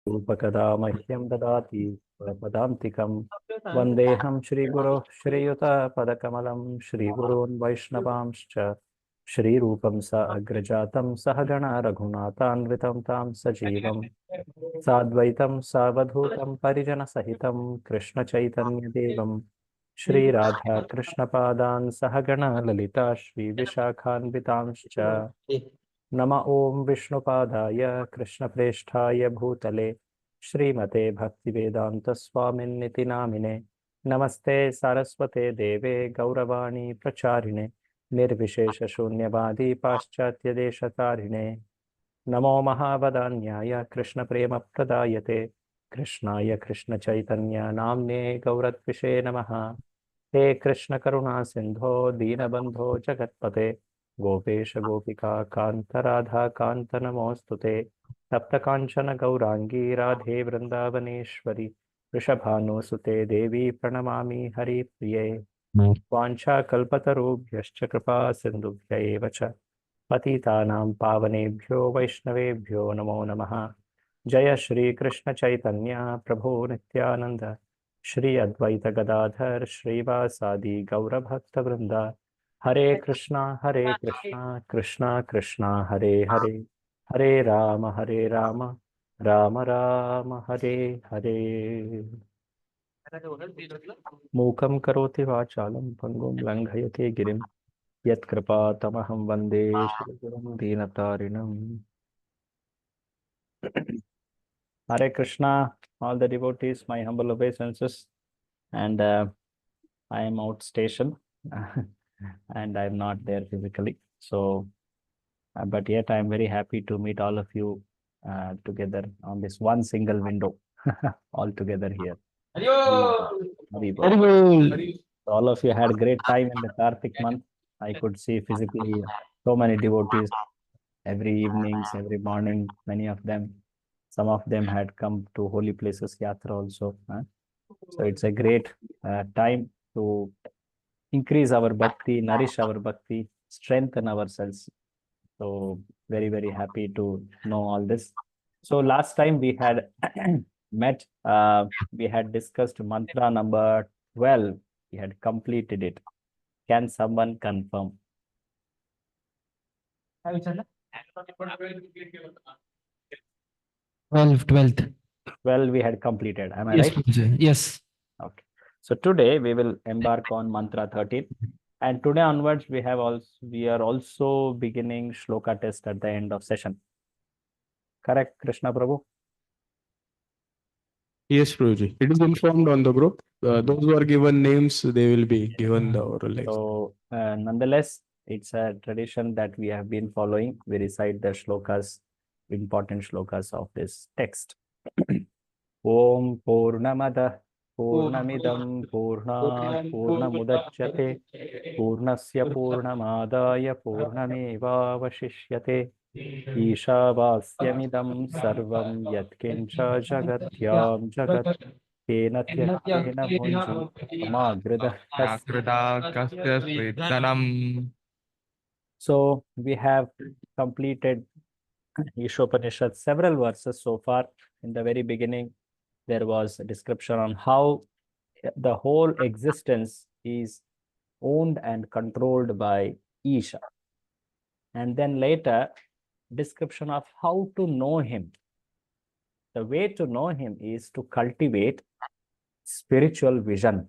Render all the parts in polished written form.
रूपकदा मह्यं ददाति पदान्तिकं वन्देऽहं श्रीगुरोः श्रीयुतपदकमलं श्रीगुरून् वैष्णवांश्च श्रीरूपं स अग्रजातं सहगणा रघुनाथान्वितं तां सजीवं साद्वैतं सावधूतं परिजनसहितं कृष्णचैतन्यदेवं श्रीराधा कृष्णपादान् सहगणा ललिता श्रीविशाखान्वितांश्च नम ओं विष्णुपादाय कृष्णप्रेष्ठाय भूतले श्रीमते भक्तिवेदांत स्वामिन्निति नामिने नमस्ते सारस्वते देवे गौरवाणी प्रचारिणे निर्विशेष शून्यवादी पाश्चात्य देशतारिणे नमो महावदान्याय कृष्णप्रेमप्रदायते कृष्णाय कृष्णचैतन्य नाम्ने गौरत्विषे नमः। हे कृष्ण करुणा सिंधो दीनबंधो जगत्पते गोपेश गोपिका कांत राधा कांत नमोस्तुते तप्त कांचन गौरांगी राधे वृंदावनेश्वरी वृषभानुसुते देवी प्रणमामि हरिप्रिये वाञ्छाकल्पतरुभ्यश्च कृपा सिन्धुभ्य एव च पतितानां पावनेभ्यो वैष्णवेभ्यो नमो नमः। जय श्री कृष्ण चैतन्य प्रभु नित्यानंद श्री अद्वैत गदाधर श्रीवासादि गौरभक्तवृंद हरे कृष्णा कृष्णा कृष्णा हरे हरे हरे राम राम राम हरे हरे। मूकं करोति वाचालं पंगुं लंघयते गिरिं यत्कृपातमहं वन्दे श्रीगुरुं दीनतारिणम्। Hare Krishna, all the devotees, my humble obeisances, and I am out station and I am not there physically. So, but yet I am very happy to meet all of you together on this one single window, all together here. Hari Bol. All of you had great time in the Kartik month. I could see physically so many devotees every evenings, every morning, many of them. Some of them had come to holy places yatra also. So it's a great time to increase our bhakti, nourish our bhakti, strengthen ourselves. So very, very happy to know all this. So last time we had met, we had discussed mantra number 12. We had completed it. Can someone confirm? 12th. 12 we had completed. Am I Yes, right? Prabhuji. Yes. Okay. So today we will embark on mantra 13. And today onwards we are also beginning shloka test at the end of session. Correct, Krishna Prabhu? Yes, Prabhuji. It is informed on the group. Those who are given names, they will be given the oral lecture. So nonetheless, it's a tradition that we have been following. We recite the shlokas, important shlokas of this text. Om Purnamada Purnamidam Purnat Purnamudachyate Purnasya Purnamadaya Purnamevavashishyate Ishavasya sarvam yatkincha jagatyam jagat kena tyaktena bhunji samagridah tasya. So we have completed Ishopanishad several verses so far. In the very beginning, there was a description on how the whole existence is owned and controlled by Isha. And then later, description of how to know him. The way to know him is to cultivate spiritual vision.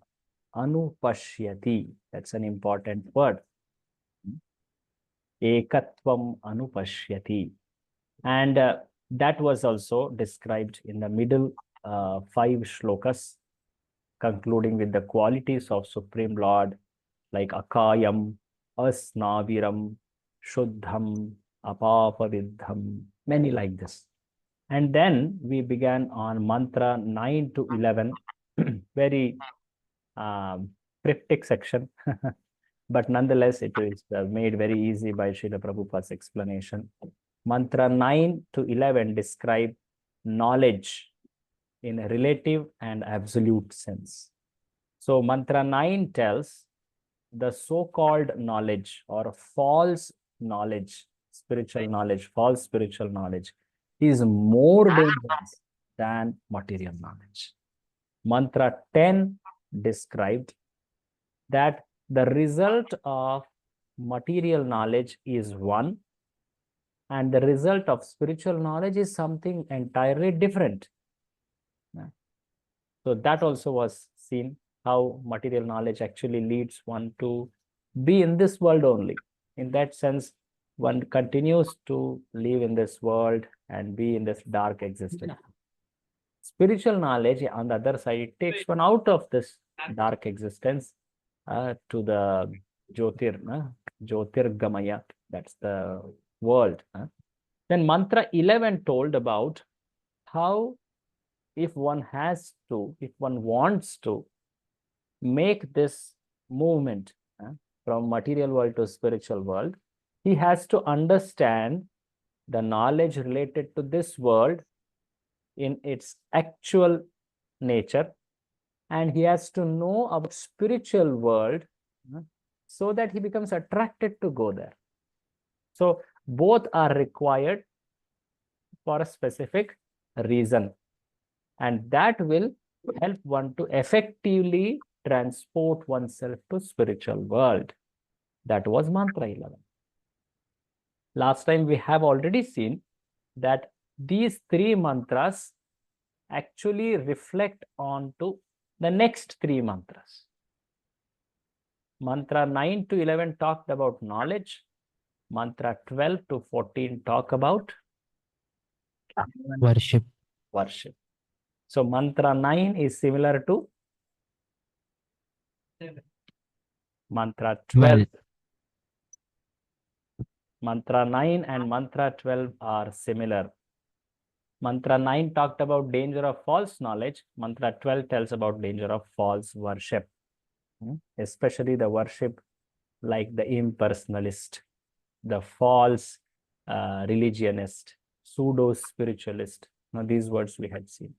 Anupashyati. That's an important word. Ekatvam anupashyati. And that was also described in the middle 5 shlokas, concluding with the qualities of Supreme Lord, like Akayam, Asnaviram, Shuddham, Apapavidham, many like this. And then we began on mantra 9 to 11, very cryptic section, but nonetheless it is made very easy by Srila Prabhupada's explanation. Mantra 9 to 11 describe knowledge in a relative and absolute sense. So mantra 9 tells the so-called knowledge or false knowledge, spiritual knowledge, false spiritual knowledge is more dangerous than material knowledge. Mantra 10 described that the result of material knowledge is one, and the result of spiritual knowledge is something entirely different. So that also was seen, how material knowledge actually leads one to be in this world only. In that sense, one continues to live in this world and be in this dark existence. Spiritual knowledge, on the other side, it takes one out of this dark existence to the Jyotirgamaya, that's the world. Then mantra 11 told about how if one has to, if one wants to make this movement from material world to spiritual world, he has to understand the knowledge related to this world in its actual nature, and he has to know about spiritual world so that he becomes attracted to go there. So both are required for a specific reason, and that will help one to effectively transport oneself to spiritual world. That was mantra 11. Last time we have already seen that these three mantras actually reflect onto the next three mantras. Mantra 9 to 11 talked about knowledge. Mantra 12 to 14 talk about Worship. worship. So mantra 9 is similar to mantra 12. Mantra 9 and mantra 12 are similar. Mantra 9 talked about danger of false knowledge. Mantra 12 tells about danger of false worship, especially the worship like the impersonalist, the false religionist, pseudo-spiritualist. Now, these words we had seen.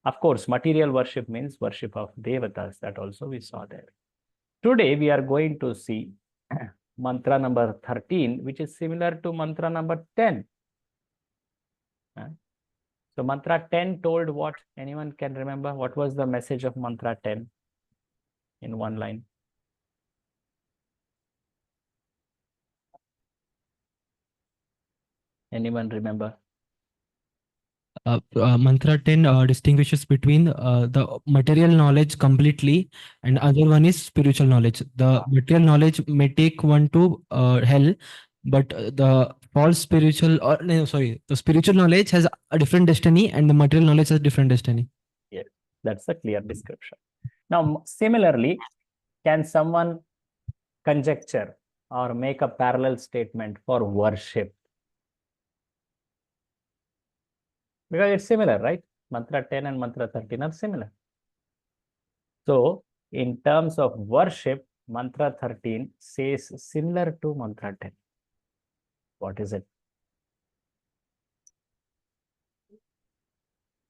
Of course, material worship means worship of devatas. That also we saw there. Today, we are going to see mantra number 13, which is similar to mantra number 10. So mantra 10 told what? Anyone can remember? What was the message of mantra 10 in one line? Anyone remember? Mantra 10 distinguishes between the material knowledge completely, and other one is spiritual knowledge. The material knowledge may take one to hell, but the false spiritual, or no, sorry, the spiritual knowledge has a different destiny, and the material knowledge has different destiny. Yes, that's a clear description. Now, similarly, can someone conjecture or make a parallel statement for worship? Because it's similar, right? Mantra 10 and mantra 13 are similar. So, in terms of worship, mantra 13 says similar to mantra 10. What is it?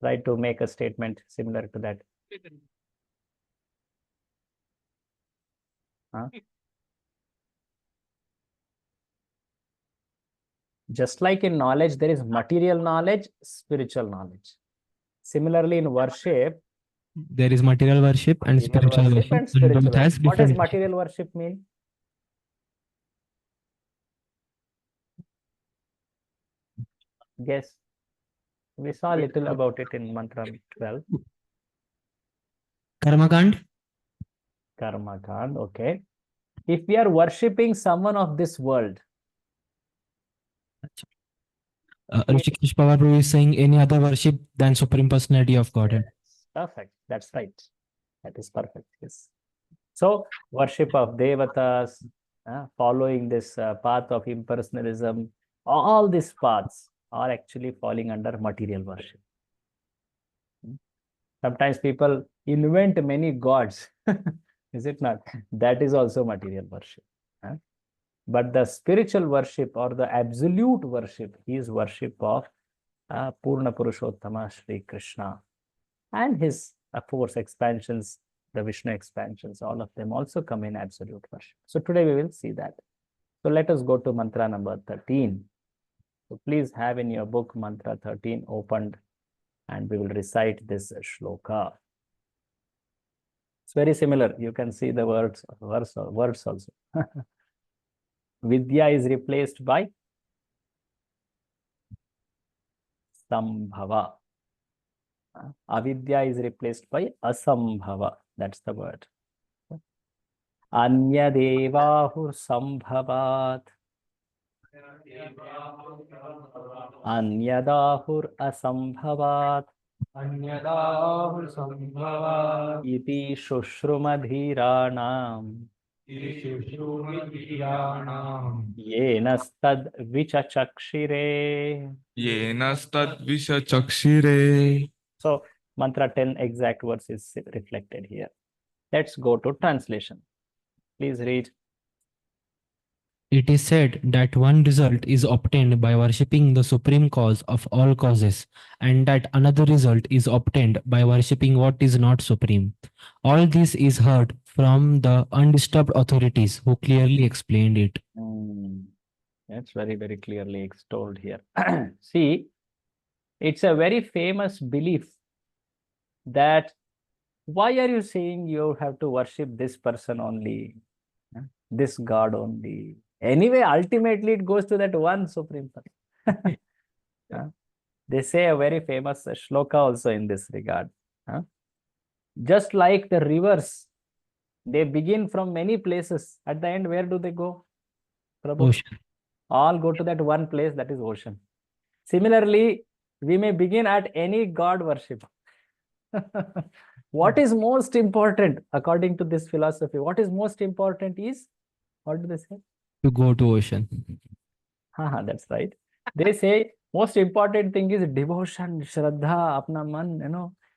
Try to make a statement similar to that. Just like in knowledge, there is material knowledge, spiritual knowledge. Similarly, in worship, there is material worship and spiritual worship. And spiritual worship. What does different material worship mean? Guess. We saw a little about it in mantra 12. Karmakand. Karmakand, okay. If we are worshipping someone of this world, Rishikesh Pawar is saying any other worship than Supreme Personality of Godhead. Yes, perfect. That's right. That is perfect. Yes. So, worship of devatas, following this path of impersonalism, all these paths are actually falling under material worship. Sometimes people invent many gods, is it not? That is also material worship. But the spiritual worship or the absolute worship is worship of Purna Purushottama Sri Krishna and his, of course, expansions, the Vishnu expansions, all of them also come in absolute worship. So today we will see that. So let us go to mantra number 13. So please have in your book mantra 13 opened and we will recite this shloka. It's very similar. You can see the words also. Vidya is replaced by Sambhava. Avidya is replaced by Asambhava. That's the word. Anyadevahur Sambhavat. Anyadahur Asambhavat. Iti Shushrumadhiranam. Yenastad Vichachakshire. Yenastadvishachakshire. So, mantra 10 exact words is reflected here. Let's go to translation. Please read. It is said that one result is obtained by worshipping the supreme cause of all causes, and that another result is obtained by worshipping what is not supreme. All this is heard from the undisturbed authorities who clearly explained it. That's very, very clearly extolled here. See, it's a very famous belief that why are you saying you have to worship this person only, this God only? Anyway, ultimately it goes to that one supreme person. They say a very famous shloka also in this regard. Just like the rivers, they begin from many places. At the end, where do they go? Prabhu? Ocean. All go to that one place, that is ocean. Similarly, we may begin at any God worship. What is most important according to this philosophy? What is most important is, what do they say? To go to ocean. That's right. They say most important thing is devotion, shraddha, apna man,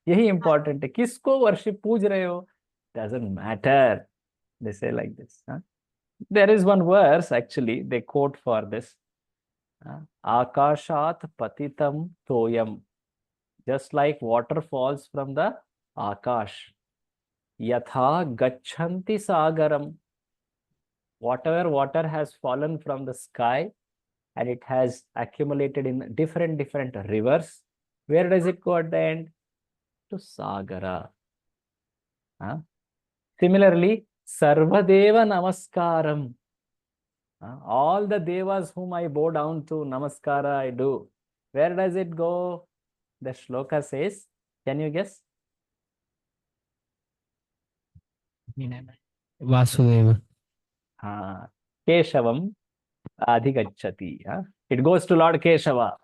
yahi important hai. Kisko worship पूज रहे हो? Doesn't matter. They say like this. There is one verse actually they quote for this. Akashat patitam toyam. Just like water falls from the akash. Yatha gachanti sagaram. Whatever water has fallen from the sky and it has accumulated in different rivers. Where does it go at the end? To Sagara. Similarly, Sarvadeva Namaskaram. All the devas whom I bow down to, Namaskara I do. Where does it go? The shloka says, can you guess? Vasudeva. Keshavam Adhigachati. It goes to Lord Keshava.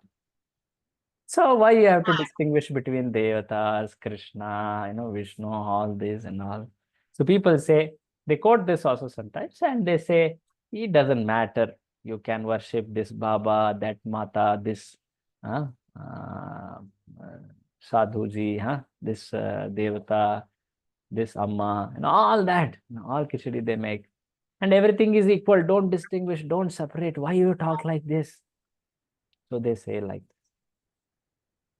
So why you have to distinguish between devatas, Krishna, Vishnu, all this and all. So people say, they quote this also sometimes and they say, it doesn't matter. You can worship this Baba, that Mata, this Sadhuji, this Devata, this Amma, and all that, all khichdi they make. And everything is equal. Don't distinguish, don't separate. Why you talk like this? So they say like this.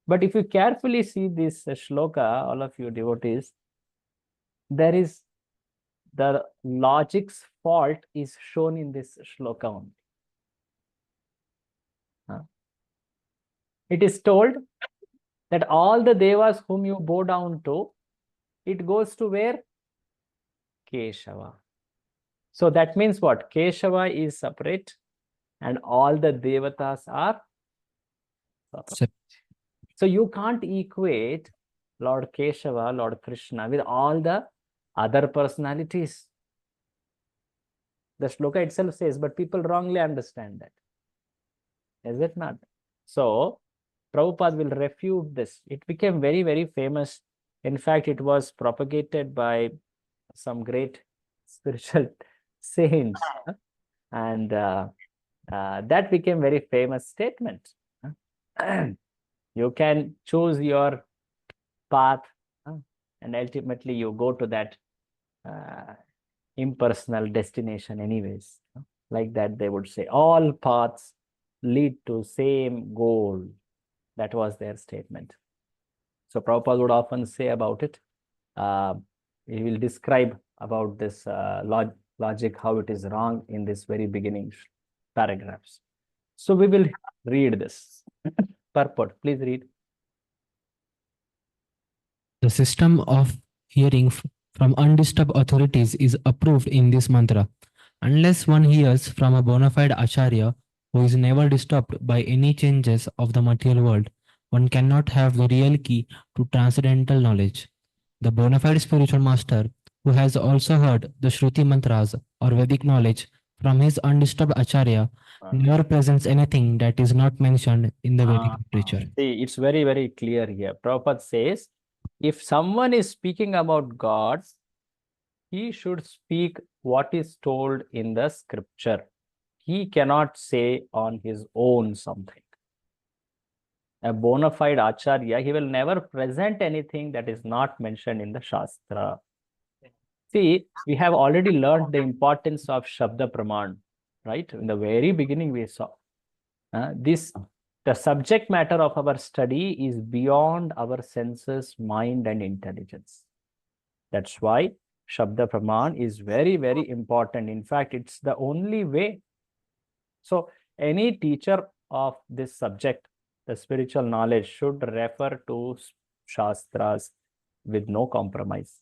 But if you carefully see this shloka, all of you devotees, there is the logic's fault is shown in this shloka only. It is told that all the devas whom you bow down to, it goes to where? Keshava. So that means what? Keshava is separate and all the devatas are separate. So you can't equate Lord Keshava, Lord Krishna with all the other personalities. The shloka itself says, but people wrongly understand that. Is it not? So Prabhupada will refute this. It became very, very famous. In fact, it was propagated by some great spiritual saints. And that became very famous statement. You can choose your path and ultimately you go to that impersonal destination anyways. Like that they would say, all paths lead to same goal. That was their statement. So Prabhupada would often say about it. He will describe about this logic, how it is wrong in this very beginning paragraphs. So we will read this. Purport, please read. The system of hearing from undisturbed authorities is approved in this mantra. Unless one hears from a bona fide acharya who is never disturbed by any changes of the material world, one cannot have the real key to transcendental knowledge. The bona fide spiritual master, who has also heard the Shruti mantras or Vedic knowledge from his undisturbed acharya, Uh, never presents anything that is not mentioned in the Vedic literature. See, it's very, very clear here. Prabhupada says, if someone is speaking about God, he should speak what is told in the scripture. He cannot say on his own something. A bona fide acharya, he will never present anything that is not mentioned in the Shastra. See, we have already learned the importance of Shabda Praman, right? In the very beginning, we saw the subject matter of our study is beyond our senses, mind, and intelligence. That's why Shabda Praman is very, very important. In fact, it's the only way. So, any teacher of this subject, the spiritual knowledge, should refer to Shastras with no compromise.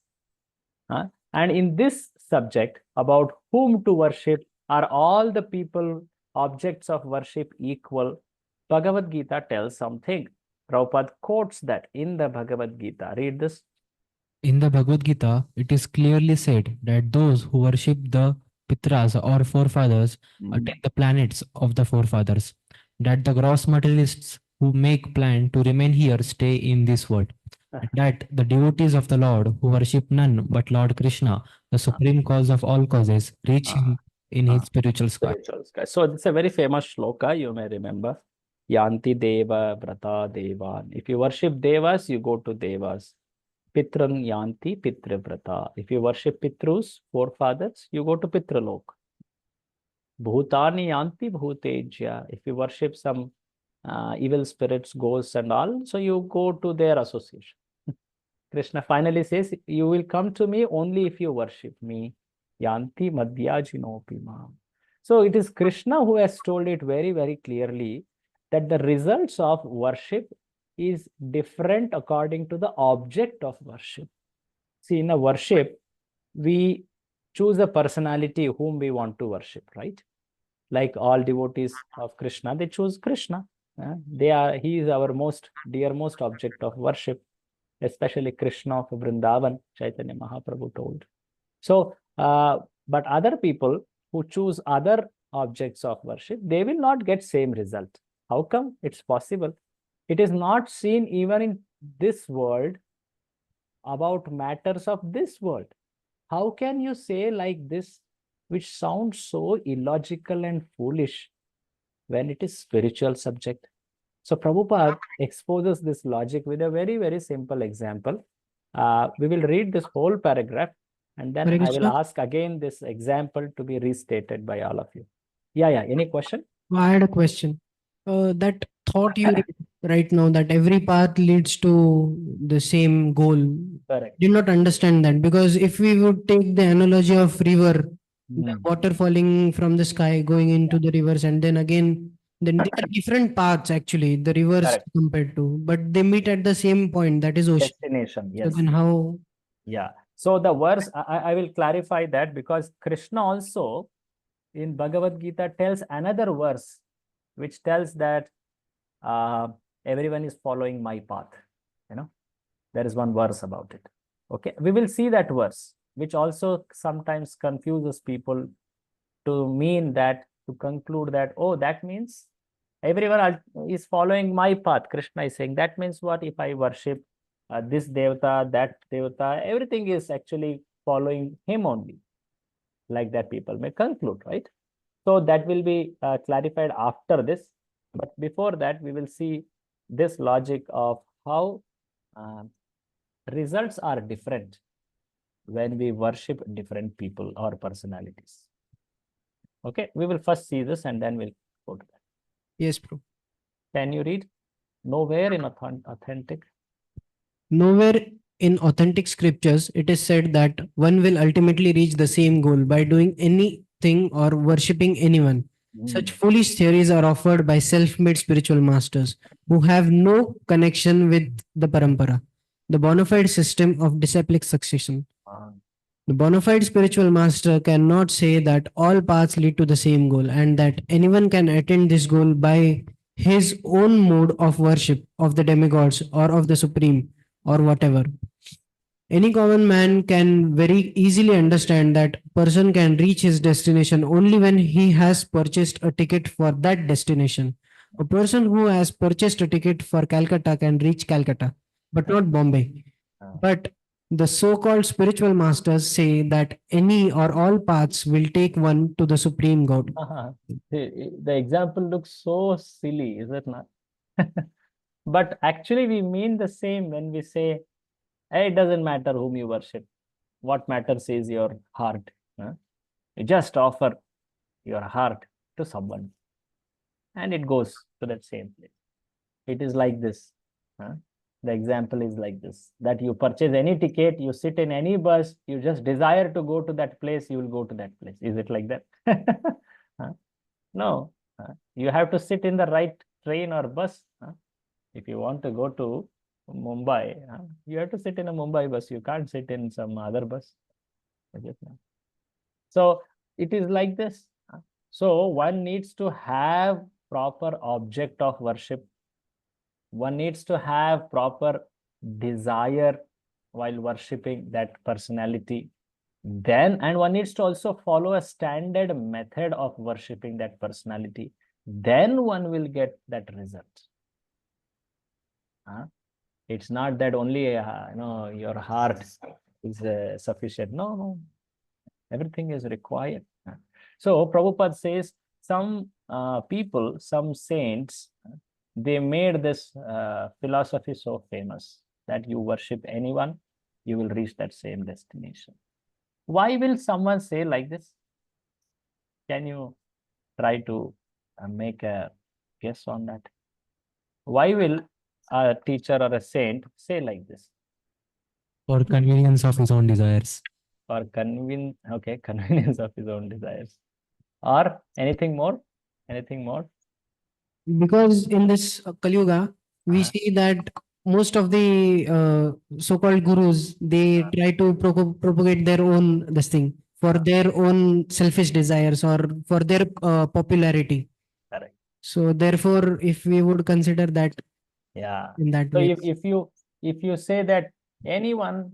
And in this subject, about whom to worship, are all the people objects of worship equal? Bhagavad Gita tells something. Prabhupada quotes that in the Bhagavad Gita. Read this. In the Bhagavad Gita, it is clearly said that those who worship the Pitras or forefathers attain the planets of the forefathers, that the gross materialists who make plan to remain here stay in this world, and that the devotees of the Lord who worship none but Lord Krishna, the supreme cause of all causes, reach him in his spiritual sky. So it's a very famous shloka, you may remember. Yanti Deva Vrata Devan. If you worship Devas, you go to Devas. Pitran Yanti Pitravrata. If you worship Pitrus, forefathers, you go to Pitralok. Bhutani Yanti Bhutejya. If you worship some evil spirits, ghosts, and all, so you go to their association. Krishna finally says, you will come to me only if you worship me. Yanti Madhyajinopi Mam. So it is Krishna who has told it very, very clearly that the results of worship is different according to the object of worship. See, in a worship, we choose a personality whom we want to worship, right? Like all devotees of Krishna, they choose Krishna. He is our most dearmost object of worship, especially Krishna of Vrindavan, Chaitanya Mahaprabhu told. So, but other people who choose other objects of worship, they will not get same result. How come? It's possible. It is not seen even in this world about matters of this world. How can you say like this, which sounds so illogical and foolish when it is spiritual subject? So Prabhupada exposes this logic with a very, very simple example. We will read this whole paragraph and then I will ask again this example to be restated by all of you. Yeah. Any question? I had a question. That thought you read right now, that every path leads to the same goal. Correct. Did not understand that, because if we would take the analogy of river, the water falling from the sky going into the rivers, and then again, then they are different paths actually, the rivers Correct. compared to, but they meet at the same point, that is ocean. Destination, So yes. then how? Yeah. So the verse, I will clarify that, because Krishna also in Bhagavad Gita tells another verse which tells that everyone is following my path. There is one verse about it. Okay, we will see that verse, which also sometimes confuses people to mean that, to conclude that, oh, that means everyone is following my path. Krishna is saying that means what? If I worship this devata, that devata, everything is actually following him only. Like that people may conclude, right? So that will be clarified after this. But before that, we will see this logic of how results are different when we worship different people or personalities. Okay, we will first see this and then we'll go to that. Yes, bro. Can you read? Nowhere in authentic. Nowhere in authentic scriptures it is said that one will ultimately reach the same goal by doing anything or worshipping anyone. Such foolish theories are offered by self-made spiritual masters who have no connection with the parampara. the bona fide system of disciplic succession. Ah, The bona fide spiritual master cannot say that all paths lead to the same goal and that anyone can attain this goal by his own mode of worship of the demigods or of the supreme or whatever. Any common man can very easily understand that person can reach his destination only when he has purchased a ticket for that destination. A person who has purchased a ticket for Calcutta can reach Calcutta, but not Bombay. ah. But the so-called spiritual masters say that any or all paths will take one to the supreme God. The example looks so silly, is it not? But actually, we mean the same when we say, hey, it doesn't matter whom you worship. What matters is your heart. Huh? You just offer your heart to someone, and it goes to that same place. It is like this. Huh? The example is like this, that you purchase any ticket, you sit in any bus, you just desire to go to that place, you will go to that place. Is it like that? Huh? No. You have to sit in the right train or bus. If you want to go to Mumbai, you have to sit in a Mumbai bus. You can't sit in some other bus. So it is like this. So one needs to have proper object of worship. One needs to have proper desire while worshipping that personality. Then, and one needs to also follow a standard method of worshipping that personality. Then one will get that result. It's not that only your heart is sufficient. No, everything is required. So Prabhupada says some people, some saints, they made this philosophy so famous that you worship anyone, you will reach that same destination. Why will someone say like this? Can you try to make a guess on that? Why will a teacher or a saint say like this? For convenience of his own desires. For convenience of his own desires. Or anything more? Anything more? Because in this Kali Yuga, we see that most of the so-called gurus, they try to propagate their own this thing for their own selfish desires or for their popularity. Correct. So therefore, if we would consider that Yeah. in that So way, if you say that anyone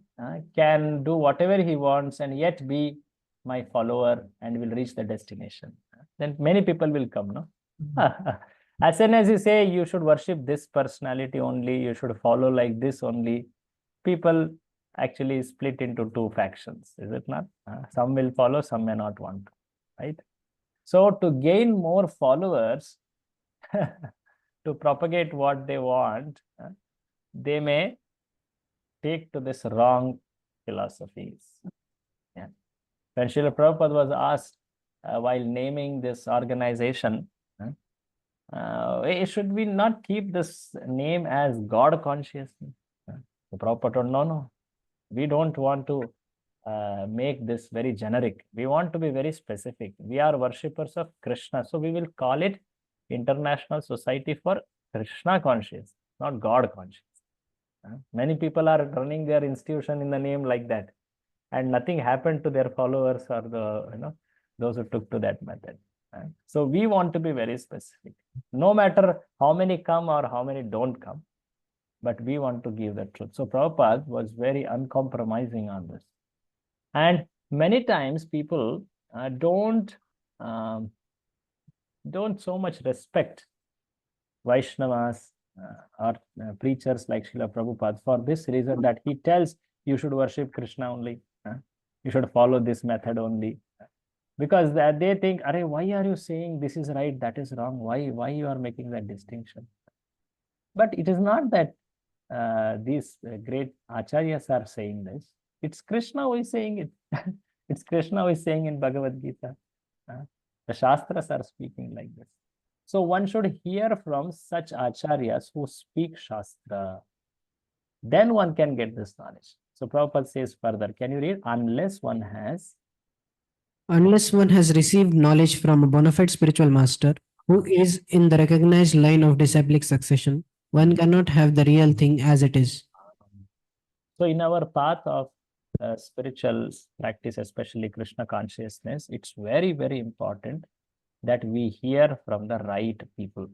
can do whatever he wants and yet be my follower and will reach the destination, then many people will come, no? As soon as you say you should worship this personality only, you should follow like this only, people actually split into two factions, is it not? Some will follow, some may not want to, right? So to gain more followers, to propagate what they want, they may take to this wrong philosophies. Yeah. When Srila Prabhupada was asked while naming this organization, should we not keep this name as God consciousness? The Prabhupada told, no, we don't want to make this very generic. We want to be very specific. We are worshippers of Krishna. So we will call it International Society for Krishna Conscious, not God Conscious. Many people are running their institution in the name like that, and nothing happened to their followers or those who took to that method. So we want to be very specific. No matter how many come or how many don't come, but we want to give the truth. So Prabhupada was very uncompromising on this. And many times people don't so much respect Vaishnavas or preachers like Srila Prabhupada for this reason, that he tells you should worship Krishna only. You should follow this method only. Because they think, why are you saying this is right, that is wrong? Why you are making that distinction? But it is not that these great acharyas are saying this. It's Krishna who is saying it. It's Krishna who is saying in Bhagavad Gita. The Shastras are speaking like this. So one should hear from such acharyas who speak Shastra. Then one can get this knowledge. So Prabhupada says further, can you read? Unless one has received knowledge from a bona fide spiritual master who is in the recognized line of disciplic succession, one cannot have the real thing as it is. So in our path of spiritual practice, especially Krishna consciousness, it's very, very important that we hear from the right people.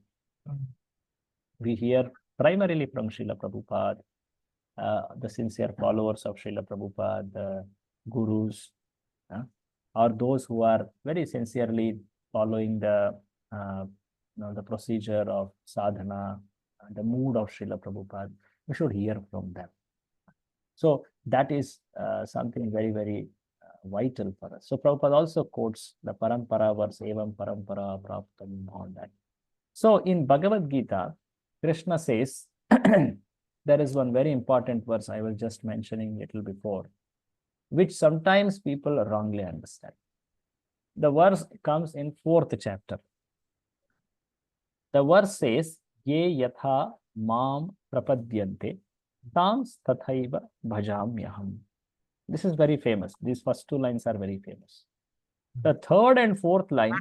We hear primarily from Srila Prabhupada, the sincere followers of Srila Prabhupada, the gurus, or those who are very sincerely following uh, the procedure of sadhana, the mood of Srila Prabhupada. We should hear from them. So that is something very, very vital for us. So Prabhupada also quotes the parampara verse, evam parampara praptam, all that. So in Bhagavad Gita, Krishna says, there is one very important verse I was just mentioning a little before, which sometimes people wrongly understand. The verse comes in 4th chapter. The verse says, Ye yatha mam prapadyante tam tathaiva bhajamyaham. This is very famous. These first 2 lines are very famous. The 3rd and 4th line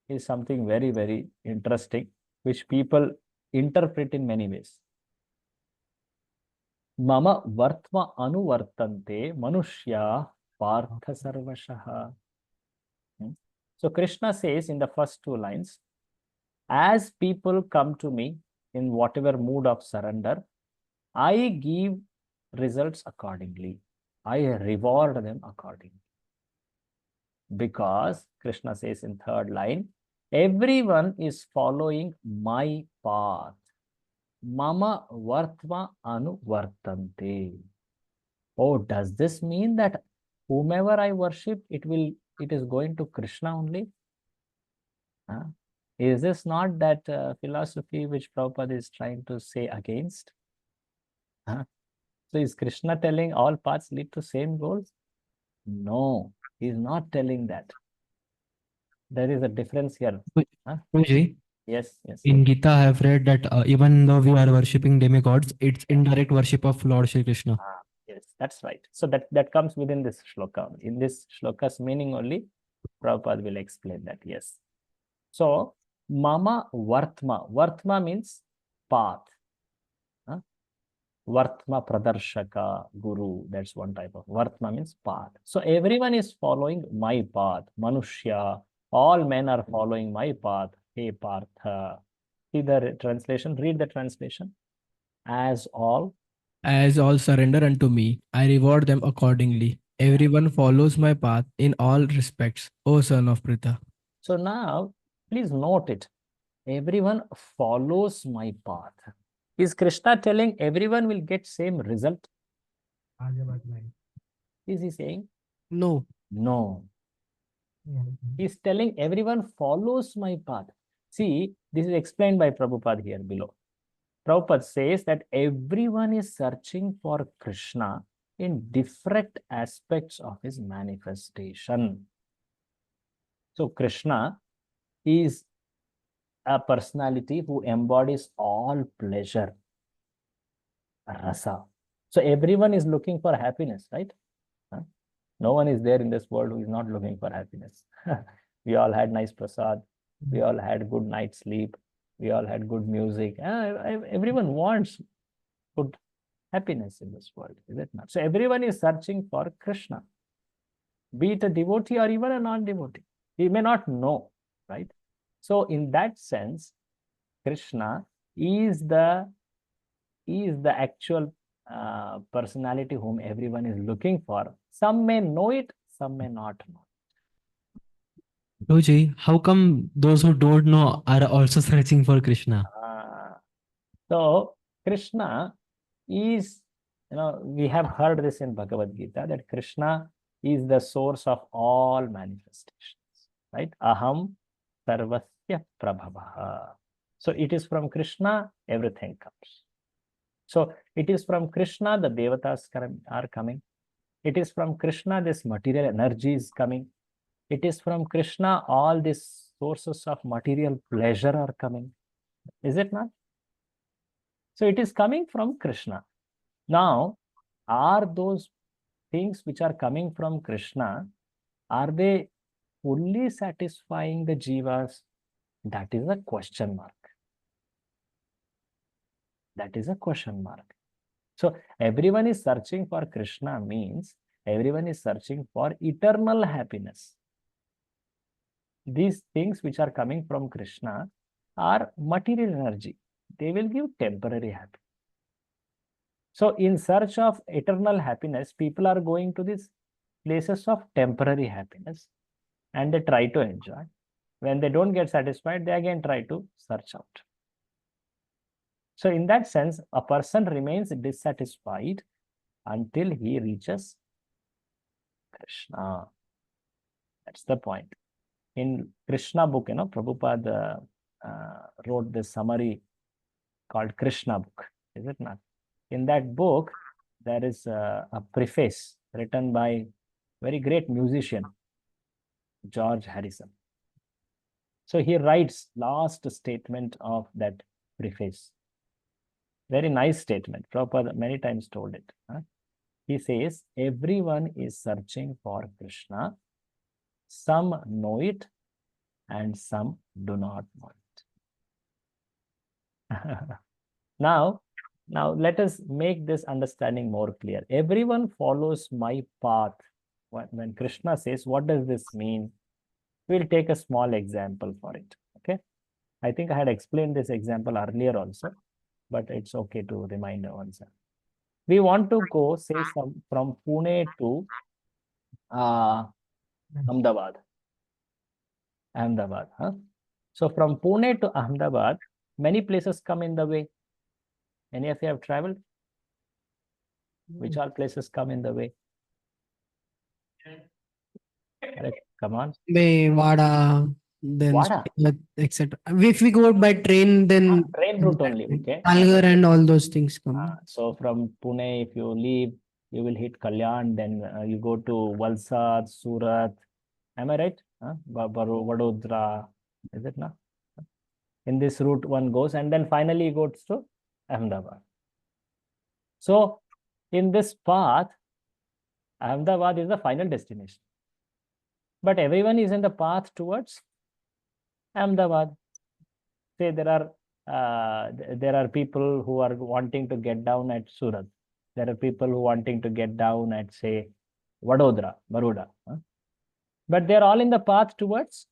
is something very, very interesting, which people interpret in many ways. Mama vartma anuvartante manushya partha sarvashaha. So Krishna says in the first 2 lines, as people come to me in whatever mood of surrender, I give results accordingly. I reward them accordingly. Because Krishna says in 3rd line, everyone is following my path. Mama vartma anuvartante. Oh, does this mean that whomever I worship, it is going to Krishna only? Is this not that philosophy which Prabhupada is trying to say against? So is Krishna telling all paths lead to same goals? No, he is not telling that. There is a difference here. Prabhuji, Yes, yes. in Gita, I have read that even though we are worshipping demigods, it's indirect worship of Lord Shri Krishna. Yes, that's right. So that comes within this shloka. In this shloka's meaning only, Prabhupada will explain that. Yes. So, mama vartma. Vartma means path. Vartma pradarshaka guru. That's one type of Vartma means path. So everyone is following my path. Manushya. All men are following my path. Hey Partha. See the translation. Read the translation. As all surrender unto me, I reward them accordingly. Everyone follows my path in all respects, O son of Pritha. So now, please note it. Everyone follows my path. Is Krishna telling everyone will get same result? Is he saying? No. No. He's telling everyone follows my path. See, this is explained by Prabhupada here below. Prabhupada says that everyone is searching for Krishna in different aspects of his manifestation. So Krishna is a personality who embodies all pleasure, rasa. So everyone is looking for happiness, right? No one is there in this world who is not looking for happiness. We all had nice prasad. We all had good night's sleep. We all had good music. Everyone wants good happiness in this world, is it not? So everyone is searching for Krishna, be it a devotee or even a non-devotee. He may not know, right? So in that sense, Krishna is the actual personality whom everyone is looking for. Some may know it, some may not know. Prabhuji, how come those who don't know are also searching for Krishna? So Krishna is, we have heard this in Bhagavad Gita, that Krishna is the source of all manifestations, right? Aham sarvasya prabhavaha. So it is from Krishna everything comes. So it is from Krishna the devatas are coming. It is from Krishna this material energy is coming. It is from Krishna all these sources of material pleasure are coming. Is it not? So it is coming from Krishna. Now, are those things which are coming from Krishna, are they fully satisfying the jivas? That is a question mark. That is a question mark. So everyone is searching for Krishna means everyone is searching for eternal happiness. These things which are coming from Krishna are material energy. They will give temporary happiness. So in search of eternal happiness, people are going to these places of temporary happiness and they try to enjoy. When they don't get satisfied, they again try to search out. So in that sense, a person remains dissatisfied until he reaches Krishna. That's the point. In Krishna book, Prabhupada wrote this summary called Krishna book, is it not? In that book, there is a preface written by very great musician, George Harrison. So he writes last statement of that preface. Very nice statement. Prabhupada many times told it. He says, everyone is searching for Krishna. Some know it and some do not know it. Now let us make this understanding more clear. Everyone follows my path. When Krishna says, what does this mean? We'll take a small example for it. Okay. I think I had explained this example earlier also, but it's okay to remind oneself. We want to go, say, from Pune to Ahmedabad. Huh? So from Pune to Ahmedabad, many places come in the way. Any of you have traveled? Which all places come in the way? Come on. Vada, then Vada. etc. If we go by train, then Train route only. Okay. Palghar and all those things come. So from Pune, if you leave, you will hit Kalyan, then you go to Valsad, Surat. Am I right? Vadodara. Is it not? In this route one goes, and then finally goes to Ahmedabad. So in this path, Ahmedabad is the final destination. But everyone is in the path towards Ahmedabad. Say there are people who are wanting to get down at Surat. There are people who are wanting to get down at, say, Vadodara, Baroda. But they're all in the path towards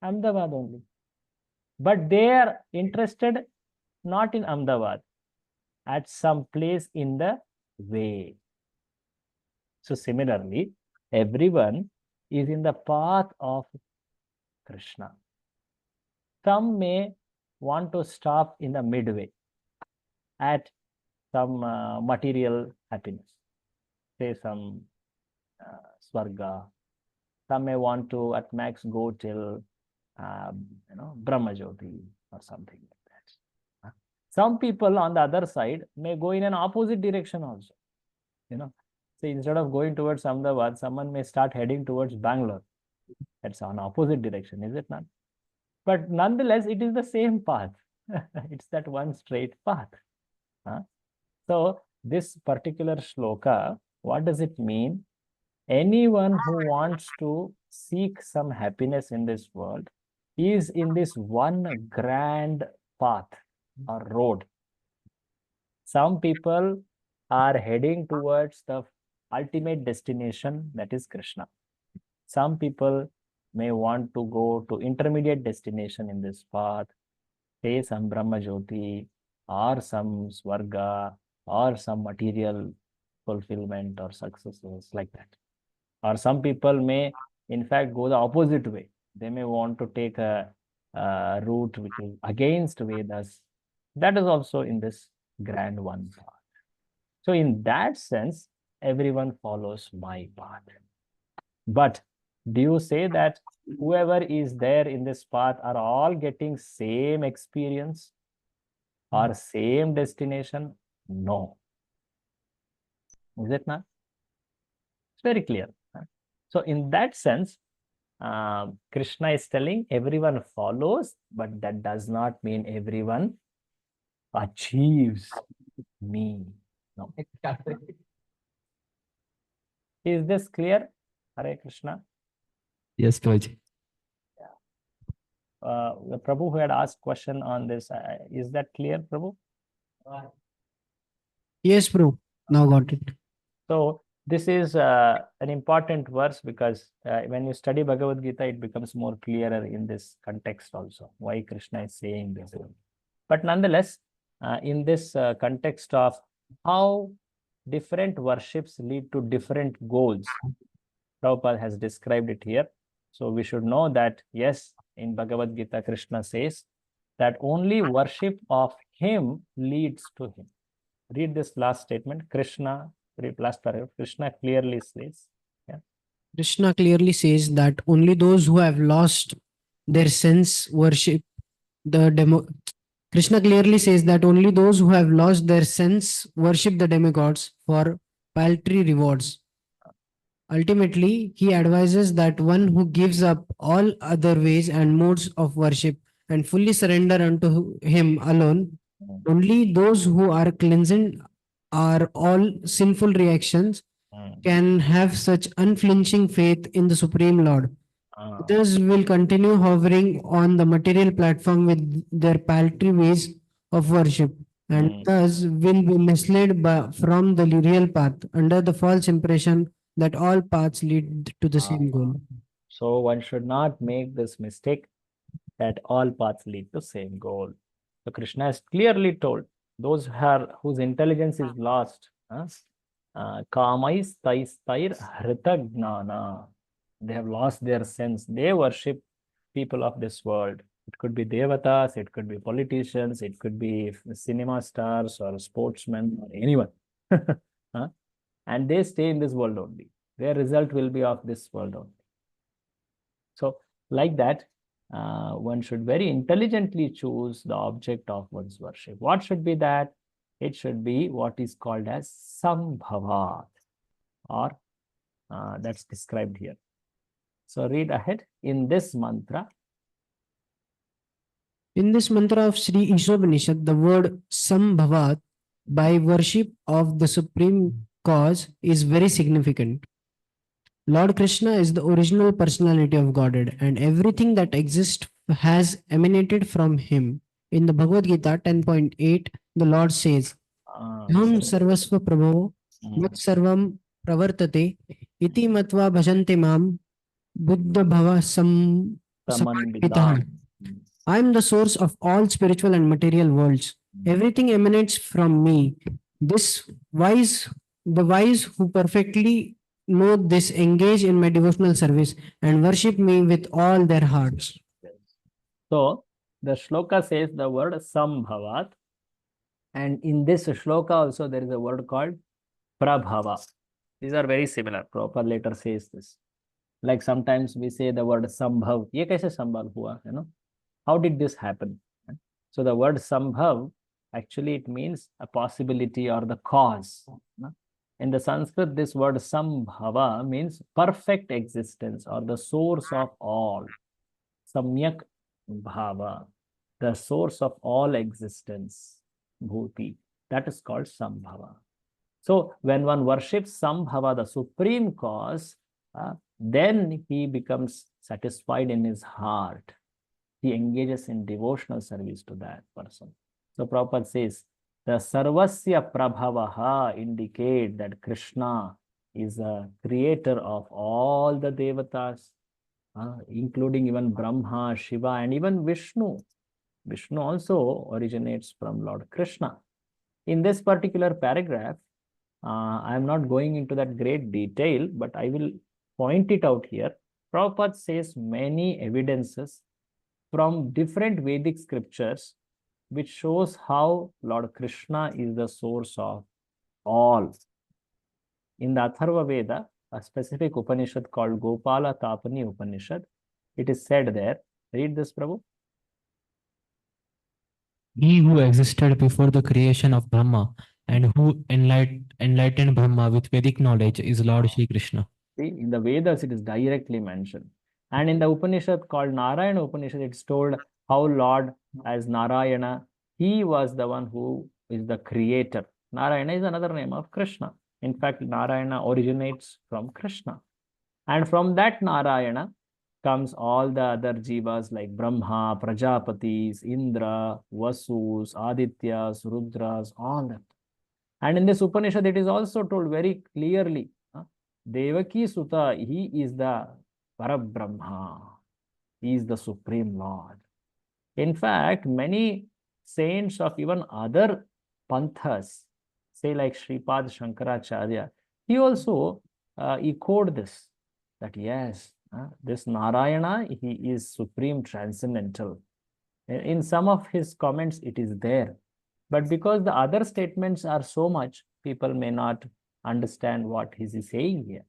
Ahmedabad only. But they are interested not in Ahmedabad, at some place in the way. So similarly, everyone is in the path of Krishna. Some may want to stop in the midway at some material happiness, say some Swarga. Some may want to at max go till Brahmajyoti or something like that. Some people on the other side may go in an opposite direction also. So instead of going towards Ahmedabad, someone may start heading towards Bangalore. That's on opposite direction, is it not? But nonetheless, it is the same path. It's that one straight path. So this particular shloka, what does it mean? Anyone who wants to seek some happiness in this world is in this one grand path or road. Some people are heading towards the ultimate destination, that is Krishna. Some people may want to go to intermediate destination in this path, say some Brahmajyoti or some Swarga or some material fulfillment or successes like that. Or some people may, in fact, go the opposite way. They may want to take a route which is against Vedas. That is also in this grand one path. So in that sense, everyone follows my path. But do you say that whoever is there in this path are all getting same experience or same destination? No. Is it not? It's very clear. So in that sense, Krishna is telling everyone follows, but that does not mean everyone achieves me. No. Is this clear? Hare Krishna. Yes, Prabhuji. The Prabhu who had asked question on this, is that clear, Prabhu? Yes, bro. Now got it. So this is an important verse because when you study Bhagavad Gita, it becomes more clearer in this context also, why Krishna is saying this. But nonetheless, in this context of how different worships lead to different goals, Prabhupada has described it here. So we should know that, yes, in Bhagavad Gita, Krishna says that only worship of him leads to him. Read this last statement. Read last paragraph. Krishna clearly says, yeah. Krishna clearly says that only those who have lost their sense worship the demo. Krishna clearly says that only those who have lost their sense worship the demigods for paltry rewards. Ultimately, he advises that one who gives up all other ways and modes of worship and fully surrender unto him alone, Mm, only those who are cleansed are all sinful reactions mm, can have such unflinching faith in the Supreme Lord. ah, Others will continue hovering on the material platform with their paltry ways of worship and mm, thus will be misled from the real path under the false impression that all paths lead to the ah. same goal. So one should not make this mistake that all paths lead to same goal. So Krishna has clearly told those whose intelligence is lost, kamais taistair hrita gnana. They have lost their sense. They worship people of this world. It could be devatas, it could be politicians, it could be cinema stars or sportsmen or anyone. Huh? And they stay in this world only. Their result will be of this world only. So, like that, one should very intelligently choose the object of one's worship. What should be that? It should be what is called as sambhavat, or that's described here. So, read ahead. In this mantra, In this mantra of Sri Isopanishad, the word Sambhavat by worship of the Supreme Cause is very significant. Lord Krishna is the original personality of Godhead, and everything that exists has emanated from him. In the Bhagavad Gita 10.8, the Lord says, Aham so, sarvasva prabhavo mat mm, sarvam pravartate iti matva bhajanti mam buddha bhava samandita. samarpitaha. I am the source of all spiritual and material worlds. Everything emanates from me. This wise, the wise who perfectly know this engage in my devotional service and worship me with all their hearts. So, the shloka says the word sambhavat, and in this shloka also there is a word called prabhava. These are very similar. Prabhupada later says this. Like sometimes we say the word sambhav. ये कैसे संभव हुआ? How did this happen? So the word sambhav, actually it means a possibility or the cause. In the Sanskrit, this word sambhava means perfect existence or the source of all. Samyak bhava, the source of all existence, bhuti. That is called sambhava. So when one worships Sambhava, the supreme cause, then he becomes satisfied in his heart. He engages in devotional service to that person. So Prabhupada says, the Sarvasya Prabhavaha indicate that Krishna is a creator of all the devatas, including even Brahma, Shiva, and even Vishnu. Vishnu also originates from Lord Krishna. In this particular paragraph, I am not going into that great detail, but I will point it out here. Prabhupada says many evidences from different Vedic scriptures which shows how Lord Krishna is the source of all. In the Atharva Veda, a specific Upanishad called Gopala Tapani Upanishad, it is said there, read this, Prabhu. He who existed before the creation of Brahma and who enlightened Brahma with Vedic knowledge is Lord Shri Krishna. See, in the Vedas, it is directly mentioned. And in the Upanishad called Narayana Upanishad, it's told how Lord as Narayana, he was the one who is the creator. Narayana is another name of Krishna. In fact, Narayana originates from Krishna. And from that Narayana comes all the other jivas like Brahma, Prajapatis, Indra, Vasus, Adityas, Rudras, all that. And in this Upanishad, it is also told very clearly, Devaki Sutta, he is the Parabrahma. He is the Supreme Lord. In fact, many saints of even other panthas, say like Sripad Shankaracharya, he also echoed this, that yes, this Narayana, he is supreme transcendental. In some of his comments, it is there. But because the other statements are so much, people may not understand what he is saying here.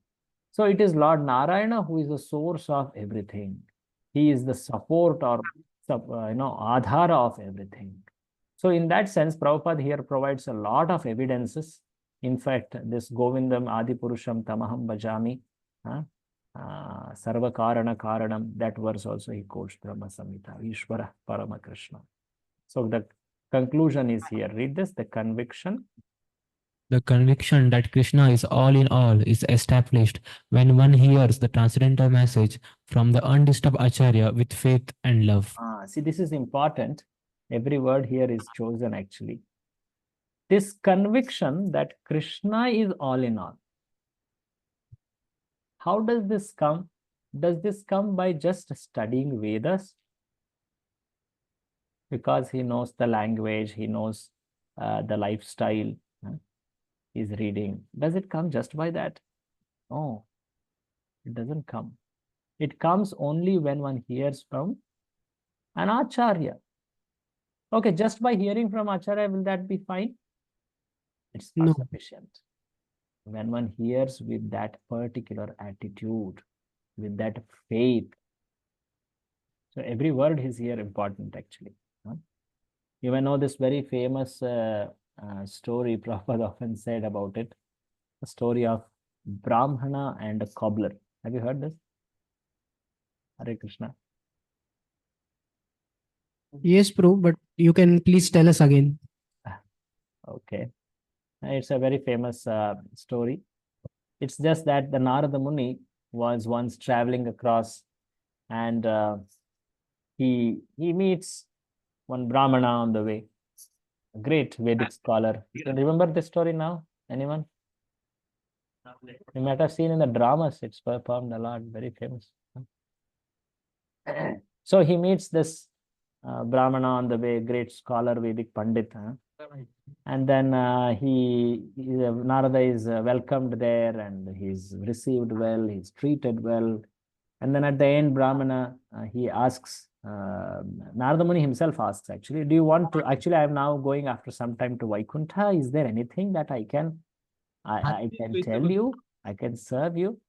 So it is Lord Narayana who is the source of everything. He is the support or adhara of everything. So in that sense, Prabhupada here provides a lot of evidences. In fact, this Govindam Adipurusham Tamaham Bhajami, Sarva Karana Karanam, that verse also he quotes Brahma Samhita, Ishvara Parama Krishna. So the conclusion is here. Read this, the conviction. The conviction that Krishna is all in all is established when one hears the transcendental message from the undisturbed Acharya with faith and love. See, this is important. Every word here is chosen actually. This conviction that Krishna is all in all. How does this come? Does this come by just studying Vedas? Because he knows the language, he knows the lifestyle, he's reading. Does it come just by that? No, it doesn't come. It comes only when one hears from an Acharya. Okay, just by hearing from Acharya, will that be fine? It's not No. sufficient. When one hears with that particular attitude, with that faith. So every word is here important actually. You may know this very famous story Prabhupada often said about it. The story of Brahmana and a cobbler. Have you heard this? Hare Krishna. Yes, Prabhu, but you can please tell us again. Okay. It's a very famous story. It's just that the Narada Muni was once traveling across and he meets one Brahmana on the way, a great Vedic scholar. You remember this story now? Anyone? You might have seen in the dramas, it's performed a lot, very famous. So he meets this Brahmana on the way, great scholar, Vedic Pandit. And then Narada is welcomed there and he's received well, he's treated well. And then at the end, Brahmana, he asks, Narada Muni himself asks actually, do you want to, actually I'm now going after some time to Vaikuntha. Is there anything that I can tell you? I can serve you?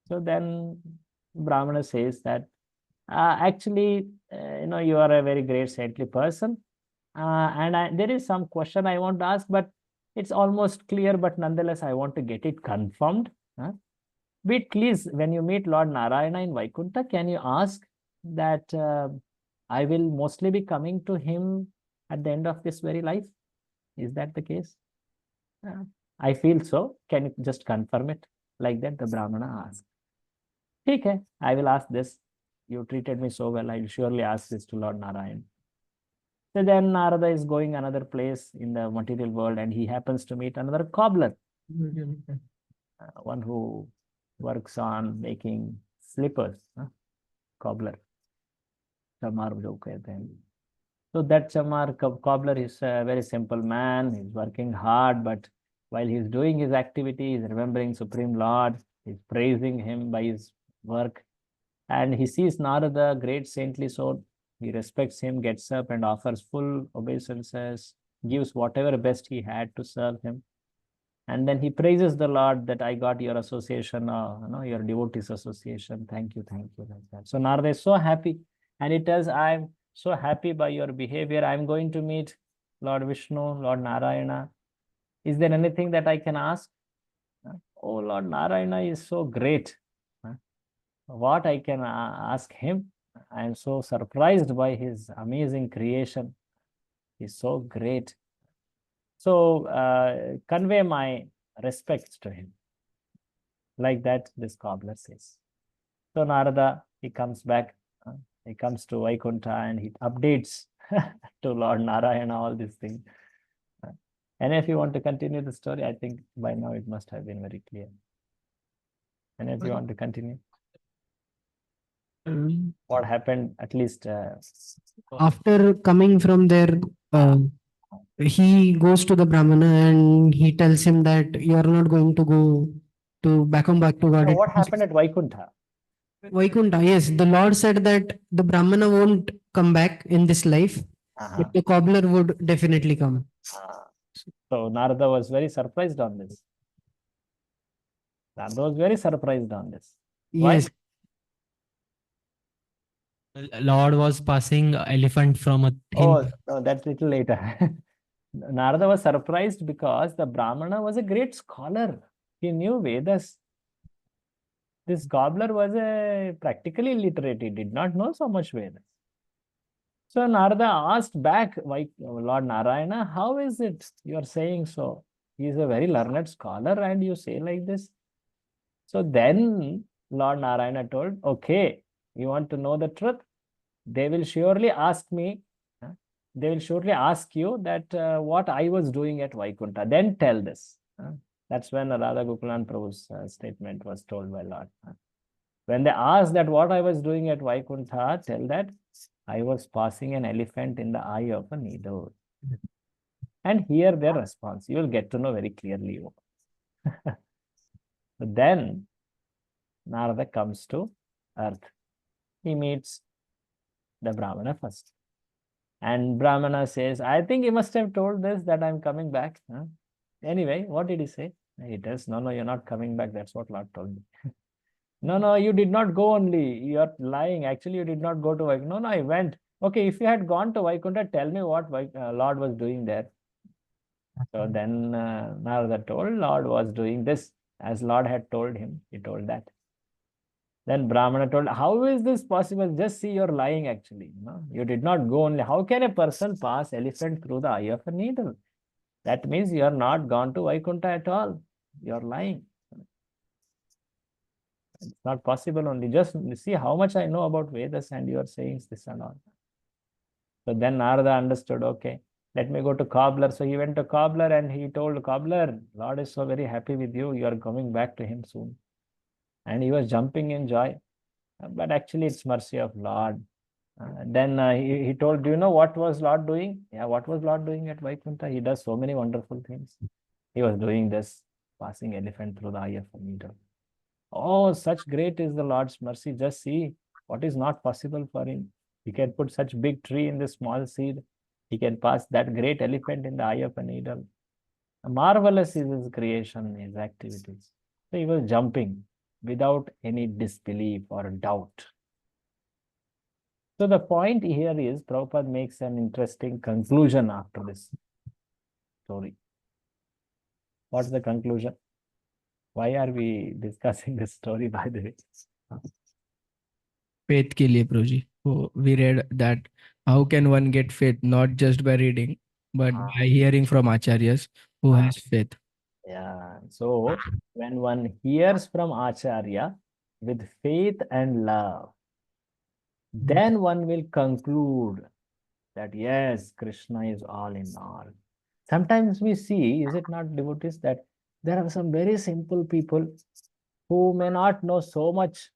So then Brahmana says that, actually, you are a very great saintly person. And there is some question I want to ask, but it's almost clear, but nonetheless, I want to get it confirmed. But please, when you meet Lord Narayana in Vaikuntha, can you ask that I will mostly be coming to him at the end of this very life? Is that the case? I feel so. Can you just confirm it? Like that, the Brahmana asked. Okay, I will ask this. You treated me so well. I will surely ask this to Lord Narayana. So then Narada is going another place in the material world and he happens to meet another cobbler. One who works on making slippers. Cobbler. Chamar jo kehte hain. So that Chamar cobbler is a very simple man. He's working hard, but while he's doing his activity, he's remembering Supreme Lord. He's praising him by his work. And he sees Narada, great saintly soul. He respects him, gets up and offers full obeisances, gives whatever best he had to serve him. And then he praises the Lord that I got your association, your devotees association. Thank you, like that. So Narada is so happy. And he tells, I'm so happy by your behavior. I'm going to meet Lord Vishnu, Lord Narayana. Is there anything that I can ask? Oh, Lord Narayana is so great. What I can ask him? I am so surprised by his amazing creation. He's so great. So convey my respects to him. Like that, this cobbler says. So Narada, he comes back. He comes to Vaikuntha and he updates to Lord Narayana all these things. And if you want to continue the story, I think by now it must have been very clear. And if you want to continue, what happened, at least After coming from there, he goes to the Brahmana and he tells him that you are not going to go come back to God. so what happened at Vaikuntha? Vaikuntha, yes, the Lord said that the Brahmana won't come back in this life, but the cobbler would definitely come. So Narada was very surprised on this. Narada was very surprised on this. Why? Yes, Lord was passing elephant from a Oh, thin. no, that's little later. Narada was surprised because the Brahmana was a great scholar. He knew Vedas. This gobbler was a practically illiterate. He did not know so much Vedas. So Narada asked back, why, Lord Narayana, how is it you are saying so? He is a very learned scholar and you say like this. So then Lord Narayana told, okay, you want to know the truth? They will surely ask me, they will surely ask you that what I was doing at Vaikuntha. Then tell this. That's when Radha Gokulan Prabhu's statement was told by Lord. When they asked that what I was doing at Vaikuntha, tell that I was passing an elephant in the eye of a needle. And hear their response. You will get to know very clearly. But then Narada comes to earth. He meets the Brahmana first. And Brahmana says, I think he must have told this that I'm coming back. Anyway, what did he say? He tells, no, you're not coming back. That's what Lord told me. No, you did not go only. You're lying. Actually, you did not go to Vaikuntha. No, I went. Okay, if you had gone to Vaikuntha, tell me what Lord was doing there. So then Narada told Lord was doing this as Lord had told him. He told that. Then Brahmana told, how is this possible? Just see, you're lying actually. No? You did not go only. How can a person pass elephant through the eye of a needle? That means you are not gone to Vaikuntha at all. You're lying. It's not possible only. Just see how much I know about Vedas and you are saying this and all. So then Narada understood, okay, let me go to cobbler. So he went to cobbler and he told cobbler, Lord is so very happy with you. You are coming back to him soon. And he was jumping in joy. But actually it's mercy of Lord. Then he told, do you know what was Lord doing? Yeah, what was Lord doing at Vaikuntha? He does so many wonderful things. He was doing this, passing elephant through the eye of a needle. Oh, such great is the Lord's mercy. Just see what is not possible for him. He can put such big tree in this small seed. He can pass that great elephant in the eye of a needle. Marvelous is his creation, his activities. So he was jumping without any disbelief or doubt. So the point here is Prabhupada makes an interesting conclusion after this story. What's the conclusion? Why are we discussing this story, by the way? Faith ke liye, Prabhuji. So we read that how can one get faith not just by reading, but by hearing from acharyas who has faith. Yeah. So when one hears from Acharya with faith and love, then one will conclude that yes, Krishna is all in all. Sometimes we see, is it not, devotees, that there are some very simple people who may not know so much,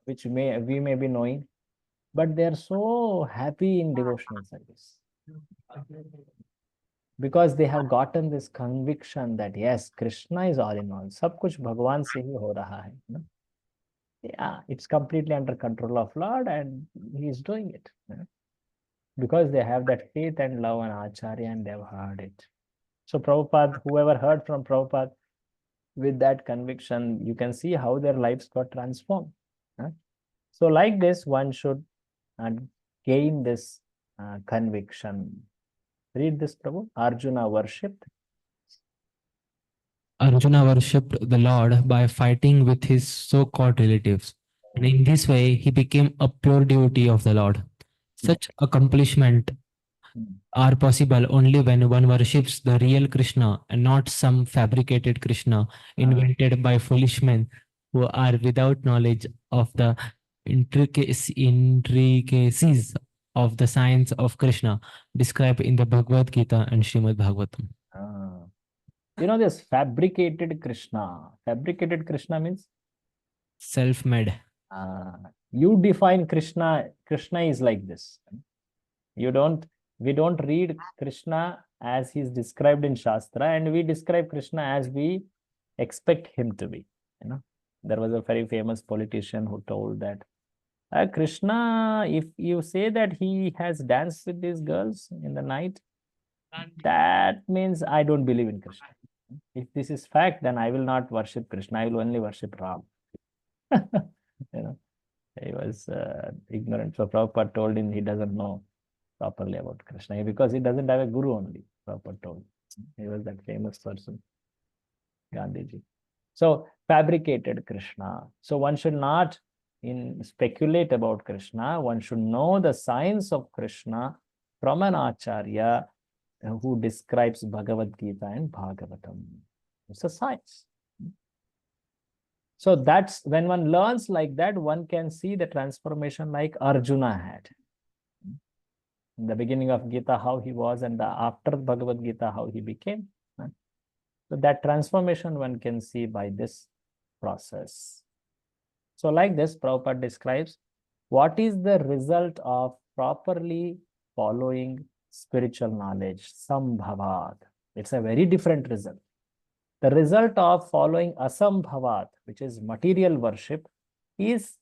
which we may be knowing, but they are so happy in devotional service because they have gotten this conviction that yes, Krishna is all in all. Sab kuch Bhagwan se hi ho raha hai. No? Yeah, it's completely under control of Lord and he is doing it. Because they have that faith and love on Acharya and they have heard it. So Prabhupada, whoever heard from Prabhupada with that conviction, you can see how their lives got transformed. So like this, one should gain this conviction. Read this, Prabhu. Arjuna worshipped. Arjuna worshipped the Lord by fighting with his so-called relatives. And in this way, he became a pure devotee of the Lord. Such accomplishment are possible only when one worships the real Krishna and not some fabricated Krishna invented by foolish men who are without knowledge of the intricacies of the science of Krishna described in the Bhagavad Gita and Srimad Bhagavatam. This fabricated Krishna. Fabricated Krishna means Self-made. you define Krishna. Krishna is like this. We don't read Krishna as he's described in Shastra, and we describe Krishna as we expect him to be. There was a very famous politician who told that Krishna, if you say that he has danced with these girls in the night, that means I don't believe in Krishna. If this is fact, then I will not worship Krishna. I will only worship Ram. He was ignorant. So Prabhupada told him he doesn't know properly about Krishna because he doesn't have a guru only. Prabhupada told. He was that famous person, Gandhiji. So fabricated Krishna. So one should not speculate about Krishna. One should know the science of Krishna from an acharya who describes Bhagavad Gita and Bhagavatam. It's a science. So that's when one learns like that, one can see the transformation like Arjuna had. In the beginning of Gita, how he was, and after Bhagavad Gita, how he became. So that transformation one can see by this process. So like this, Prabhupada describes what is the result of properly following spiritual knowledge, sambhavat. It's a very different result. The result of following asambhavat, which is material worship, is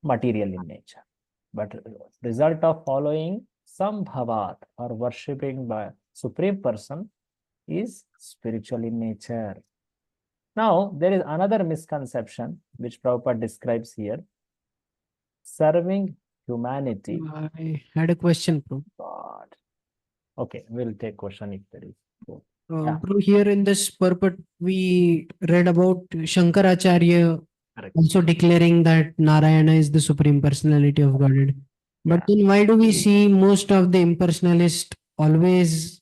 material in nature. But result of following sambhavat or worshipping by Supreme Person is spiritual in nature. Now, there is another misconception which Prabhupada describes here. Serving humanity. I had a question, bro. God. Okay, we'll take question if there is. Bro, here in this purport, we read about Shankaracharya Correct. also declaring that Narayana is the Supreme Personality of Godhead. But then why do we see most of the impersonalists always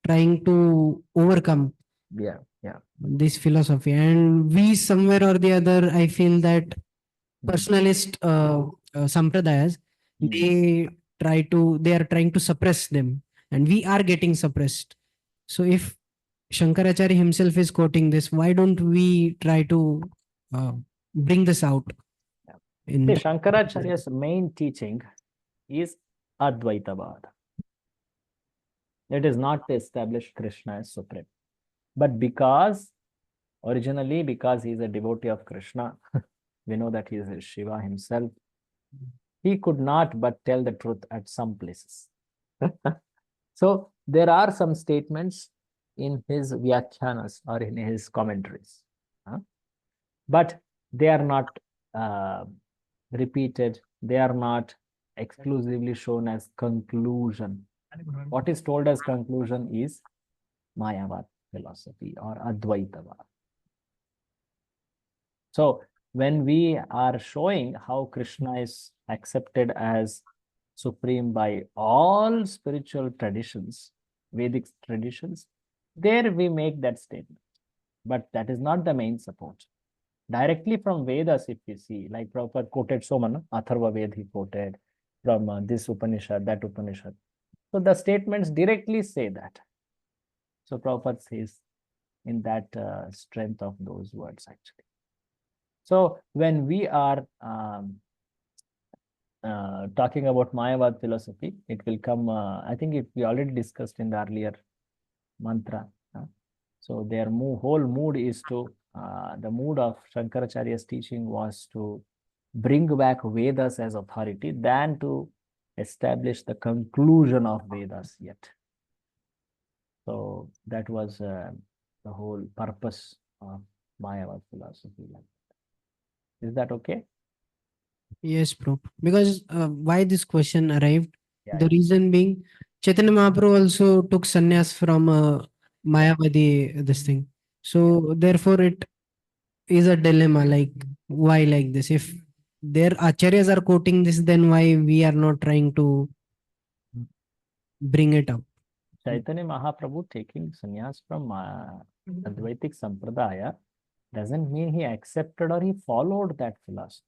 trying to overcome this philosophy? And we somewhere or the other, I feel that personalist sampradayas, they are trying to suppress them, and we are getting suppressed. So if Shankaracharya himself is quoting this, why don't we try to bring this out? Shankaracharya's main teaching is Advaitavad. It is not to establish Krishna as supreme. But originally because he is a devotee of Krishna, we know that he is Shiva himself, he could not but tell the truth at some places. So there are some statements in his vyakhyanas or in his commentaries, but they are not repeated. They are not exclusively shown as conclusion. What is told as conclusion is Mayavad philosophy or Advaitavad. So when we are showing how Krishna is accepted as supreme by all spiritual traditions, Vedic traditions, there we make that statement. But that is not the main support. Directly from Vedas, if we see, like Prabhupada quoted so many, Atharva Ved he quoted from this Upanishad, that Upanishad. So the statements directly say that. So Prabhupada says in that strength of those words actually. So when we are talking about Mayavad philosophy, it will come, I think we already discussed in the earlier mantra. So their whole mood is to, the mood of Shankaracharya's teaching was to bring back Vedas as authority than to establish the conclusion of Vedas yet. So that was the whole purpose of Mayavad philosophy. Is that okay? Yes, bro. Because why this question arrived? The reason being, Chaitanya Mahaprabhu also took sannyas from Mayavadi, this thing. So therefore, it is a dilemma. Like, why like this? If their acharyas are quoting this, then why we are not trying to bring it up? Chaitanya Mahaprabhu taking sannyas from Advaitic Sampradaya doesn't mean he accepted or he followed that philosophy.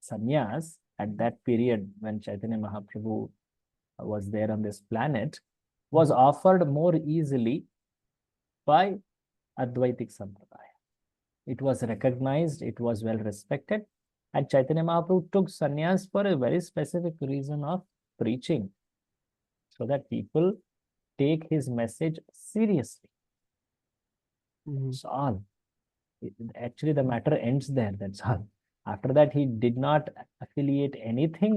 Sannyas at that period when Chaitanya Mahaprabhu was there on this planet was offered more easily by Advaitic Sampradaya. It was recognized, it was well respected, and Chaitanya Mahaprabhu took sannyas for a very specific reason of preaching, so that people take his message seriously. That's all. Actually, the matter ends there. That's all. After that, he did not affiliate anything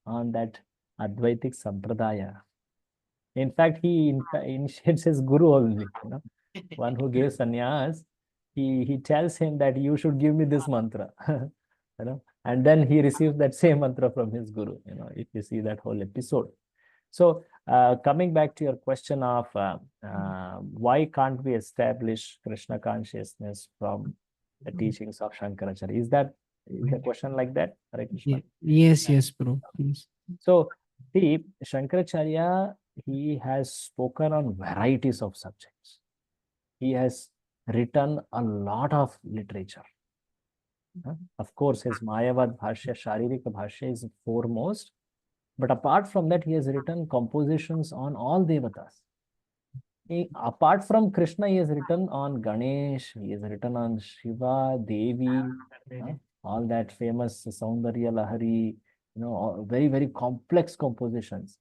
on that Advaitic Sampradaya. In fact, he initiates his guru only. One who gave sannyas, he tells him that you should give me this mantra. And then he receives that same mantra from his guru. If you see that whole episode. So, coming back to your question of why can't we establish Krishna consciousness from the teachings of Shankaracharya? Is the question like that? Hare Krishna? Yes, bro. Yes. So, see, Shankaracharya, he has spoken on varieties of subjects. He has written a lot of literature. Of course, his Mayavad Bhashya, Sharirika Bhashya is foremost. But apart from that, he has written compositions on all devatas. Apart from Krishna, he has written on Ganesh, he has written on Shiva, Devi, all that famous Saundarya Lahari, very, very complex compositions.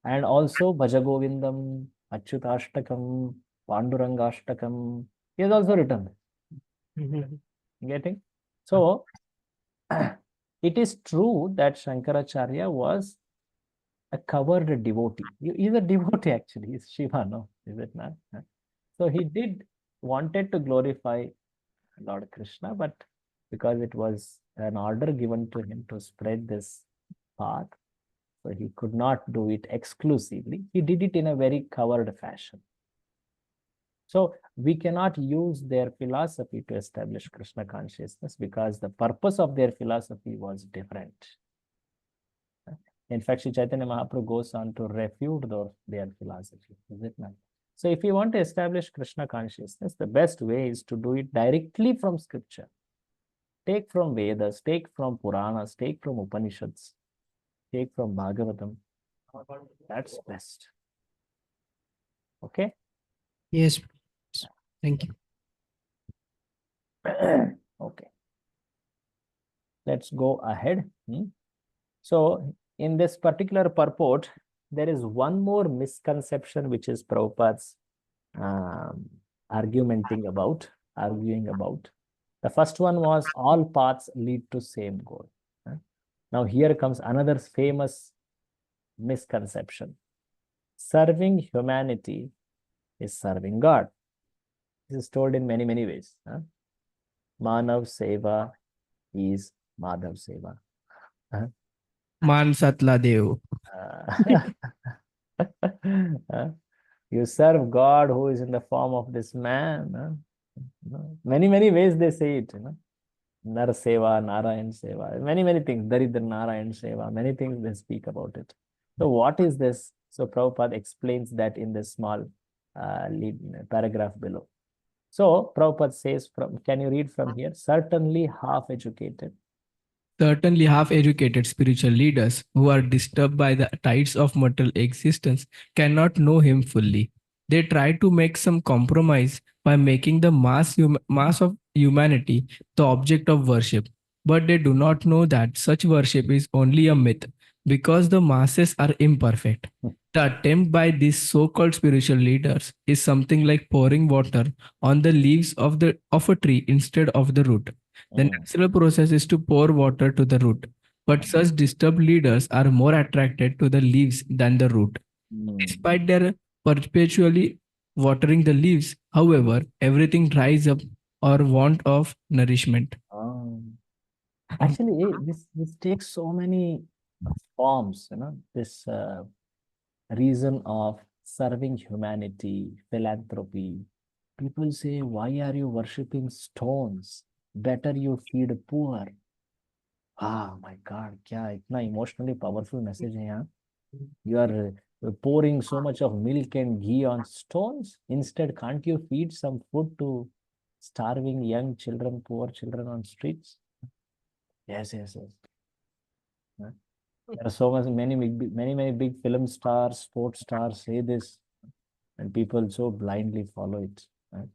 And also Bhajagovindam, Achyutashtakam, Pandurangashtakam, he has also written. Getting? So, it is true that Shankaracharya was a covered devotee. He's a devotee actually. He's Shiva, no? Is it not? So he wanted to glorify Lord Krishna, but because it was an order given to him to spread this path, so he could not do it exclusively. He did it in a very covered fashion. So we cannot use their philosophy to establish Krishna consciousness because the purpose of their philosophy was different. In fact, Sri Chaitanya Mahaprabhu goes on to refute their philosophy. Is it not? So if you want to establish Krishna consciousness, the best way is to do it directly from scripture. Take from Vedas, take from Puranas, take from Upanishads, take from Bhagavatam. That's best. Okay? Yes. Thank you. Okay. Let's go ahead. So, in this particular purport, there is one more misconception which is Prabhupada's arguing about. The first one was all paths lead to same goal. Now here comes another famous misconception. Serving humanity is serving God. This is told in many, many ways. Manav Seva is Madhav Seva. Man Satla Dev. You serve God who is in the form of this man. Many, many ways they say it. Nar Seva, Narayan Seva, many, many things. Daridra Narayan Seva, many things they speak about it. So what is this? So Prabhupada explains that in this small paragraph below. So Prabhupada says, can you read from here? Certainly half-educated. Certainly, half-educated spiritual leaders who are disturbed by the tides of material existence cannot know him fully. They try to make some compromise by making the mass of humanity the object of worship. But they do not know that such worship is only a myth because the masses are imperfect. The attempt by these so-called spiritual leaders is something like pouring water on the leaves of a tree instead of the root. The natural process is to pour water to the root, but such disturbed leaders are more attracted to the leaves than the root. Despite their perpetually watering the leaves, however, everything dries up or want of nourishment. Actually, this takes so many forms, this reason of serving humanity, philanthropy. People say, why are you worshipping stones? Better you feed poor. My God, क्या इतना emotionally powerful message है यहाँ. You are pouring so much of milk and ghee on stones. Instead, can't you feed some food to starving young children, poor children on streets? Yes. There are so many big film stars, sports stars say this, and people so blindly follow it. Right?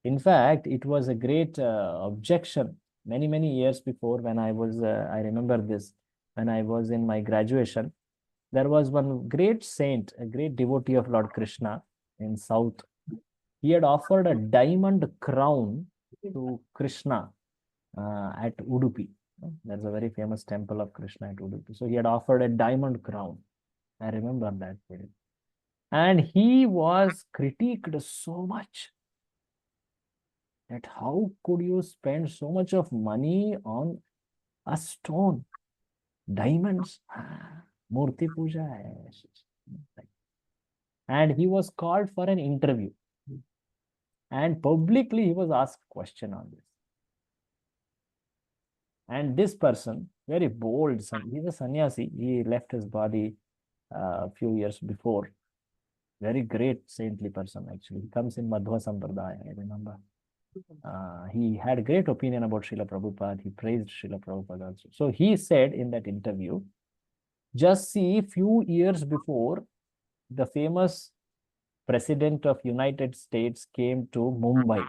In fact, it was a great objection many years before when I remember this, when I was in my graduation. There was one great saint, a great devotee of Lord Krishna in South. He had offered a diamond crown to Krishna at Udupi. There's a very famous temple of Krishna at Udupi. So he had offered a diamond crown. I remember that period. And he was critiqued so much that how could you spend so much of money on a stone? Diamonds? Murti puja hai. And he was called for an interview. And publicly he was asked question on this. And this person, very bold, he's a sannyasi. He left his body a few years before. Very great saintly person, actually. He comes in Madhva Sampradaya, I remember. He had great opinion about Srila Prabhupada. He praised Srila Prabhupada also. So he said in that interview, just see, few years before, the famous President of United States came to Mumbai.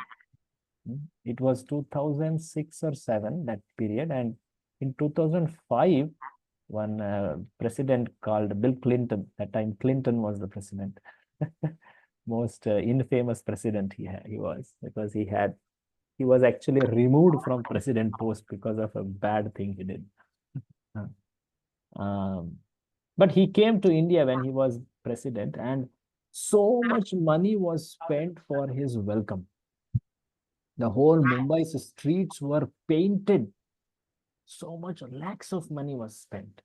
It was 2006 or 7, that period. And in 2005, one president called Bill Clinton, that time Clinton was the president, most infamous president he was, because he was actually removed from president post because of a bad thing he did. But he came to India when he was president, and so much money was spent for his welcome. The whole Mumbai's streets were painted. So much, lakhs of money was spent.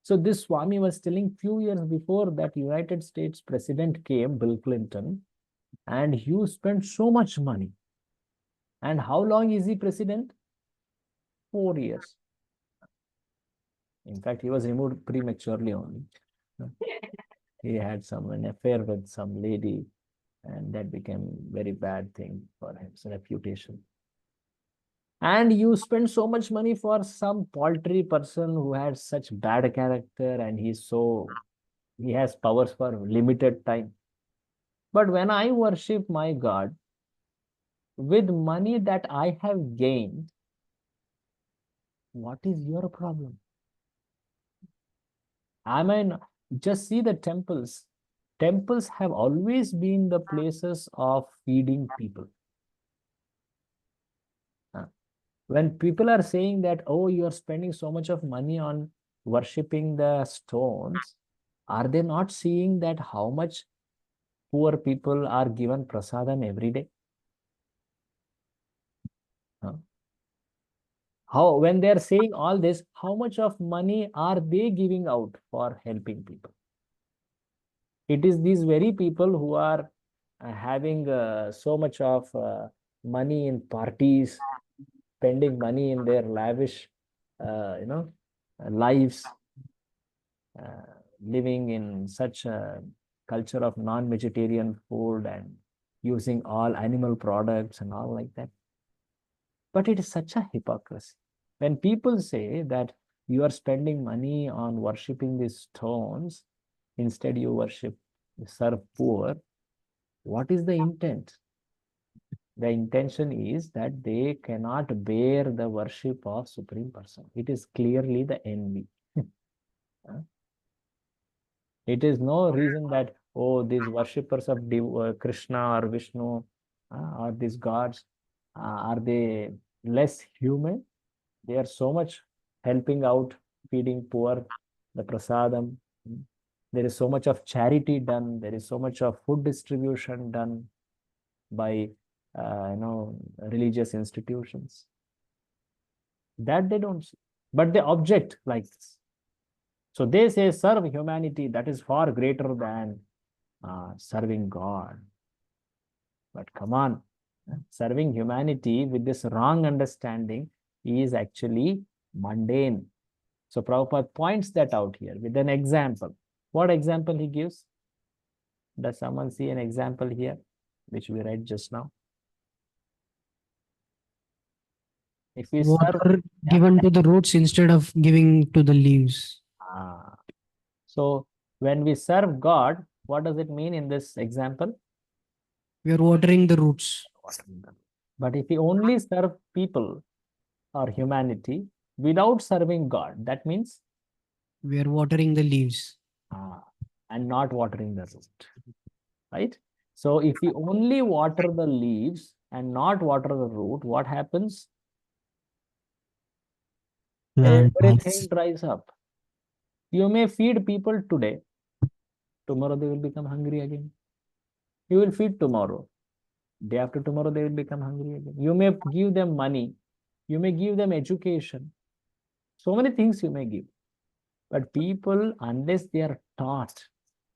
So this Swami was telling few years before that United States president came, Bill Clinton, and you spent so much money. And how long is he president? 4 years. In fact, he was removed prematurely only. He had an affair with some lady, and that became very bad thing for his reputation. And you spend so much money for some paltry person who had such bad character, and he has powers for limited time. But when I worship my God with money that I have gained, what is your problem? I mean, just see the temples. Temples have always been the places of feeding people. When people are saying that, oh, you are spending so much of money on worshipping the stones, are they not seeing that how much poor people are given prasadam every day? How, when they are saying all this, how much of money are they giving out for helping people? It is these very people who are having so much of money in parties, spending money in their lavish, lives, living in such a culture of non-vegetarian food and using all animal products and all like that. But it is such a hypocrisy. When people say that you are spending money on worshipping these stones, instead you serve poor, what is the intent? The intention is that they cannot bear the worship of Supreme Person. It is clearly the envy. It is no reason that, oh, these worshippers of Krishna or Vishnu or these gods, are they less human? They are so much helping out, feeding poor, the prasadam. There is so much of charity done. There is so much of food distribution done by religious institutions. That they don't see. But they object like this. So they say serve humanity, that is far greater than serving God. But come on, serving humanity with this wrong understanding is actually mundane. So Prabhupada points that out here with an example. What example he gives? Does someone see an example here, which we read just now? If we Water given to the roots instead of giving to the leaves. So when we serve God, what does it mean in this example? We are watering the roots. But if we only serve people or humanity without serving God, that means We are watering the leaves. and not watering the root, right? So if we only water the leaves and not water the root, what happens? Plant Everything dies. dries up. You may feed people today, tomorrow they will become hungry again. You will feed tomorrow, day after tomorrow they will become hungry again. You may give them money, you may give them education, so many things you may give. But people, unless they are taught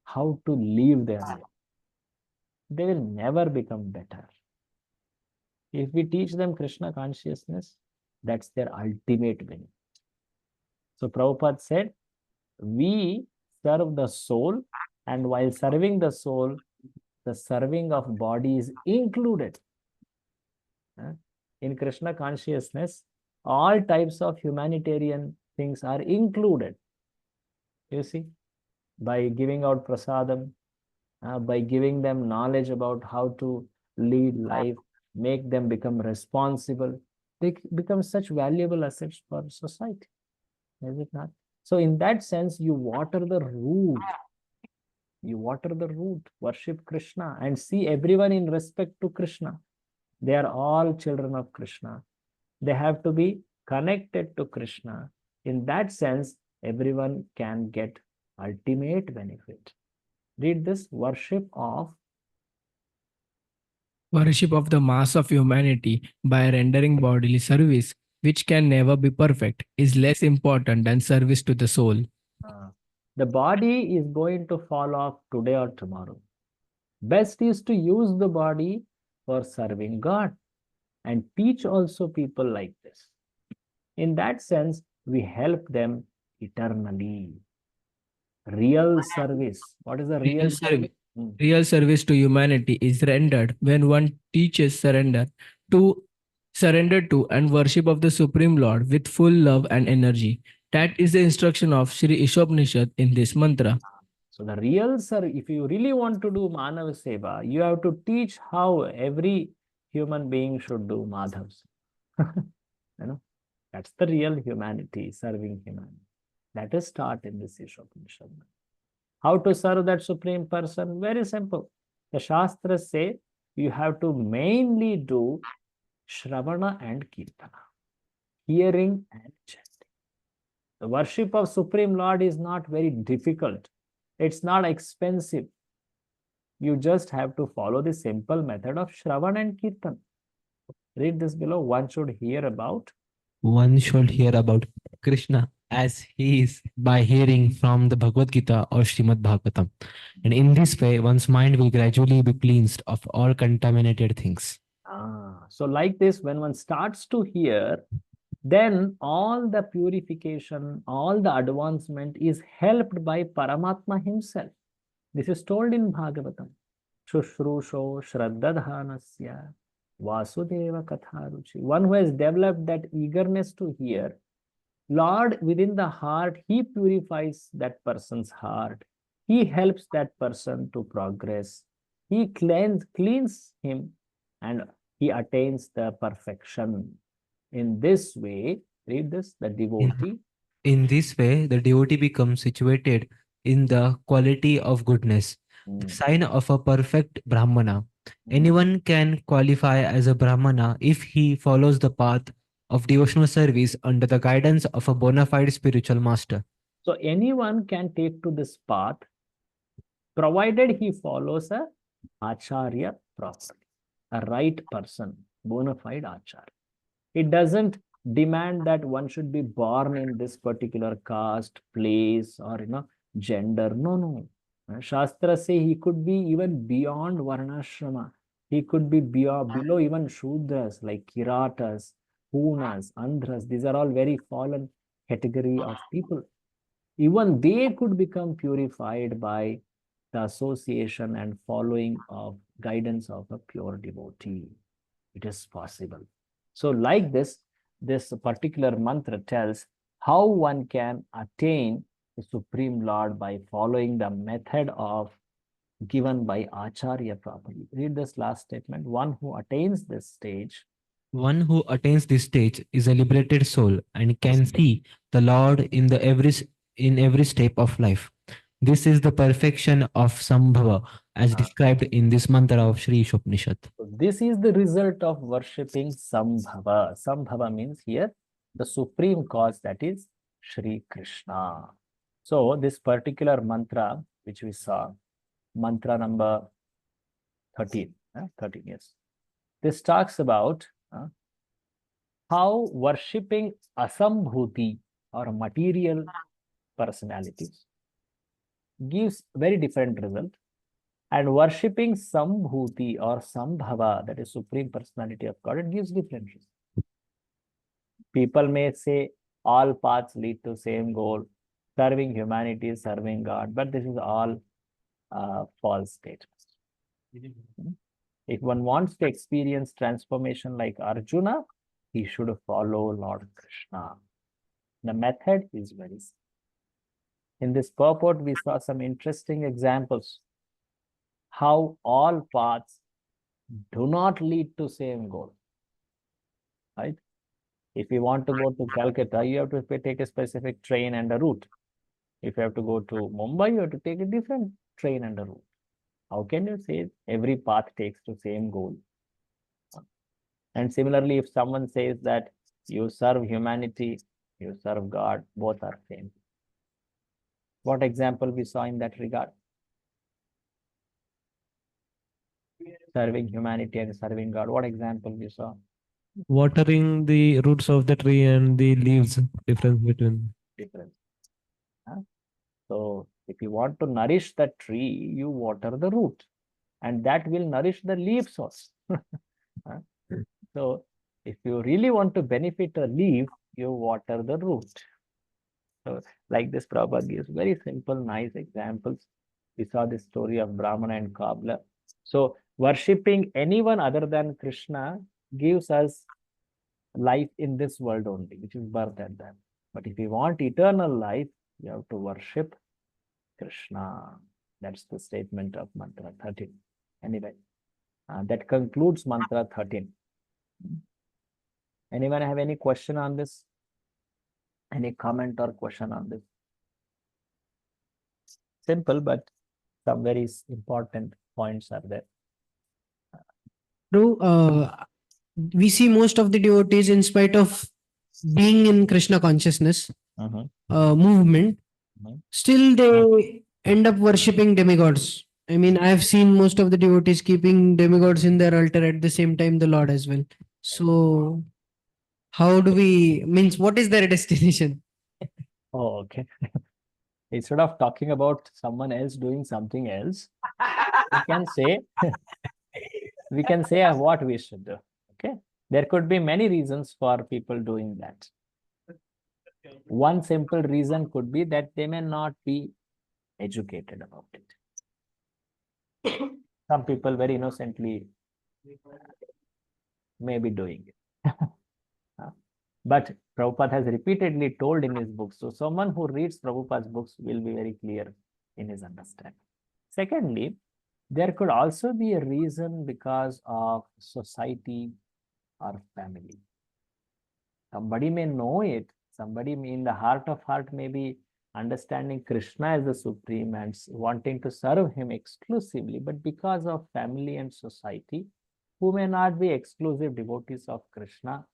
how to live their life, they will never become better. If we teach them Krishna consciousness, that's their ultimate benefit. So Prabhupada said, we serve the soul, and while serving the soul, the serving of body is included. In Krishna consciousness, all types of humanitarian things are included. You see, by giving out prasadam, by giving them knowledge about how to lead life, make them become responsible, they become such valuable assets for society, is it not? So in that sense, you water the root. You water the root, worship Krishna, and see everyone in respect to Krishna. They are all children of Krishna. They have to be connected to Krishna. In that sense, everyone can get ultimate benefit. Read this: Worship of the mass of humanity by rendering bodily service, which can never be perfect, is less important than service to the soul. The body is going to fall off today or tomorrow. Best is to use the body for serving God and teach also people like this. In that sense, we help them eternally. Real service. What is the real service? Real service to humanity is rendered when one teaches surrender to and worship of the Supreme Lord with full love and energy. That is the instruction of Sri Ishopanishad in this mantra. So the real service, if you really want to do Manav Seva, you have to teach how every human being should do Madhav. You know, that's the real humanity, serving humanity. That is taught in this Ishopanishad. How to serve that Supreme Person? Very simple. The Shastras say you have to mainly do Shravana and Kirtana, hearing and chanting. The worship of Supreme Lord is not very difficult. It's not expensive. You just have to follow the simple method of Shravan and Kirtan. Read this below. One should hear about. One should hear about Krishna as he is by hearing from the Bhagavad Gita or Srimad Bhagavatam. And in this way, one's mind will gradually be cleansed of all contaminated things. So like this, when one starts to hear, then all the purification, all the advancement is helped by Paramatma himself. This is told in Bhagavatam. Shushrusho Shraddadhanasya Vasudeva Katharuchi. One who has developed that eagerness to hear, Lord within the heart, he purifies that person's heart. He helps that person to progress. He cleans him, and he attains the perfection. In this way, read this, the devotee. In this way, the devotee becomes situated in the quality of goodness, the sign of a perfect Brahmana. Anyone can qualify as a Brahmana if he follows the path of devotional service under the guidance of a bona fide spiritual master. So anyone can take to this path, provided he follows a acharya properly, a right person, bona fide acharya. It doesn't demand that one should be born in this particular caste, place, or gender. No, no. Shastra say he could be even beyond Varnashrama. He could be below even Shudras like Kiratas, Punas, Andhras. These are all very fallen category of people. Even they could become purified by the association and following of guidance of a pure devotee. It is possible. So like this particular mantra tells how one can attain the Supreme Lord by following the method of given by Acharya properly. Read this last statement. One who attains this stage. One who attains this stage is a liberated soul and can see the Lord in every step of life. This is the perfection of Sambhava as described in this mantra of Sri Ishopanishad. So this is the result of worshipping Sambhava. Sambhava means here the supreme cause, that is Shri Krishna. So this particular mantra which we saw, mantra number 13, 13, yes. This talks about how worshipping asambhuti or material personalities gives very different result, and worshipping sambhuti or sambhava, that is supreme personality of God, it gives different results. People may say all paths lead to same goal, serving humanity, serving God, but this is all false statements. If one wants to experience transformation like Arjuna, he should follow Lord Krishna. The method is very simple. In this purport, we saw some interesting examples how all paths do not lead to same goal, right? If you want to go to Calcutta, you have to take a specific train and a route. If you have to go to Mumbai, you have to take a different train and a route. How can you say every path takes to same goal? And similarly, if someone says that you serve humanity, you serve God, both are same. What example we saw in that regard? Serving humanity and serving God. What example we saw? Watering the roots of the tree and the leaves, difference between. Difference. So if you want to nourish the tree, you water the root, and that will nourish the leaves also. So if you really want to benefit a leaf, you water the root. So like this, Prabhupada gives very simple, nice examples. We saw the story of Brahmana and Kabla. So worshipping anyone other than Krishna gives us life in this world only, which is birth and death. But if you want eternal life, you have to worship Krishna. That's the statement of mantra 13. Anyway, that concludes mantra 13. Anyone have any question on this? Any comment or question on this? Simple, but some very important points are there. True. We see most of the devotees, in spite of being in Krishna consciousness movement, still they end up worshipping demigods. I mean, I've seen most of the devotees keeping demigods in their altar at the same time the Lord as well. So, how do we, means, what is their destination? Oh, okay. Instead of talking about someone else doing something else, we can say what we should do. Okay, there could be many reasons for people doing that. One simple reason could be that they may not be educated about it. Some people very innocently may be doing it. But Prabhupada has repeatedly told in his books, so someone who reads Prabhupada's books will be very clear in his understanding. Secondly, there could also be a reason because of society or family. Somebody may know it, somebody in the heart of heart may be understanding Krishna as the supreme and wanting to serve him exclusively, but because of family and society, who may not be exclusive devotees of Krishna,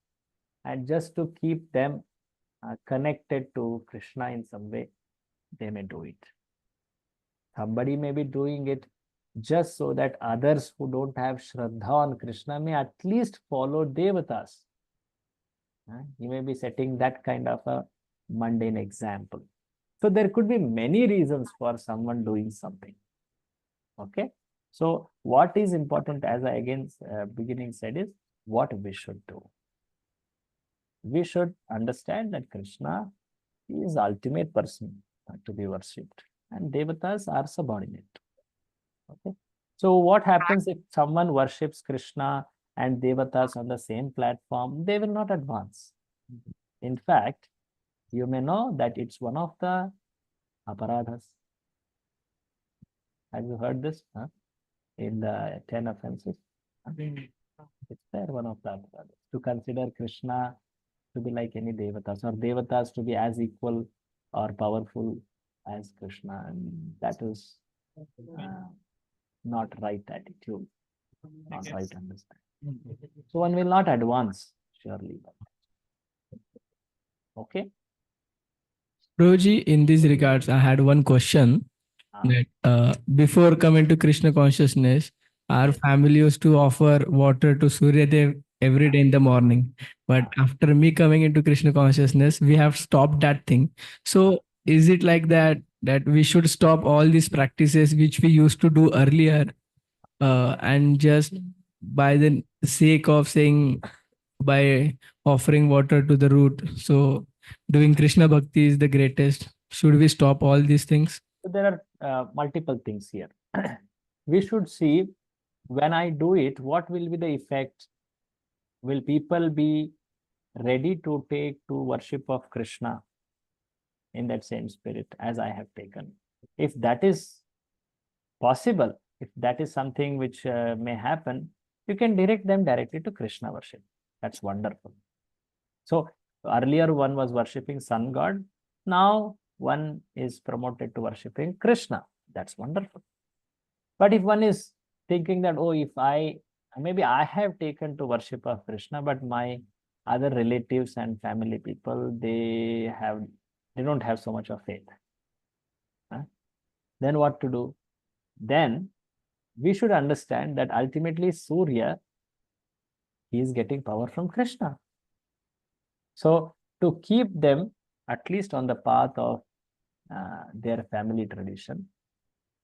and just to keep them connected to Krishna in some way, they may do it. Somebody may be doing it just so that others who don't have Shraddha on Krishna may at least follow Devatas. He may be setting that kind of a mundane example. So there could be many reasons for someone doing something. Okay. So what is important, as I again beginning said, is what we should do. We should understand that Krishna is the ultimate person to be worshipped, and Devatas are subordinate. Okay. So what happens if someone worships Krishna and Devatas on the same platform? They will not advance. In fact, you may know that it's one of the aparadhas. Have you heard this? Huh? In the 10 offenses? It's there, one of that. To consider Krishna to be like any devatas, or devatas to be as equal or powerful as Krishna. And that is not right attitude, not right understanding. So one will not advance, surely. Okay. Prabhuji, in these regards, I had one question that before coming to Krishna consciousness, our family used to offer water to Surya Dev every day in the morning. But after me coming into Krishna consciousness, we have stopped that thing. So is it like that we should stop all these practices which we used to do earlier, and just by the sake of saying by offering water to the root, so doing Krishna Bhakti is the greatest? Should we stop all these things? So there are multiple things here. We should see, when I do it, what will be the effect? Will people be ready to take to worship of Krishna in that same spirit as I have taken? If that is possible, if that is something which may happen, you can direct them directly to Krishna worship. That's wonderful. So earlier one was worshipping sun god. Now one is promoted to worshipping Krishna. That's wonderful. But if one is thinking that, oh, if maybe I have taken to worship of Krishna, but my other relatives and family people, they don't have so much of faith. Then what to do? Then we should understand that ultimately Surya, he is getting power from Krishna. So to keep them at least on the path of their family tradition,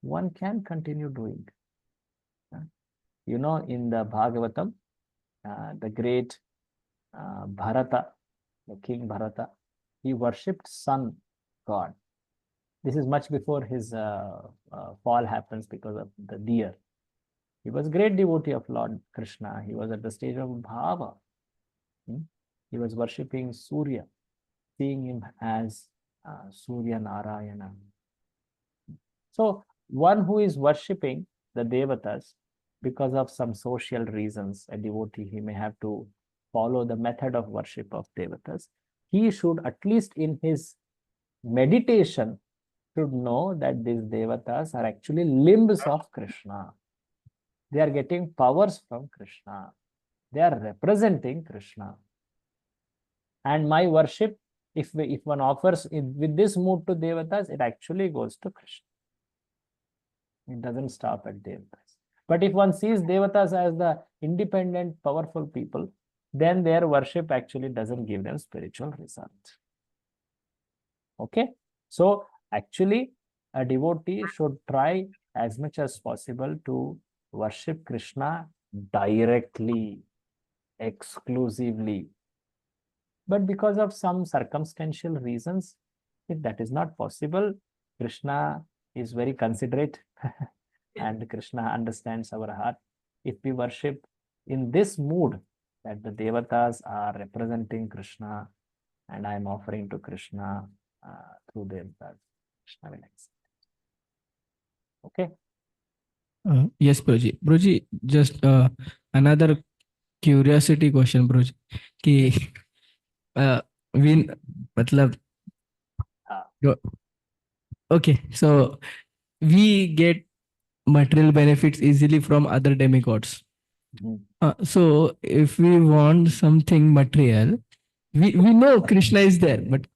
one can continue doing. You know, in the Bhagavatam, the great Bharata, the king Bharata, he worshipped sun god. This is much before his fall happens because of the deer. He was a great devotee of Lord Krishna. He was at the stage of bhava. He was worshipping Surya, seeing him as Surya Narayana. So one who is worshipping the devatas because of some social reasons, a devotee, he may have to follow the method of worship of devatas. He should, at least in his meditation, should know that these devatas are actually limbs of Krishna. They are getting powers from Krishna. They are representing Krishna. And my worship, if one offers with this mood to devatas, it actually goes to Krishna. It doesn't stop at devatas. But if one sees devatas as the independent, powerful people, then their worship actually doesn't give them spiritual results. Okay? So actually, a devotee should try as much as possible to worship Krishna directly, exclusively. But because of some circumstantial reasons, if that is not possible, Krishna is very considerate and Krishna understands our heart. If we worship in this mood, that the devatas are representing Krishna and I am offering to Krishna through devatas, Krishna will accept. Okay? Yes, Broji. Broji, just another curiosity question, Broji. कि we मतलब okay, so we get material benefits easily from other demigods. So if we want something material, we know Krishna is there, but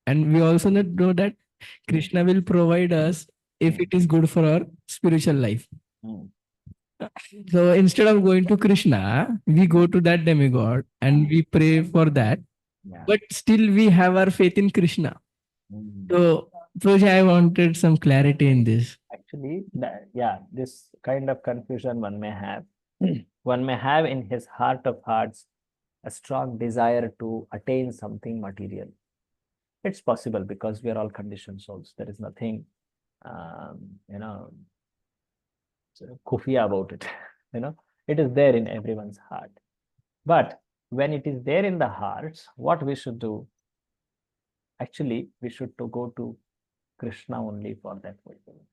and we also know that Krishna will provide us if it is good for our spiritual life. So instead of going to Krishna, we go to that demigod and we pray for that. But still we have our faith in Krishna. So Proj, I wanted some clarity in this. Actually, this kind of confusion one may have. One may have in his heart of hearts a strong desire to attain something material. It's possible because we are all conditioned souls. There is nothing, khufiya about it. It is there in everyone's heart. But when it is there in the hearts, what we should do? Actually, we should go to Krishna only for that fulfillment.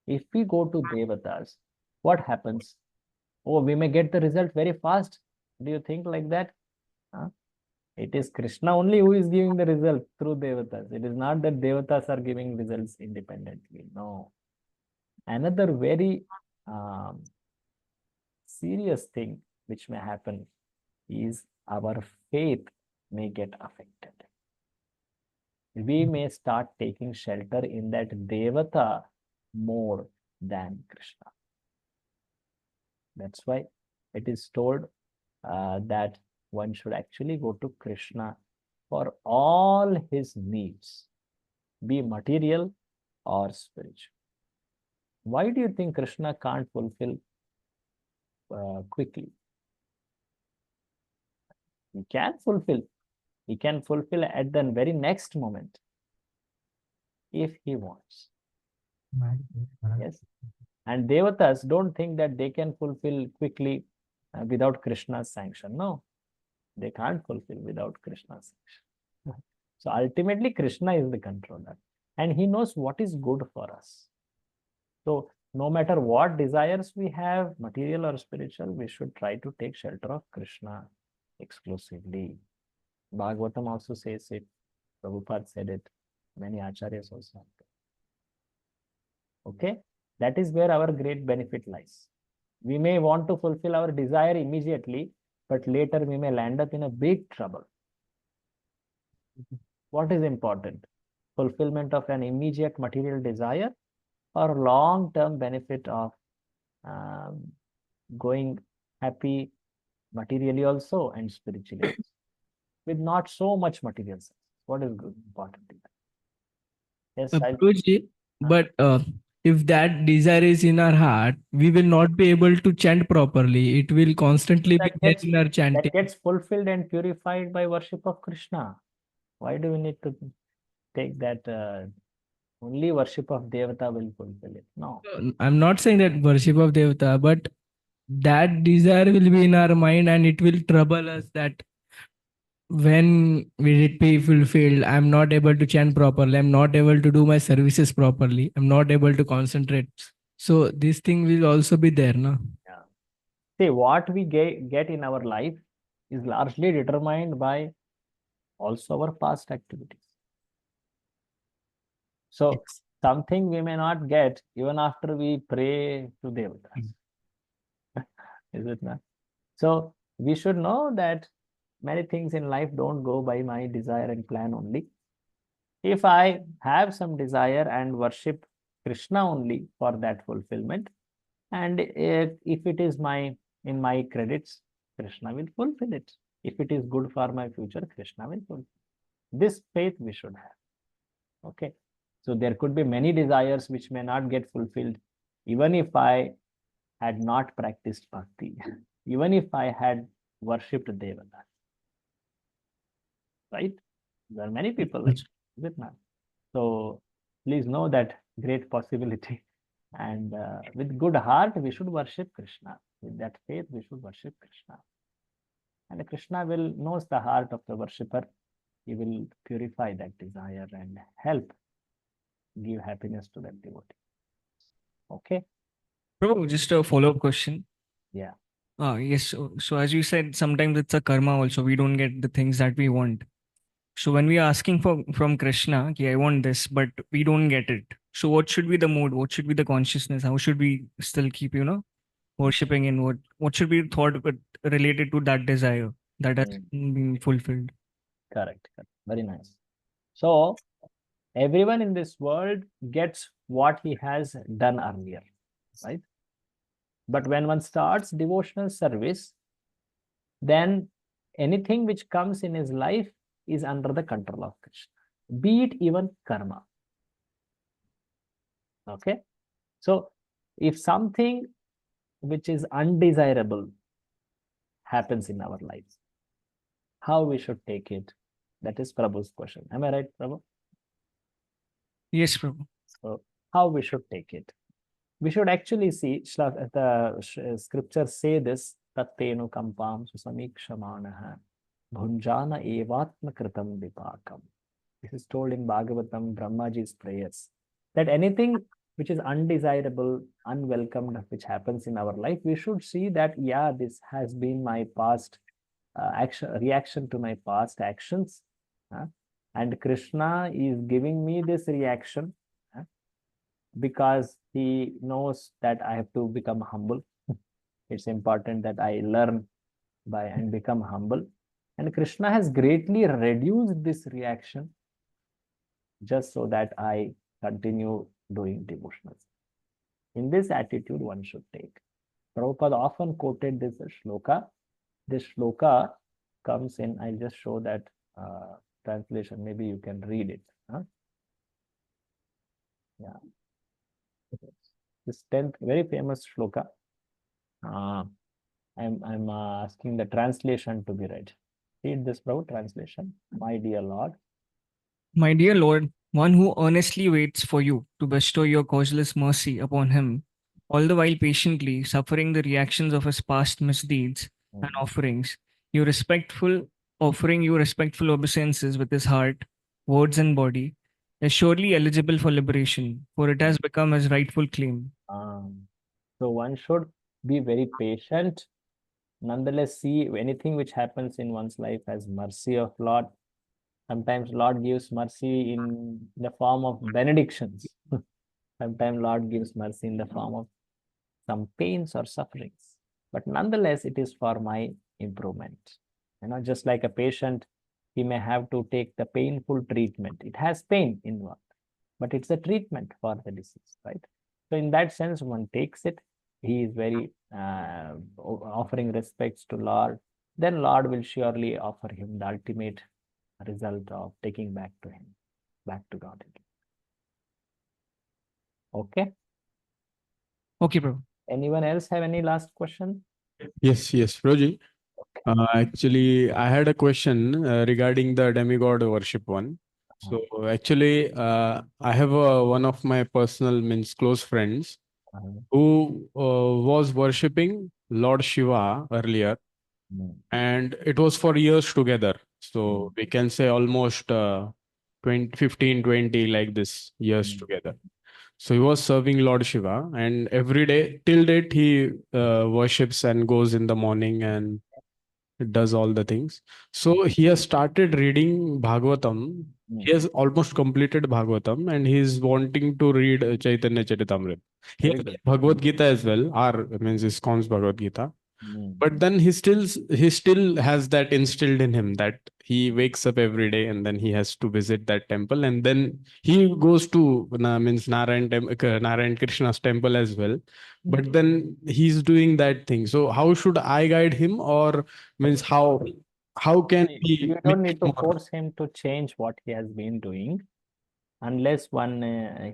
If we go to Devatas, what happens? Oh, we may get the result very fast. Do you think like that? Huh? It is Krishna only who is giving the result through Devatas. It is not that Devatas are giving results independently. No. Another very serious thing which may happen is our faith may get affected. We may start taking shelter in that Devata more than Krishna. That's why it is told that one should actually go to Krishna for all his needs, be material or spiritual. Why do you think Krishna can't fulfill quickly? He can fulfill. He can fulfill at the very next moment if he wants. Yes. And Devatas don't think that they can fulfill quickly without Krishna's sanction. No, they can't fulfill without Krishna's sanction. So ultimately, Krishna is the controller and he knows what is good for us. So no matter what desires we have, material or spiritual, we should try to take shelter of Krishna exclusively. Bhagavatam also says it. Prabhupada said it. Many acharyas also have it. Okay, that is where our great benefit lies. We may want to fulfill our desire immediately, but later we may land up in a big trouble. What is important? Fulfillment of an immediate material desire or long-term benefit of going happy materially also and spiritually also, with not so much material sense. What is good, important? Yes, Prabhuji, but if that desire is in our heart, we will not be able to chant properly. It will constantly be there in our chanting. that gets fulfilled and purified by worship of Krishna. Why do we need to take that only worship of Devata will fulfill it? No. I'm not saying that worship of Devata, but that desire will be in our mind and it will trouble us that when will it be fulfilled? I'm not able to chant properly. I'm not able to do my services properly. I'm not able to concentrate. So this thing will also be there, no? Yeah. See, what we get in our life is largely determined by also our past activities. So something we may not get even after we pray to Devatas. Is it not? So we should know that many things in life don't go by my desire and plan only. If I have some desire and worship Krishna only for that fulfillment, and if it is in my credits, Krishna will fulfill it. If it is good for my future, Krishna will fulfill. This faith we should have. Okay. So there could be many desires which may not get fulfilled, even if I had not practiced bhakti, even if I had worshipped Devata. Right? There are many people like that. So please know that great possibility. And with good heart, we should worship Krishna. With that faith, we should worship Krishna. And Krishna will knows the heart of the worshipper. He will purify that desire and help give happiness to that devotee. Okay? Bro, just a follow-up question. Yeah. Yes. So as you said, sometimes it's a karma also. We don't get the things that we want. So when we are asking from Krishna, okay, I want this, but we don't get it. So what should be the mood? What should be the consciousness? How should we still keep, worshipping in what should be thought related to that desire that has been fulfilled? Correct. Very nice. So everyone in this world gets what he has done earlier, right? But when one starts devotional service, then anything which comes in his life is under the control of Krishna, be it even karma. Okay. So if something which is undesirable happens in our lives, how we should take it? That is Prabhu's question. Am I right, Prabhu? Yes, Prabhu. So how we should take it? We should actually see the scriptures say this, tattenu kampam susamikshamanaha bhunjana evatma kritam vipakam. This is told in Bhagavatam, Brahmaji's prayers, that anything which is undesirable, unwelcomed, which happens in our life, we should see that, yeah, this has been my past reaction to my past actions. And Krishna is giving me this reaction because he knows that I have to become humble. It's important that I learn by and become humble. And Krishna has greatly reduced this reaction just so that I continue doing devotionals. In this attitude, one should take. Prabhupada often quoted this shloka. This shloka comes in, I'll just show that translation. Maybe you can read it. Yeah. This 10th, very famous shloka. I'm asking the translation to be read. Read this, Prabhu, translation. My dear Lord. My dear Lord, one who earnestly waits for you to bestow your causeless mercy upon him, all the while patiently suffering the reactions of his past misdeeds and offerings, offering you respectful obeisances with his heart, words, and body, is surely eligible for liberation, for it has become his rightful claim. So one should be very patient, nonetheless see anything which happens in one's life as mercy of Lord. Sometimes Lord gives mercy in the form of benedictions. Sometimes Lord gives mercy in the form of some pains or sufferings. But nonetheless, it is for my improvement. Just like a patient, he may have to take the painful treatment. It has pain involved, but it's a treatment for the disease, right? So in that sense, one takes it. He is very offering respects to Lord. Then Lord will surely offer him the ultimate result of taking back to him, back to God again. Okay. Okay, bro. Anyone else have any last question? Yes, Proji. Actually, I had a question regarding the demigod worship one. So actually, I have one of my personal means close friends who was worshipping Lord Shiva earlier, and it was for years together. So we can say almost 20, 15, 20 like this years together. So he was serving Lord Shiva, and every day till date he worships and goes in the morning and does all the things. So he has started reading Bhagavatam. He has almost completed Bhagavatam, and he is wanting to read Chaitanya Charitamrita. He has Bhagavad Gita as well, or means ISKCON's Bhagavad Gita. But then he still has that instilled in him that he wakes up every day and then he has to visit that temple, and then he goes to means Narayan Krishna's temple as well. But then he's doing that thing. So how should I guide him, or means how can we You don't make need to more? force him to change what he has been doing, unless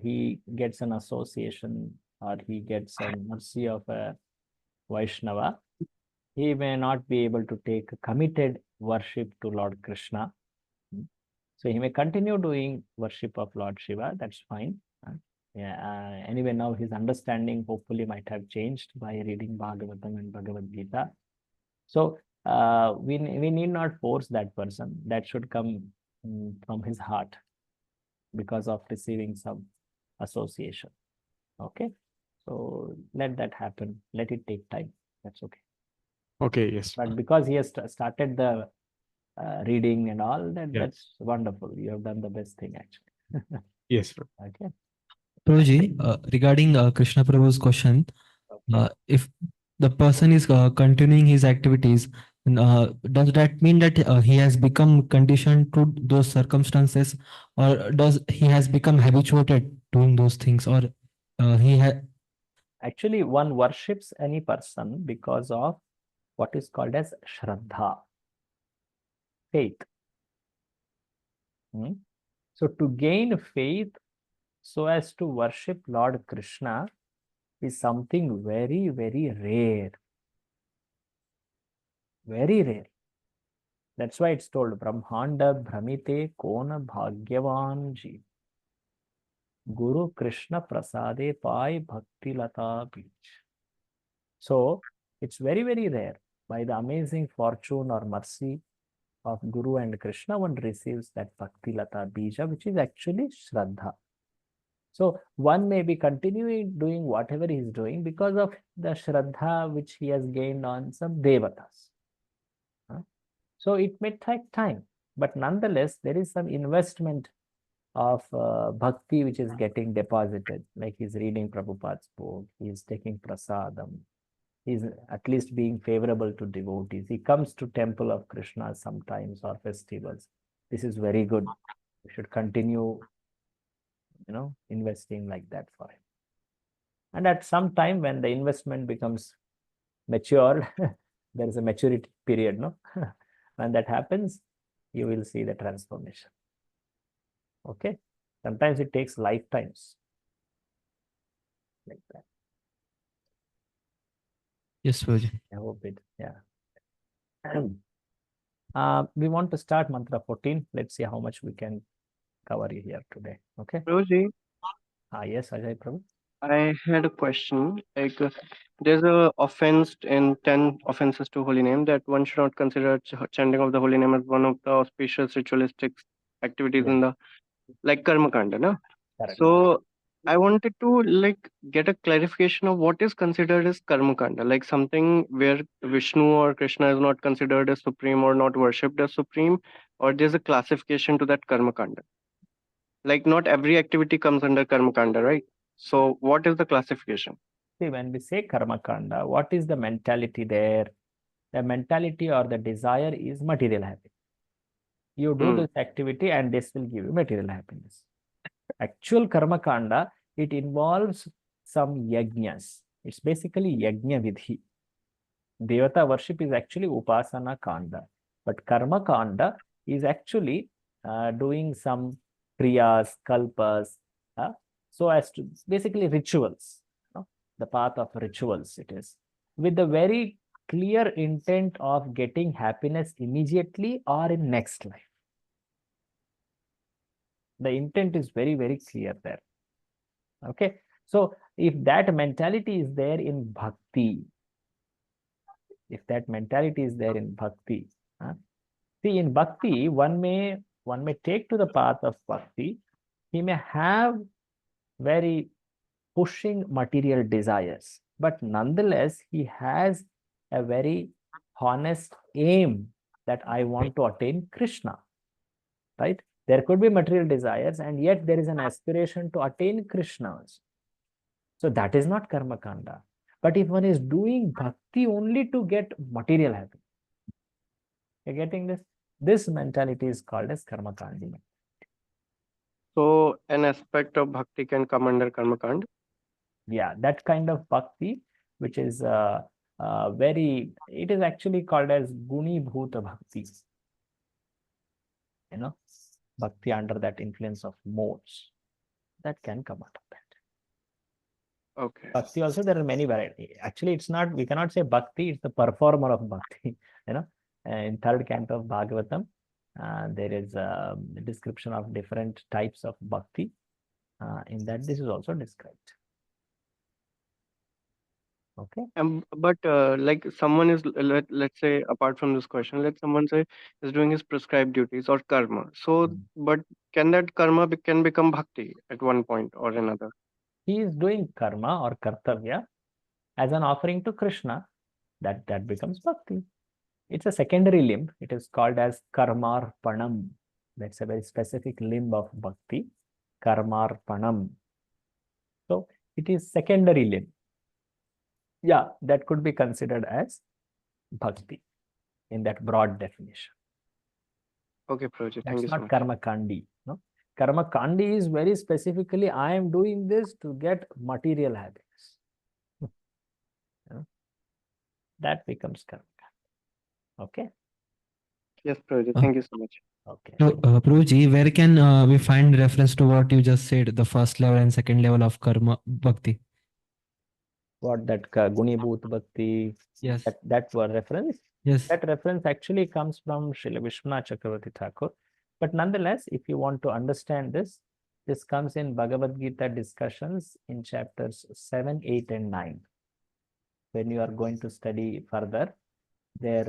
he gets an association or he gets a mercy of a Vaishnava. He may not be able to take committed worship to Lord Krishna. So he may continue doing worship of Lord Shiva. That's fine. Anyway, now his understanding hopefully might have changed by reading Bhagavatam and Bhagavad Gita. So we need not force that person. That should come from his heart because of receiving some association. Okay. So let that happen. Let it take time. That's okay. Okay, yes. But because he has started the reading and all that, Yeah. that's wonderful. You have done the best thing actually. Yes, bro. Okay. Prabhuji, regarding Krishna Prabhu's question, if the person is continuing his activities, does that mean that he has become conditioned to those circumstances, or does he has become habituated doing those things, or he has? Actually, one worships any person because of what is called as Shraddha, faith. So to gain faith so as to worship Lord Krishna is something very, very rare. Very rare. That's why it's told Brahmanda Brahmite Kona Bhagyavan Jeev. Guru Krishna Prasade Pai Bhakti Lata Beach. So it's very, very rare. By the amazing fortune or mercy of Guru and Krishna, one receives that Bhakti Lata Bija, which is actually Shraddha. So one may be continuing doing whatever he is doing because of the Shraddha which he has gained on some Devatas. So it may take time, but nonetheless, there is some investment of bhakti which is getting deposited, like he's reading Prabhupada's book, he's taking prasadam, he's at least being favorable to devotees. He comes to temple of Krishna sometimes or festivals. This is very good. We should continue, investing like that for him. And at some time when the investment becomes mature, there is a maturity period, no? When that happens, you will see the transformation. Okay. Sometimes it takes lifetimes. Like that. Yes, Prabhuji. I hope it, yeah. We want to start mantra 14. Let's see how much we can cover here today. Okay. Prabhuji, Yes, Ajay Prabhu. I had a question. Like, there's a offense in 10 offenses to holy name that one should not consider chanting of the holy name as one of the auspicious ritualistic activities Yeah. in the, like karma kanda, no? Correct. So I wanted to get a clarification of what is considered as karma kanda, like something where Vishnu or Krishna is not considered as supreme or not worshipped as supreme, or there's a classification to that karma kanda. Like not every activity comes under karma kanda, right? So what is the classification? See, when we say karma kanda, what is the mentality there? The mentality or the desire is material happiness. You do this activity and this will give you material happiness. Actual karma kanda, it involves some yajnas. It's basically yajna vidhi. Devata worship is actually upasana kanda, but karma kanda is actually doing some kriyas, kalpas, so as to basically rituals, the path of rituals it is, with the very clear intent of getting happiness immediately or in next life. The intent is very, very clear there. Okay. So if that mentality is there in bhakti, see, in bhakti, one may take to the path of bhakti. He may have very pushing material desires, but nonetheless, he has a very honest aim that I want to attain Krishna, right? There could be material desires, and yet there is an aspiration to attain Krishna. So that is not karma kanda. But if one is doing bhakti only to get material happiness, you're getting this? This mentality is called as karma kandi. So an aspect of bhakti can come under karma kanda. Yeah, that kind of bhakti, which is it is actually called as guni bhuta bhakti. Bhakti under that influence of modes, that can come out of that. Okay. Bhakti also, there are many varieties. Actually, it's not, we cannot say bhakti, it's the performer of bhakti. In third canto of Bhagavatam, there is a description of different types of bhakti. In that, this is also described. Okay. But like someone is, let's say, apart from this question, let someone say is doing his prescribed duties or karma. So, but can that karma can become bhakti at one point or another? He is doing karma or kartavya as an offering to Krishna. That becomes bhakti. It's a secondary limb. It is called as karmarpanam. That's a very specific limb of bhakti. Karmarpanam. So it is secondary limb. Yeah, that could be considered as bhakti in that broad definition. Okay, Prabhuji, thank you That's so not much. karma kandi. No, karma kandi is very specifically, I am doing this to get material happiness. That becomes karma kandi. Okay. Yes, Prabhuji, thank you so much. Okay. So, Prabhuji, where can we find reference to what you just said, the first level and second level of karma bhakti? What that Guni Bhut Bhakti, Yes. that were reference? Yes. That reference actually comes from Srila Vishwanath Chakravarti Thakur. But nonetheless, if you want to understand this, this comes in Bhagavad Gita discussions in chapters 7, 8, and 9. When you are going to study further, there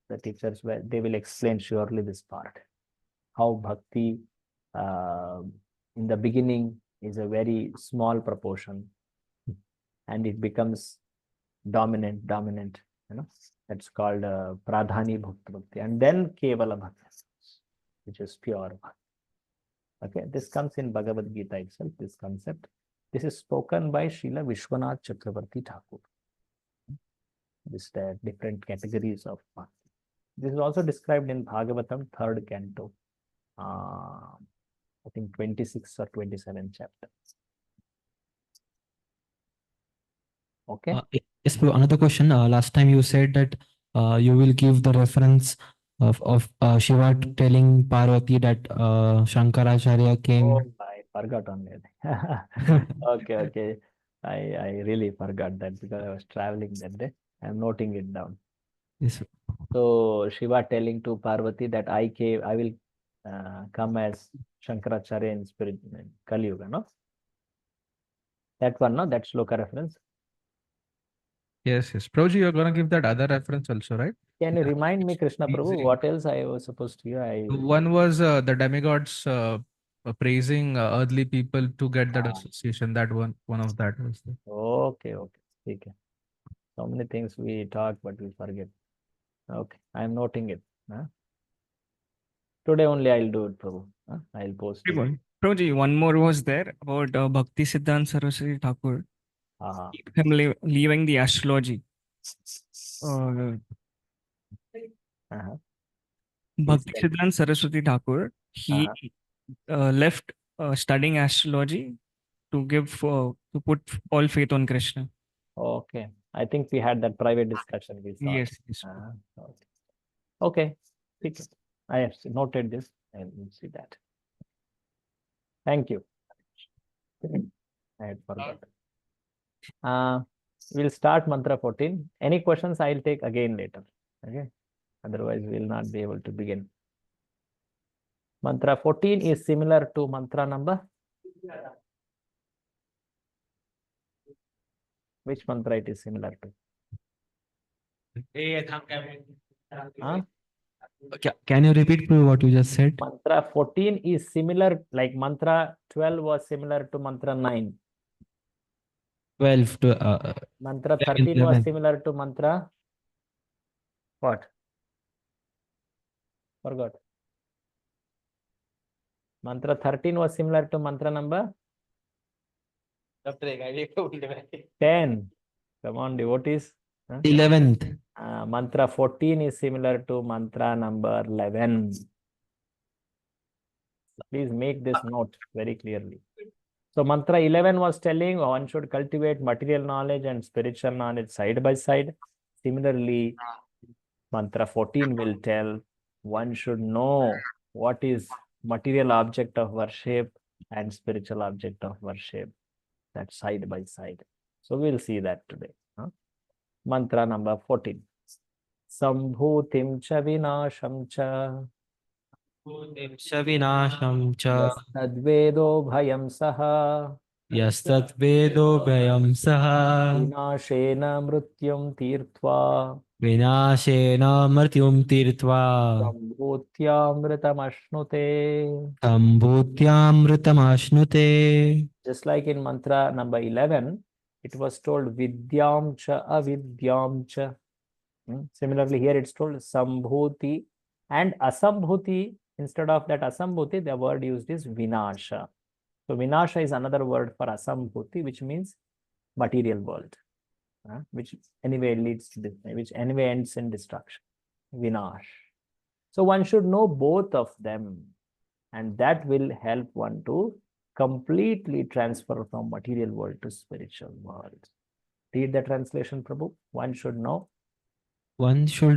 the teachers they will explain surely this part. How bhakti in the beginning is a very small proportion, and it becomes dominant, that's called Pradhani Bhakti, and then Kevala Bhakti, which is pure Bhakti. Okay, this comes in Bhagavad Gita itself, this concept. This is spoken by Srila Vishwanath Chakravarti Thakur. This different categories of Bhakti. This is also described in Bhagavatam, 3rd canto, I think 26 or 27 chapter. Okay. Yes, bro. Another question. Last time you said that you will give the reference of Shiva telling Parvati that Shankaracharya came. Oh, I forgot only. Okay. I really forgot that because I was traveling that day. I'm noting it down. Yes. So Shiva telling to Parvati that I will come as Shankaracharya in spirit in Kali Yuga, no? That one, no? That shloka reference. Yes. Prabhuji, you're going to give that other reference also, right? Can you remind me, Krishna Prabhu, what else I was supposed to hear? One was the demigods praising earthly people to get that Ah. association. That one of that was there. Okay. Okay. So many things we talk, but we forget. Okay, I'm noting it. Today only I'll do it, Prabhu. I'll post it. Prabhuji, one more was there about Bhakti Siddhanta Saraswati Thakur. Uh-huh. Him leaving the astrology. Uh-huh. Bhakti Siddhanta Saraswati Thakur, he Uh-huh. left studying astrology to put all faith on Krishna. Okay, I think we had that private discussion. We saw. Yes. Okay. I have noted this and we'll see that. Thank you. I had forgotten. We'll start mantra 14. Any questions I'll take again later. Okay. Otherwise, we'll not be able to begin. Mantra 14 is similar to mantra number. Which mantra it is similar to? Huh? Can you repeat what you just said? Mantra 14 is similar, like mantra 12 was similar to mantra 9. 12 to mantra 13 11. was similar to mantra what? Forgot. Mantra 13 was similar to mantra number 10. Come on, devotees. 11th. Mantra 14 is similar to mantra number 11. Please make this note very clearly. So mantra 11 was telling one should cultivate material knowledge and spiritual knowledge side by side. Similarly, mantra 14 will tell one should know what is material object of worship and spiritual object of worship, that side by side. So we'll see that today. Mantra number 14. Sambhutim cha vinasham cha Vinasham cha tadvedo bhayam saha yastat bhayam saha vinashena mrutyum tirtva vinashena martyum tirtva sambhutyamritam ambhutyamritam. Just like in mantra number 11, it was told vidyam cha avidyam cha. Similarly, here it's told sambhuti and asambhuti. Instead of that asambhuti, the word used is vinasha. So vinasha is another word for asambhuti, which means material world, which anyway leads to this, which anyway ends in destruction. Vinash. So one should know both of them, and that will help one to completely transfer from material world to spiritual world. Read the translation, Prabhu. One should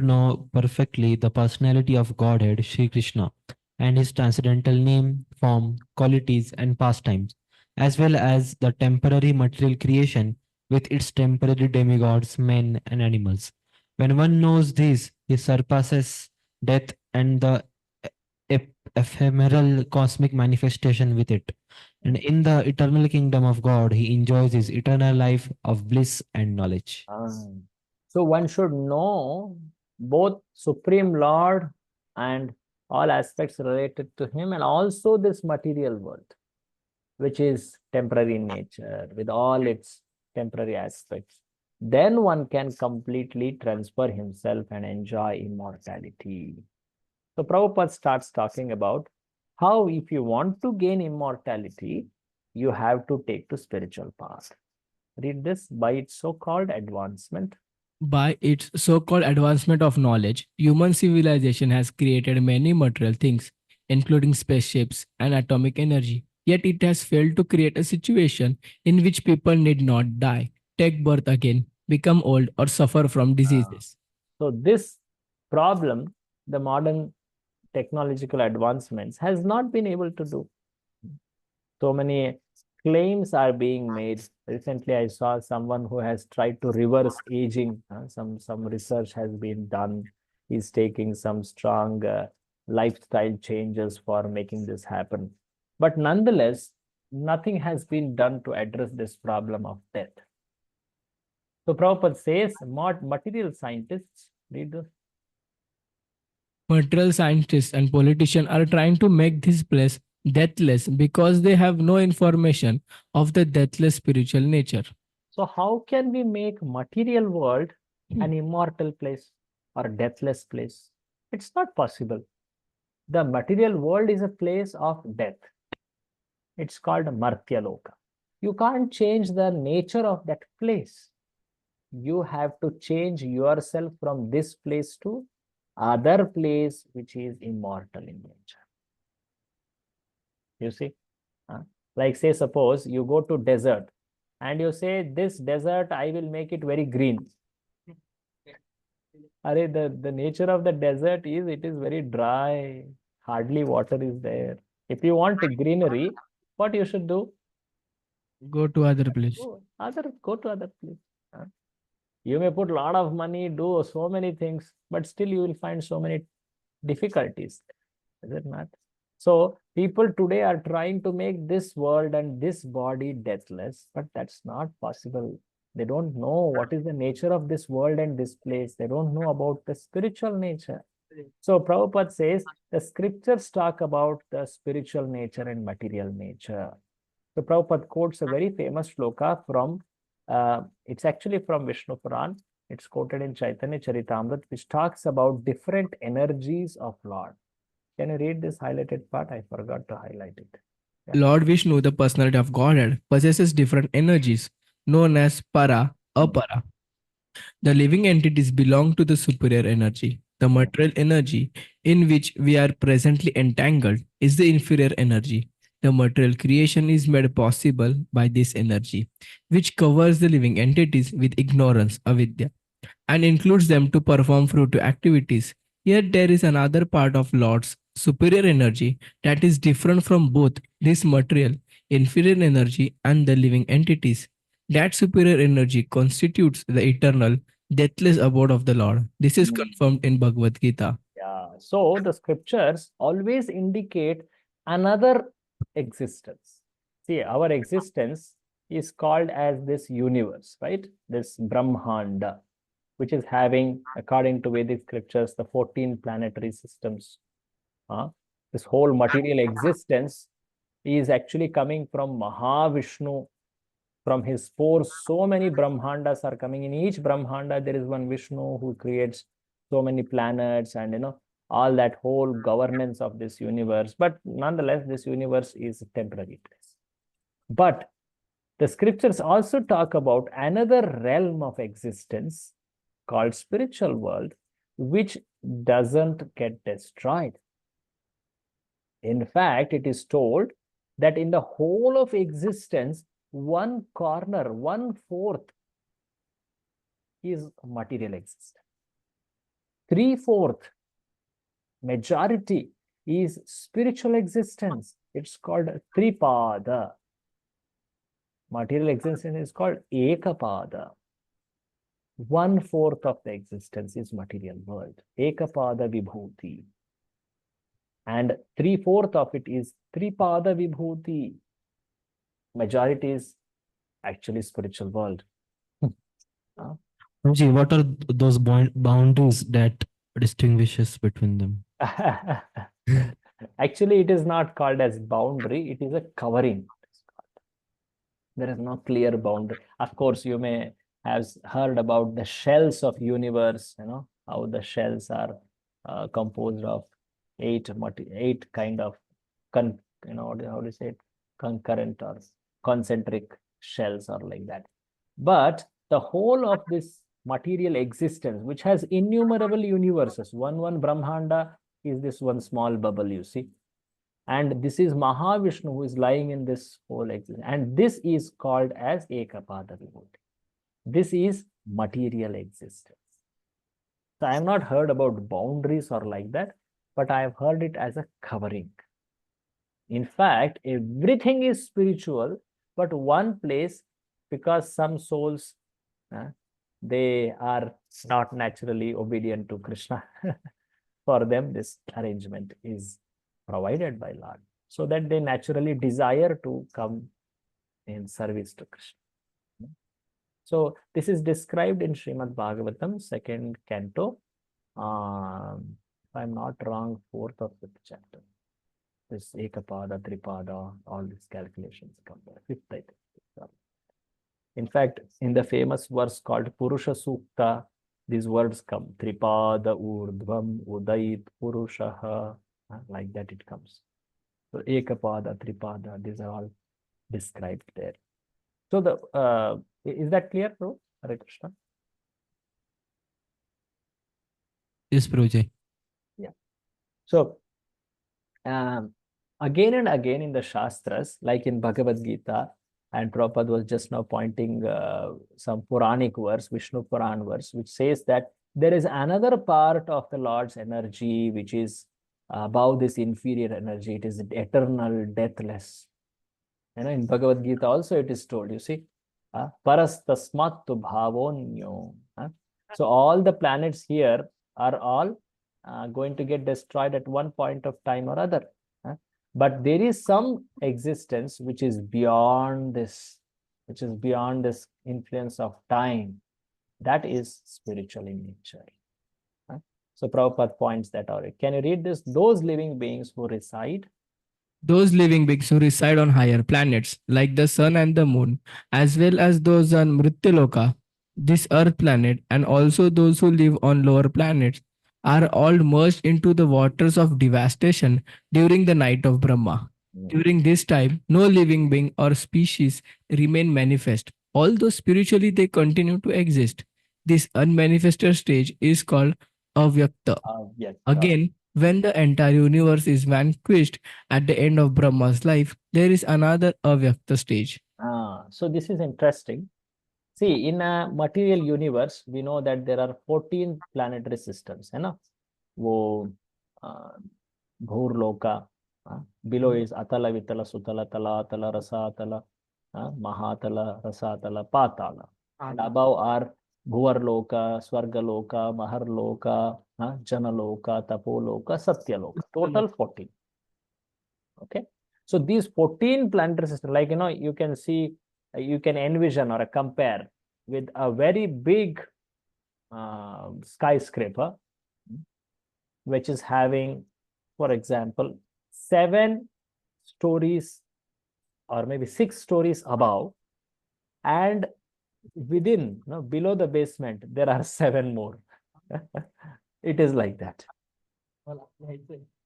know perfectly the personality of Godhead, Sri Krishna, and his transcendental name, form, qualities, and pastimes, as well as the temporary material creation with its temporary demigods, men, and animals. When one knows this, he surpasses death and the ephemeral cosmic manifestation with it. And in the eternal kingdom of God, he enjoys his eternal life of bliss and knowledge. So one should know both Supreme Lord and all aspects related to him, and also this material world, which is temporary in nature, with all its temporary aspects, then one can completely transfer himself and enjoy immortality. So Prabhupada starts talking about how if you want to gain immortality, you have to take to spiritual path. Read this: by its so-called advancement. By its so-called advancement of knowledge, human civilization has created many material things, including spaceships and atomic energy. Yet it has failed to create a situation in which people need not die, take birth again, become old, or suffer from diseases. So this problem, the modern technological advancements has not been able to do. So many claims are being made. Recently, I saw someone who has tried to reverse aging. Some research has been done. He's taking some strong lifestyle changes for making this happen. But nonetheless, nothing has been done to address this problem of death. So Prabhupada says, material scientists, read this. Material scientists and politicians are trying to make this place deathless because they have no information of the deathless spiritual nature. So how can we make material world an immortal place or deathless place? It's not possible. The material world is a place of death. It's called Martyaloka. You can't change the nature of that place. You have to change yourself from this place to other place which is immortal in nature. You see? Like say suppose you go to desert and you say this desert I will make it very green. The nature of the desert is it is very dry, hardly water is there. If you want greenery, what you should do? Go to other place. Go to other place. You may put a lot of money, do so many things, but still you will find so many difficulties. Is it not? So people today are trying to make this world and this body deathless, but that's not possible. They don't know what is the nature of this world and this place. They don't know about the spiritual nature. So Prabhupada says the scriptures talk about the spiritual nature and material nature. So Prabhupada quotes a very famous shloka from, it's actually from Vishnu Puran. It's quoted in Chaitanya Charitamrita, which talks about different energies of Lord. Can you read this highlighted part? I forgot to highlight it. Yeah. Lord Vishnu, the personality of Godhead, possesses different energies known as para, apara. The living entities belong to the superior energy. The material energy in which we are presently entangled is the inferior energy. The material creation is made possible by this energy, which covers the living entities with ignorance, avidya, and includes them to perform fruitive activities. Yet there is another part of Lord's superior energy that is different from both this material, inferior energy, and the living entities. That superior energy constitutes the eternal, deathless abode of the Lord. This is confirmed in Bhagavad Gita. Yeah. So the scriptures always indicate another existence. See, our existence is called as this universe, right? This Brahmanda, which is having, according to Vedic scriptures, the 14 planetary systems. This whole material existence is actually coming from Mahavishnu. From his spores, so many Brahmandas are coming. In each Brahmanda, there is one Vishnu who creates so many planets and all that whole governance of this universe. But nonetheless, this universe is a temporary place. But the scriptures also talk about another realm of existence called spiritual world, which doesn't get destroyed. In fact, it is told that in the whole of existence, one corner, 1/4 is material existence. 3/4 majority is spiritual existence. It's called Tripada. Material existence is called Ekapada. 1/4 of the existence is material world. Ekapada Vibhuti. And 3/4 of it is Tripada Vibhuti. Majority is actually spiritual world. Gee, what are those boundaries that distinguishes between them? Actually, it is not called as boundary. It is a covering. There is no clear boundary. Of course, you may have heard about the shells of universe, how the shells are composed of eight kind of how do you say it, concurrent or concentric shells or like that. But the whole of this material existence, which has innumerable universes, one Brahmanda is this one small bubble, you see. And this is Mahavishnu who is lying in this whole existence. And this is called as Ekapada Vibhuti. This is material existence. So I have not heard about boundaries or like that, but I have heard it as a covering. In fact, everything is spiritual, but one place, because some souls, they are not naturally obedient to Krishna. For them, this arrangement is provided by Lord, so that they naturally desire to come in service to Krishna. So this is described in Srimad Bhagavatam, 2nd canto, if I'm not wrong, 4th or 5th chapter. This Ekapada, Tripada, all these calculations come there. 5th, I think. In fact, in the famous verse called Purusha Sukta, these words come. Tripada urdhvam udait purushaha. Like that it comes. So Ekapada, Tripada, these are all described there. So is that clear, bro? Hare Krishna. Yes, Prabhuji. Yeah. So again and again in the Shastras, like in Bhagavad Gita, and Prabhupada was just now pointing some Puranic verse, Vishnu Puran verse, which says that there is another part of the Lord's energy which is above this inferior energy. It is eternal, deathless. In Bhagavad Gita also it is told, you see, parastasmattu bhavonyo. So all the planets here are all going to get destroyed at one point of time or other. But there is some existence which is beyond this, influence of time. That is spiritual in nature. So Prabhupada points that out. Can you read this? Those living beings who reside. Those living beings who reside on higher planets, like the sun and the moon, as well as those on Mrityaloka, this earth planet, and also those who live on lower planets, are all merged into the waters of devastation during the night of Brahma. During this time, no living being or species remain manifest, although spiritually they continue to exist. This unmanifested stage is called Avyakta. Again, when the entire universe is vanquished at the end of Brahma's life, there is another Avyakta stage. So this is interesting. See, in a material universe, we know that there are 14 planetary systems. Wo Bhurloka. Below is Atala, Vitala, Sutala, Tala, Tala, Rasatala, Mahatala, Rasatala, Patala. And above are Bhuvarloka, Swargaloka, Maharloka, Janaloka, Tapoloka, Satyaloka. Total 14. Okay. So these 14 planetary systems, like, you can see, you can envision or compare with a very big skyscraper, which is having, for example, 7 stories or maybe 6 stories above, and within, below the basement, there are 7 more. It is like that.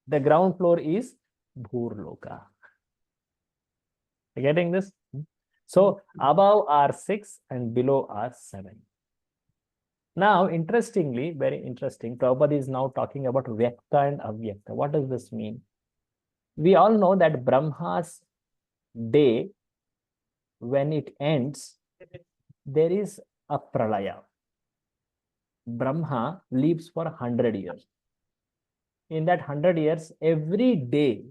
The ground floor is Bhurloka. Getting this? So above are 6 and below are 7. Now, interestingly, very interesting, Prabhupada is now talking about Vyakta and Avyakta. What does this mean? We all know that Brahma's day, when it ends, there is a pralaya. Brahma lives for 100 years. In that 100 years, every day,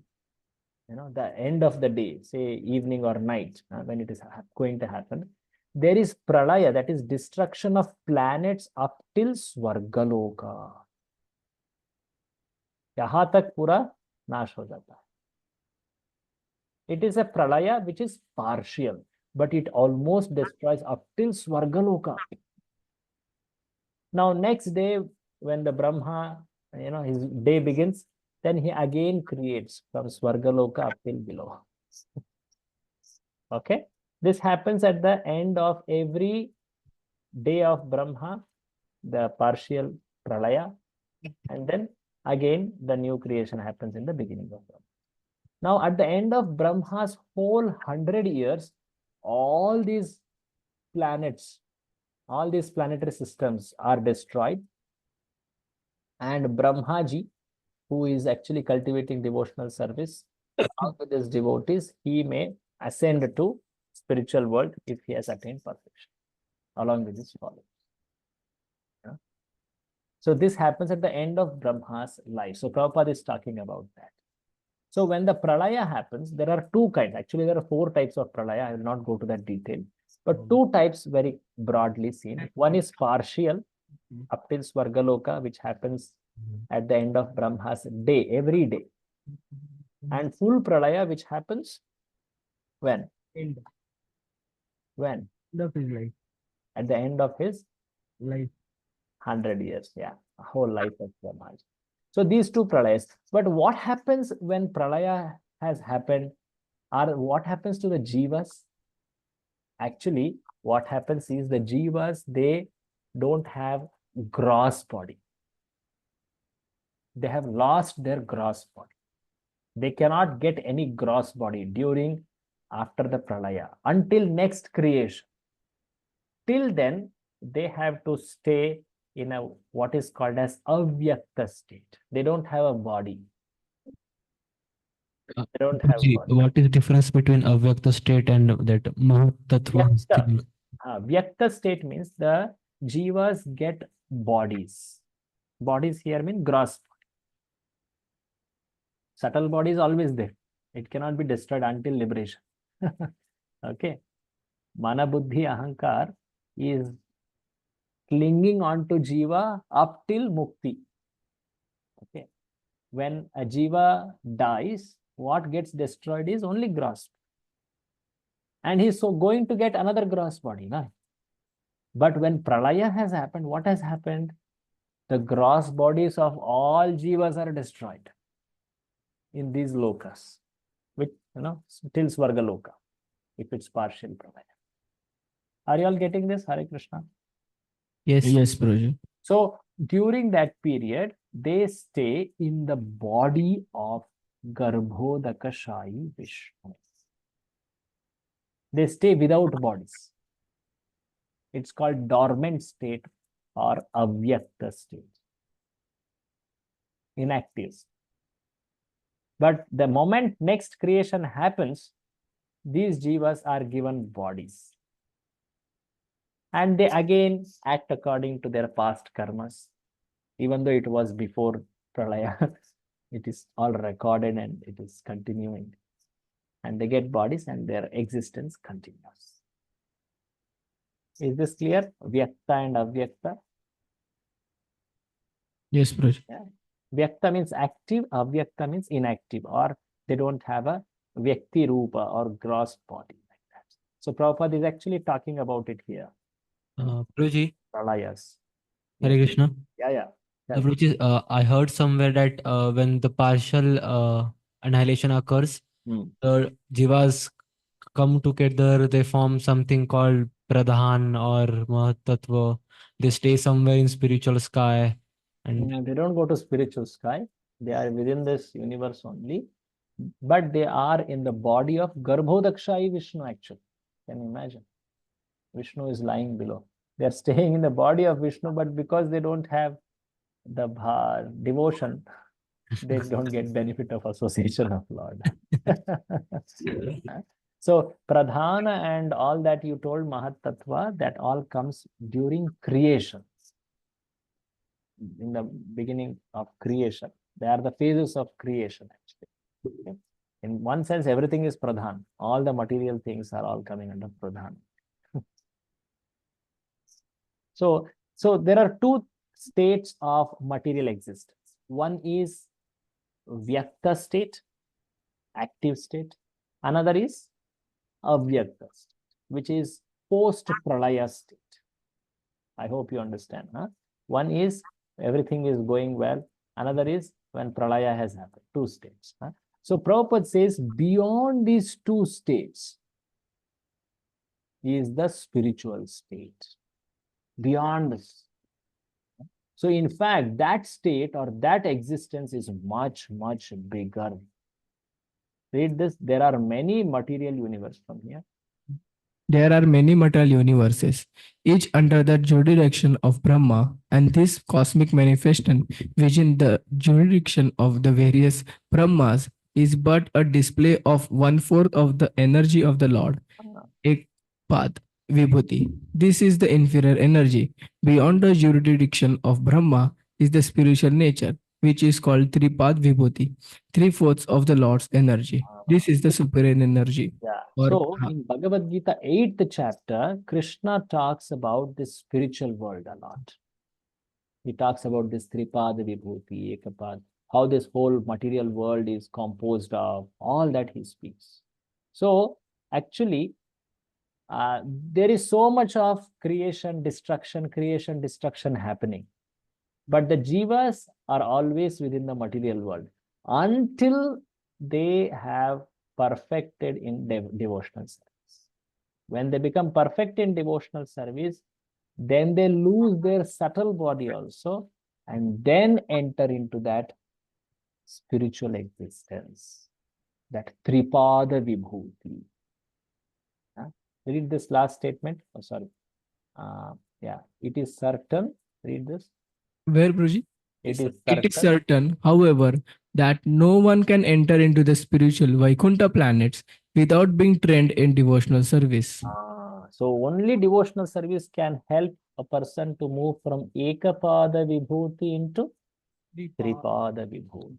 the end of the day, say evening or night, when it is going to happen, there is pralaya, that is destruction of planets up till Swargaloka. Yahan tak pura nash ho jata hai. It is a pralaya which is partial, but it almost destroys up till Swargaloka. Now, next day, when the Brahma, his day begins, then he again creates from Swargaloka up till below. Okay? This happens at the end of every day of Brahma, the partial pralaya, and then again the new creation happens in the beginning of Brahma. Now, at the end of Brahma's whole 100 years, all these planets, all these planetary systems are destroyed, and Brahmaji, who is actually cultivating devotional service, along with his devotees, he may ascend to spiritual world if he has attained perfection, along with his followers. Yeah. So this happens at the end of Brahma's life. So Prabhupada is talking about that. So when the pralaya happens, there are two kinds. Actually, there are four types of pralaya. I will not go to that detail, but two types very broadly seen. One is partial, up till Svargaloka, which happens at the end of Brahma's day, every day. And full pralaya, which happens when? When? End of his life. At the end of his Life. 100 years. Yeah, a whole life of Brahmaji. So these two pralayas. But what happens when pralaya has happened, or what happens to the jivas? Actually, what happens is the jivas, they don't have gross body. They have lost their gross body. They cannot get any gross body during, after the pralaya, until next creation. Till then, they have to stay in a what is called as avyakta state. They don't have a body. They don't have Guruji, body. what is the difference between avyakta state and that Mahatattva Vyakta. thing? Vyakta state means the jivas get bodies. Bodies here mean gross. Subtle body is always there. It cannot be destroyed until liberation. Okay. Mana buddhi ahankar is clinging on to jiva up till mukti. Okay. When a jiva dies, what gets destroyed is only gross. And he's so going to get another gross body. No? But when pralaya has happened, what has happened? The gross bodies of all jivas are destroyed in these lokas, which, till Svargaloka, if it's partial pralaya. Are you all getting this? Hare Krishna. Yes. Yes, Prabhuji. So during that period, they stay in the body of Garbhodakashayi Vishnu. They stay without bodies. It's called dormant state or avyakta state. Inactive. But the moment next creation happens, these jivas are given bodies. And they again act according to their past karmas. Even though it was before pralaya, it is all recorded and it is continuing. And they get bodies and their existence continues. Is this clear? Vyakta and avyakta. Yes, Prabhuji. Yeah. Vyakta means active, avyakta means inactive, or they don't have a vyakti rupa or gross body like that. So Prabhupada is actually talking about it here. Guruji, Pralayas. Hare Krishna. Yeah, yeah. Yes. Guruji, I heard somewhere that when the partial annihilation occurs, the jivas come together, they form something called Pradhan or Mahatattva. They stay somewhere in spiritual sky. And No, they don't go to spiritual sky. They are within this universe only. But they are in the body of Garbhodakashayi Vishnu actually. Can you imagine? Vishnu is lying below. They are staying in the body of Vishnu, but because they don't have the devotion, they don't get benefit of association of Lord. So Pradhana and all that you told Mahatattva, that all comes during creation. In the beginning of creation. They are the phases of creation actually. Okay? In one sense, everything is Pradhan. All the material things are all coming under Pradhan. So there are two states of material existence. One is Vyakta state, active state. Another is Avyakta state, which is post-pralaya state. I hope you understand. Huh? One is everything is going well. Another is when pralaya has happened. Two states. Huh? So Prabhupada says beyond these two states, is the spiritual state. Beyond this. So in fact, that state or that existence is much, much bigger. Read this. There are many material universe from here. There are many material universes, each under the jurisdiction of Brahma, and this cosmic manifestation within the jurisdiction of the various Brahmas is but a display of one-fourth of the energy of the Lord. Ekpad Vibhuti. This is the inferior energy. Beyond the jurisdiction of Brahma is the spiritual nature, which is called Tripad Vibhuti, three-fourths of the Lord's energy. This is the superior energy. Yeah. Or- So in Bhagavad Gita 8th chapter, Krishna talks about this spiritual world a lot. He talks about this Tripad Vibhuti, Ekapad, how this whole material world is composed of, all that he speaks. So actually, there is so much of creation, destruction happening. But the jivas are always within the material world until they have perfected in devotional service. When they become perfect in devotional service, then they lose their subtle body also and then enter into that spiritual existence, that Tripada Vibhuti. Read this last statement. Oh, sorry. Yeah, it is certain. Read this. Where, Bruji? It is It is certain. certain, however, that no one can enter into the spiritual Vaikuntha planets without being trained in devotional service. So only devotional service can help a person to move from Ekapada Vibhuti into Tripada Vibhuti.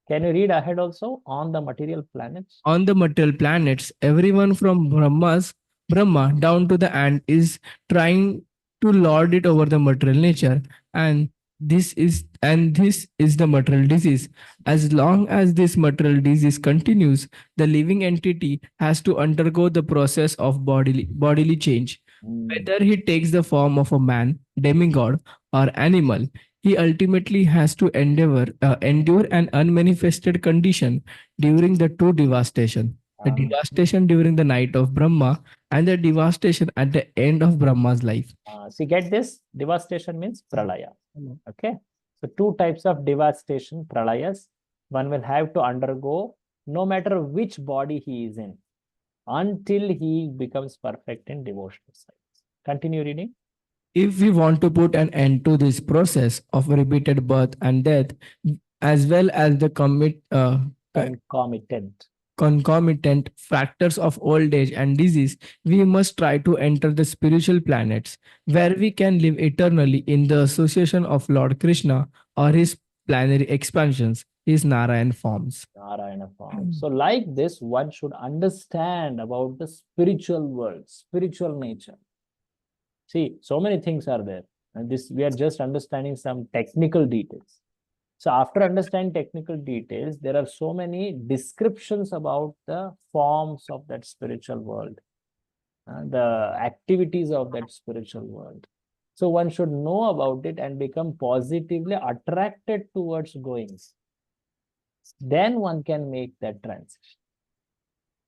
Can you read ahead also on the material planets? On the material planets, everyone from Brahma down to the ant is trying to lord it over the material nature, and this is the material disease. As long as this material disease continues, the living entity has to undergo the process of bodily change. Whether he takes the form of a man, demigod, or animal, he ultimately has to endure an unmanifested condition during the two devastation. The devastation during the night of Brahma and the devastation at the end of Brahma's life. See, get this? Devastation means pralaya. Okay. So two types of devastation, pralayas. One will have to undergo no matter which body he is in until he becomes perfect in devotional service. Continue reading. If we want to put an end to this process of repeated birth and death, as well as the concomitant factors of old age and disease, we must try to enter the spiritual planets where we can live eternally in the association of Lord Krishna or his planetary expansions, his Narayan forms. Narayana form. So like this, one should understand about the spiritual world, spiritual nature. See, so many things are there. And this we are just understanding some technical details. So after understanding technical details, there are so many descriptions about the forms of that spiritual world, the activities of that spiritual world. So one should know about it and become positively attracted towards going. Then one can make that transition.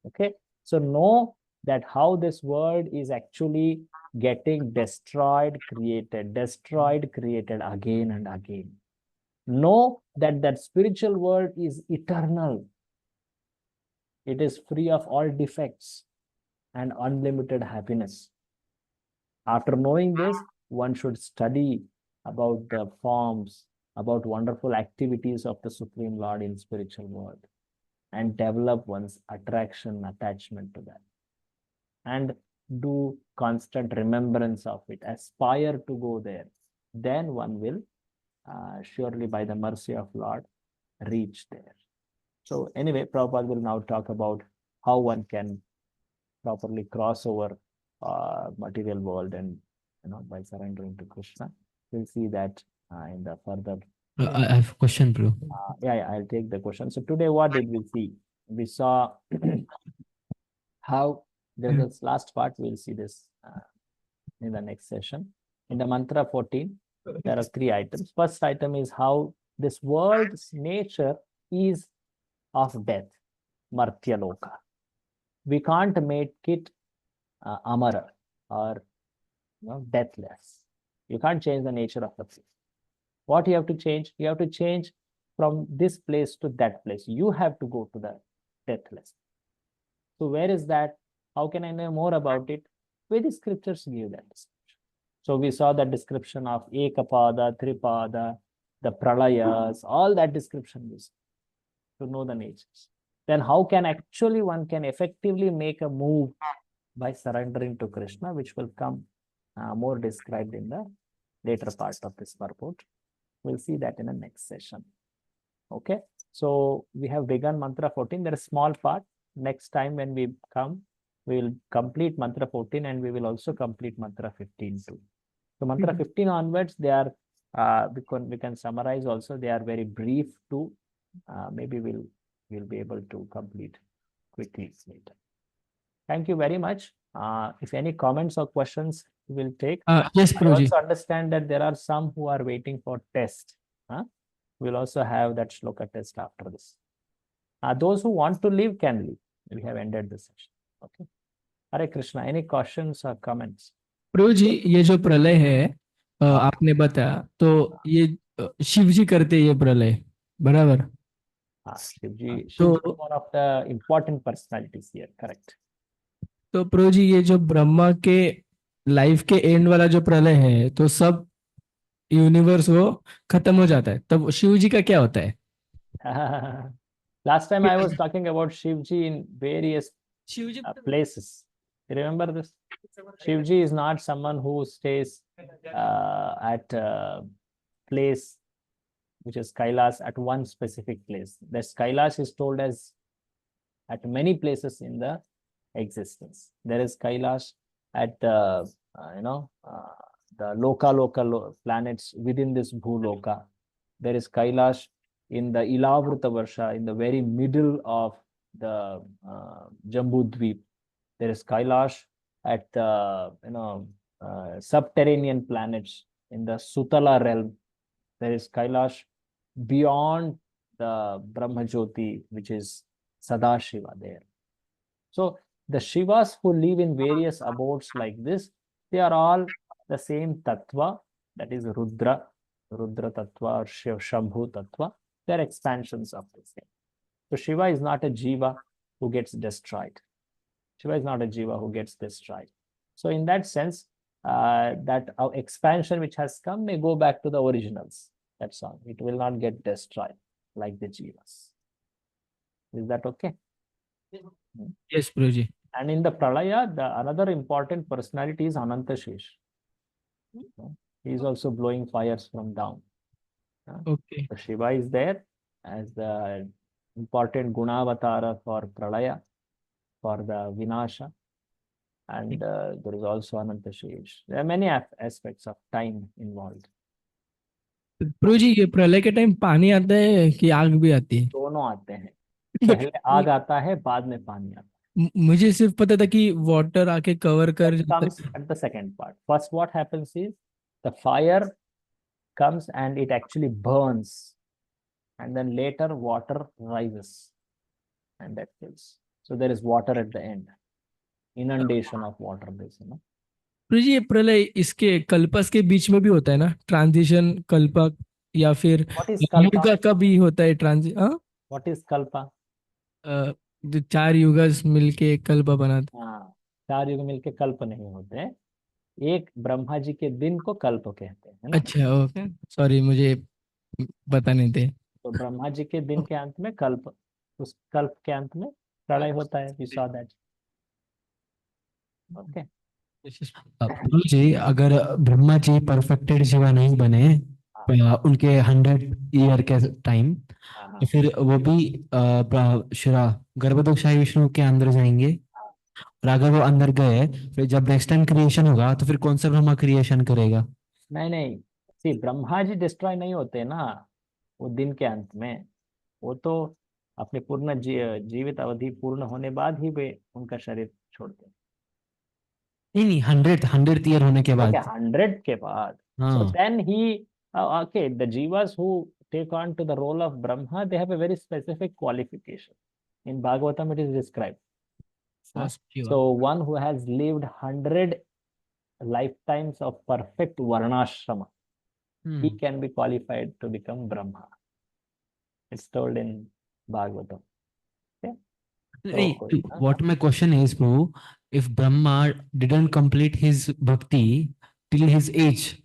Okay. So know that how this world is actually getting destroyed, created again and again. Know that that spiritual world is eternal. It is free of all defects and unlimited happiness. After knowing this, one should study about the forms, about wonderful activities of the Supreme Lord in spiritual world and develop one's attachment to that. And do constant remembrance of it, aspire to go there. Then one will surely by the mercy of Lord reach there. So anyway, Prabhupada will now talk about how one can properly cross over material world and by surrendering to Krishna. We'll see that in the further. I have a question, bro. Yeah, I'll take the question. So today, what did we see? We saw how this last part. We'll see this in the next session. In the mantra 14, there are 3 items. First item is how this world's nature is of death, Martyaloka. We can't make it amara or deathless. You can't change the nature of the place. What you have to change? You have to change from this place to that place. You have to go to the deathless. So where is that? How can I know more about it? Vedic scriptures give that description. So we saw the description of Ekapada, Tripada, the Pralayas, all that description is to know the natures. Then how can actually one can effectively make a move by surrendering to Krishna, which will come more described in the later part of this purport. We'll see that in the next session. Okay, so we have begun mantra 14. There is a small part. Next time when we come, we will complete mantra 14 and we will also complete mantra 15 too. So mantra 15 onwards, they are we can summarize also. They are very brief too. Maybe we'll be able to complete quickly later. Thank you very much. If any comments or questions, we will take. Yes, I Prabhuji. also understand that there are some who are waiting for test. We'll also have that shloka test after this. Those who want to leave can leave. We have ended the session. Okay. Hare Krishna. Any questions or comments? प्रभु जी ये जो प्रलय है आपने बताया तो ये शिव जी करते ये प्रलय बराबर Shivji is तो one of the important personalities here. Correct. तो प्रभु जी ये जो ब्रह्मा के लाइफ के एंड वाला जो प्रलय है तो सब यूनिवर्स वो खत्म हो जाता है तब शिव जी का क्या होता है Last time I was talking about Shivji in various Shiv ji places. You remember this? Shivji is not someone who stays at a place which is Kailash at one specific place. The Kailash is told as at many places in the existence. There is Kailash at the the local planets within this Bhuloka. There is Kailash in the Ilavrita Varsha, in the very middle of the Jambudvip. There is Kailash at the subterranean planets in the Sutala realm. There is Kailash beyond the Brahmajyoti, which is Sadashiva there. So the Shivas who live in various abodes like this, they are all the same Tattva, that is Rudra Tattva or Shambhu Tattva. They are expansions of the same. So Shiva is not a Jiva who gets destroyed. Shiva is not a Jiva who gets destroyed. So in that sense, that our expansion which has come may go back to the originals. That's all. It will not get destroyed like the Jivas. Is that okay? Yes, Prabhuji. And in the Pralaya, another important personality is Anantashesh. He is also blowing fires from down. Okay. So Shiva is there as the important Gunavatara for Pralaya, for the Vinasha. And there is also Anantashesh. There are many aspects of time involved. प्रभु जी ये प्रलय के time पानी आता है कि आग भी आती है दोनों आते हैं. पहले आग आता है, बाद में पानी आता है. मुझे सिर्फ पता था कि वाटर आके कवर कर That comes at the second part. First, what happens is the fire comes and it actually burns, and then later water rises, and that kills. So there is water at the end, inundation of water. प्रभु जी ये प्रलय इसके कल्पस के बीच में भी होता है ना transition कल्पक या फिर What is kalpa? युग का भी होता है ट्रांजिशन What is kalpa? जो चार युगस मिलके एक कल्प बनाते हाँ, चार युग मिलके कल्प नहीं होते. एक ब्रह्मा जी के दिन को कल्प कहते हैं ना. अच्छा ओके सॉरी मुझे पता नहीं थे तो ब्रह्मा जी के दिन के अंत में कल्प, उस कल्प के अंत में प्रलय होता है. We saw that. Okay. प्रभु जी अगर ब्रह्मा जी परफेक्टेड शिवा नहीं बने उनके 100 ईयर के टाइम तो फिर वो भी गर्भदोषाई विष्णु के अंदर जाएंगे और अगर वो अंदर गए फिर जब नेक्स्ट टाइम क्रिएशन होगा तो फिर कौन सा ब्रह्मा क्रिएशन करेगा नहीं सी ब्रह्मा जी डिस्ट्रॉय नहीं होते ना वो दिन के अंत में. वो तो अपने पूर्ण जीवित अवधि पूर्ण होने बाद ही वे उनका शरीर छोड़ते हैं. नहीं 100 ईयर होने के बाद. 100 के बाद. So then he okay, the jivas who take on to the role of Brahma, they have a very specific qualification. In Bhagavatam it is described. First Shiva. So one who has lived 100 lifetimes of perfect varnashrama, he can be qualified to become Brahma. It's told in Bhagavatam. Okay. Hey, So, what my question is, Prabhu, if Brahma didn't complete his bhakti till his age,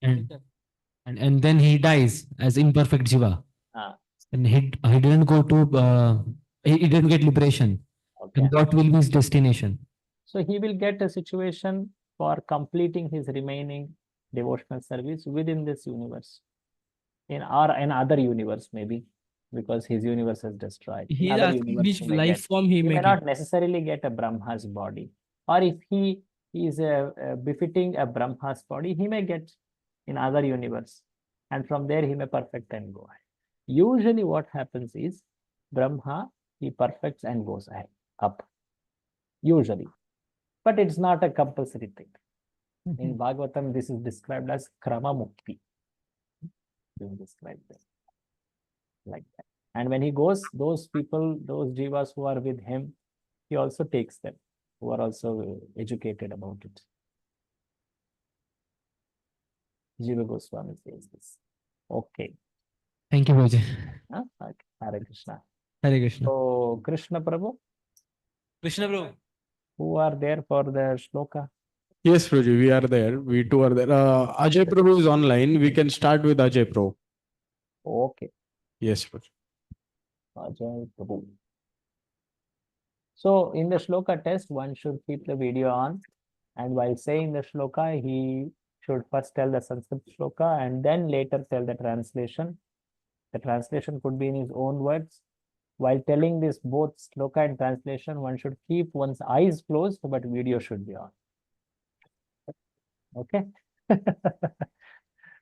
and then he dies as imperfect jiva, and he didn't go to he didn't get liberation, okay. and what will be his destination? So he will get a situation for completing his remaining devotional service within this universe, in other universe maybe, because his universe is destroyed. In He's other asking universe, which he may life get, form he he may may not get. necessarily get a Brahma's body, or if he is befitting a Brahma's body, he may get in other universe, and from there he may perfect and go ahead. Usually, what happens is Brahma, he perfects and goes ahead up. Usually, but it's not a compulsory thing. In Bhagavatam, this is described as krama mukti. Described there like that. And when he goes, those people, those jivas who are with him, he also takes them, who are also educated about it. Jiva Goswami says this. Okay. Thank you, Bhaji. Okay. Hare Krishna. Hare Krishna. So, Krishna Prabhu, Krishna Prabhu. who are there for the shloka? Yes, Prabhuji, we are there. We too are there. Ajay Prabhu is online. We can start with Ajay Prabhu. Okay. Yes, Prabhuji. Ajay Prabhu. So, in the shloka test, one should keep the video on. And while saying the shloka, he should first tell the Sanskrit shloka and then later tell the translation. The translation could be in his own words. While telling this both shloka and translation, one should keep one's eyes closed, but video should be on. Okay.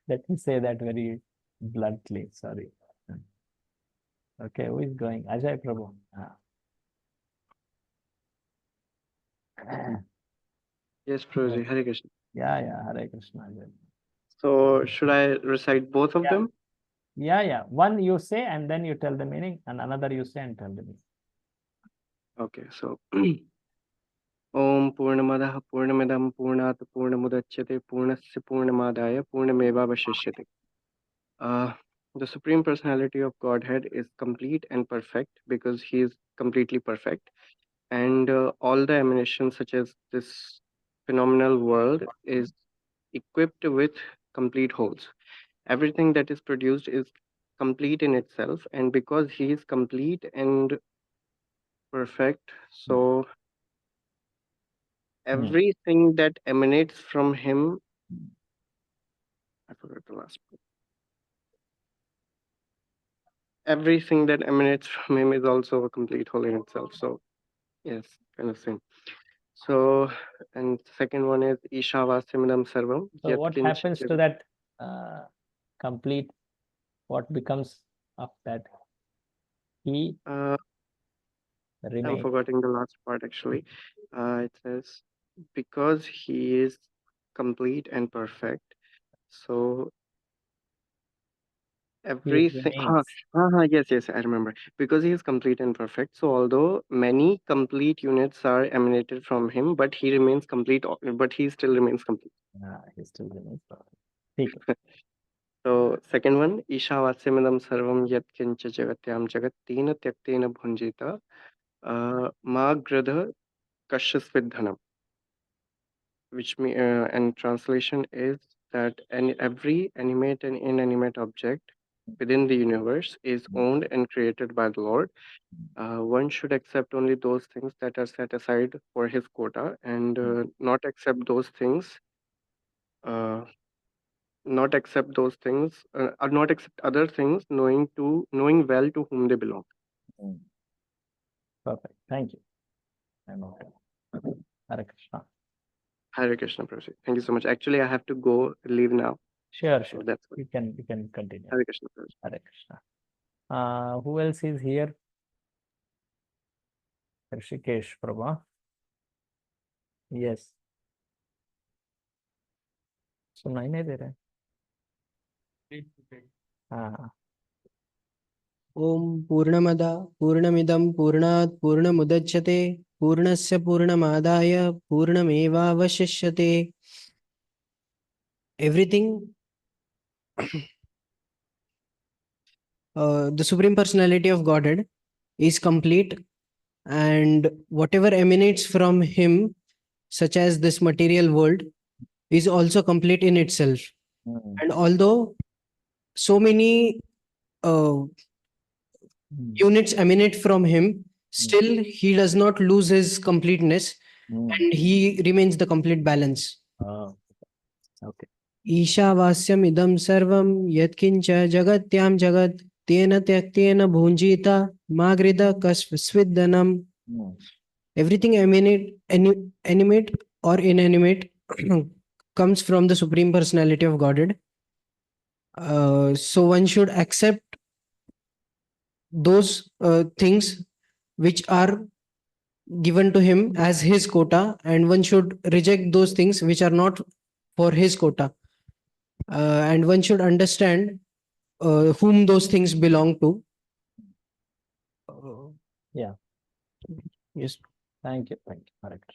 Let me say that very bluntly. Sorry. Okay, who is going? Ajay Prabhu. Yes, Prabhuji, Hare Krishna. Yeah, Hare Krishna. Ajay. So should I recite both of them? Yeah. One you say and then you tell the meaning, and another you say and tell the meaning. Okay, so Om Purnamadaha Purnamidam Purnat Purnamudachyate Purnasya Purnamadaya Purnamevavashishyate. The Supreme Personality of Godhead is complete and perfect because he is completely perfect. And all the emanations, such as this phenomenal world, is equipped with complete wholes. Everything that is produced is complete in itself. And because he is complete and perfect, so everything that emanates from him, I forgot the last part. Everything that emanates from him is also a complete whole in itself. So yes, kind of same. So, and second one is Ishavasimidam Sarvam. So Yat what kinch happens to that complete? What becomes of that? He I'm remains. forgetting the last part actually. It says, because he is complete and perfect, so everything. Yes, I remember. Because he is complete and perfect, so although many complete units are emanated from him, but he remains complete, but he still remains complete. He still remains perfect. So second one, Ishavasimidam Sarvam Yat Kincha Jagatyam Jagat Tina Tyaktena Bhunjita Ma Gradha Kashasvidhanam, which and translation is that every animate and inanimate object within the universe is owned and created by the Lord. One should accept only those things that are set aside for his quota, and not accept those things. Not accept those things, or not accept other things, knowing well to whom they belong. Perfect. Thank you. I'm okay. Hare Krishna. Hare Krishna, Prabhuji. Thank you so much. Actually, I have to go leave now. Sure. So that's You can continue. Hare Krishna, Prabhuji. Hare Krishna. Who else is here? Rishikesh Prabha. Yes. सुनाई नहीं दे रहा है. हाँ. ओम पूर्णमद पूर्णमिदं पूर्णात् पूर्णमुदच्यते पूर्णस्य पूर्णमादाय पूर्णमेवावशिष्यते. Everything, the Supreme Personality of Godhead is complete, and whatever emanates from Him, such as this material world, is also complete in itself. Hmm. And although so many uh, Hmm. units emanate from Him, still He does not lose His completeness, Hmm. and He remains the complete balance. Oh, okay. ईशावास्यम् इदं सर्वं यत्किञ्च जगत्यां जगत् तेन त्यक्तेन भुञ्जीता मा गृध कस्विद्दनम्. Hmm. Everything animate or inanimate comes from the Supreme Personality of Godhead. So one should accept those things which are given to him as his quota, and one should reject those things which are not for his quota. And one should understand whom those things belong to. Yeah. Yes, Thank you. Thank you. Correct.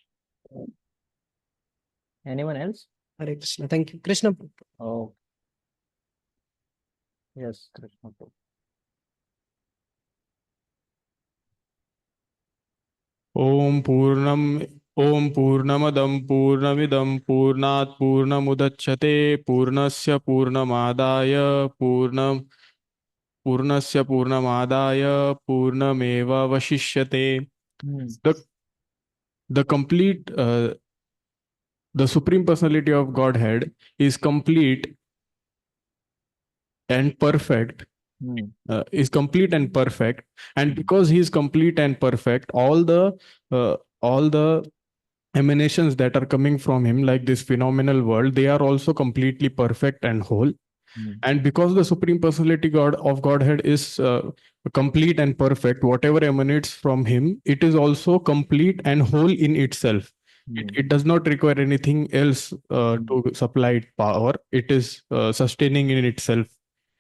Anyone else? Hare Krishna. Thank you, Krishna. Oh. Yes, Krishna. ॐ पूर्णमदं पूर्णमिदं पूर्णात् पूर्णमुदच्यते पूर्णस्य पूर्णमादाय पूर्णस्य पूर्णमादाय पूर्णमेवावशिष्यते. Hmm. The complete the Supreme Personality of Godhead is complete and perfect. Hmm. Is complete and perfect, and because he is complete and perfect, all the emanations that are coming from him, like this phenomenal world, they are also completely perfect and whole. Hmm. And because the Supreme Personality of Godhead is complete and perfect, whatever emanates from him, it is also complete and whole in itself. It does not require anything else to supply it power. It is sustaining in itself.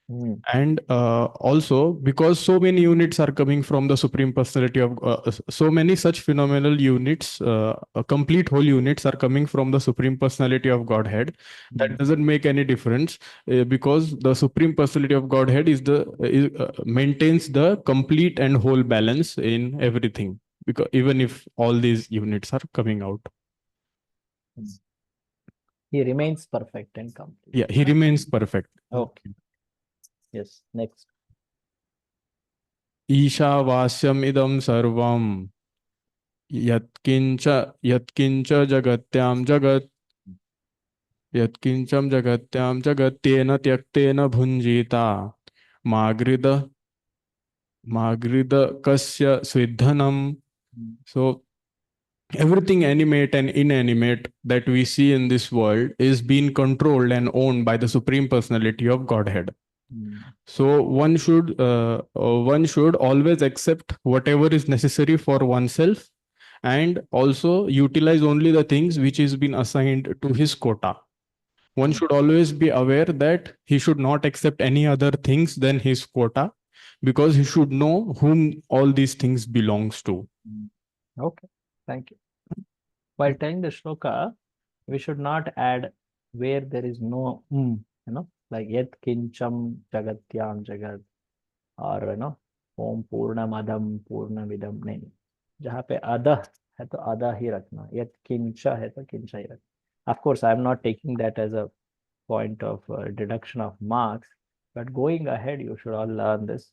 Hmm. And also, because so many units are coming from the Supreme Personality of so many such phenomenal units, complete whole units are coming from the Supreme Personality of Godhead. That doesn't make any difference because the Supreme Personality of Godhead maintains the complete and whole balance in everything. Because even if all these units are coming out, He remains perfect and complete. yeah, he remains perfect. Okay. Yes. Next. ईशावास्यम् इदं सर्वं यत्किञ्च जगत्यां जगत् यत्किञ्चं जगत्यां जगत्तेन त्यक्तेन भुञ्जीता मागृद मागृद कस्य स्विद्धनम्. So everything animate and inanimate that we see in this world is being controlled and owned by the Supreme Personality of Godhead. So one should always accept whatever is necessary for oneself, and also utilize only the things which is been assigned to his quota. One should always be aware that he should not accept any other things than his quota, because he should know whom all these things belongs to. Okay. Thank you. While telling the shloka, we should not add where there is no like yet kincham jagatyam jagat, or om purnamadam purnavidam. नहीं, जहाँ पे अदह है तो अदह ही रखना, यत किंचा है तो किंचा ही रखना. Of course, I am not taking that as a point of deduction of marks, but going ahead, you should all learn this,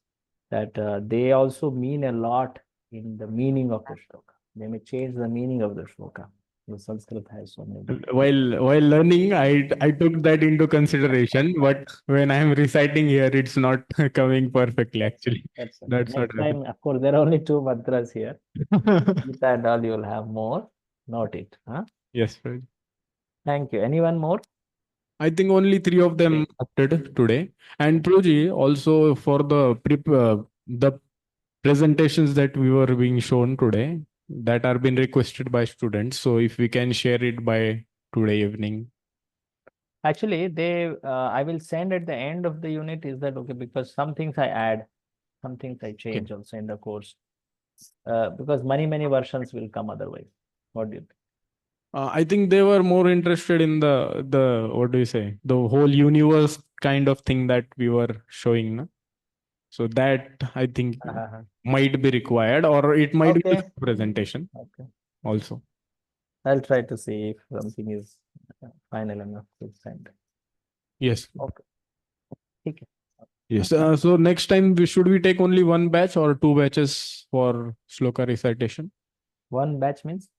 that they also mean a lot in the meaning of the shloka. They may change the meaning of the shloka. The Sanskrit has so many. While learning, I took that into consideration, but when I am reciting here, it's not coming perfectly. Actually, That's okay. that's not Next time, of course, there are only two mantras here. Gita and all, you will have more. Note it. Huh? Yes, right. Thank you. Anyone more? I think only 3 of them opted today. And Proji, also for the presentations that we were being shown today, that are been requested by students. So if we can share it by today evening. Actually, I will send at the end of the unit. Is that okay? Because some things I add, some things I change also in the course. Because many versions will come otherwise. What do you think? I think they were more interested in the what do you say, the whole universe kind of thing that we were showing, no? So that I think Uh-huh. might be required, or it might be Okay. a presentation Okay. also. I'll try to see if something is final enough to send. Yes. Okay. Okay. Yes. So next time, should we take only one batch or two batches for shloka recitation? One batch means?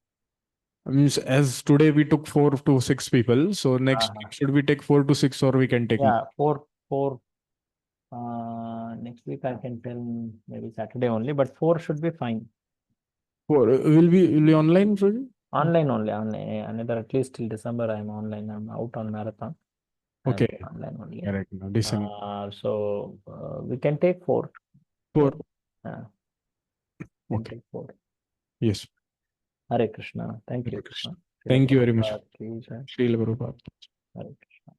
Means as today we took 4 to 6 people. So next Uh-huh. week, should we take 4 to 6 or we can take more? Yeah, four. Next week I can tell maybe Saturday only, but 4 should be fine. 4 will be online, Suji? Online only. Another at least till December I'm online. I'm out on marathon. I'm Okay. online only. Correct. No, December. So we can take 4. 4. Can Okay. take 4. Yes. Hare Krishna. Thank you. Hare Krishna. Thank you very much. Ki jai. Srila Prabhupada. Hare Krishna.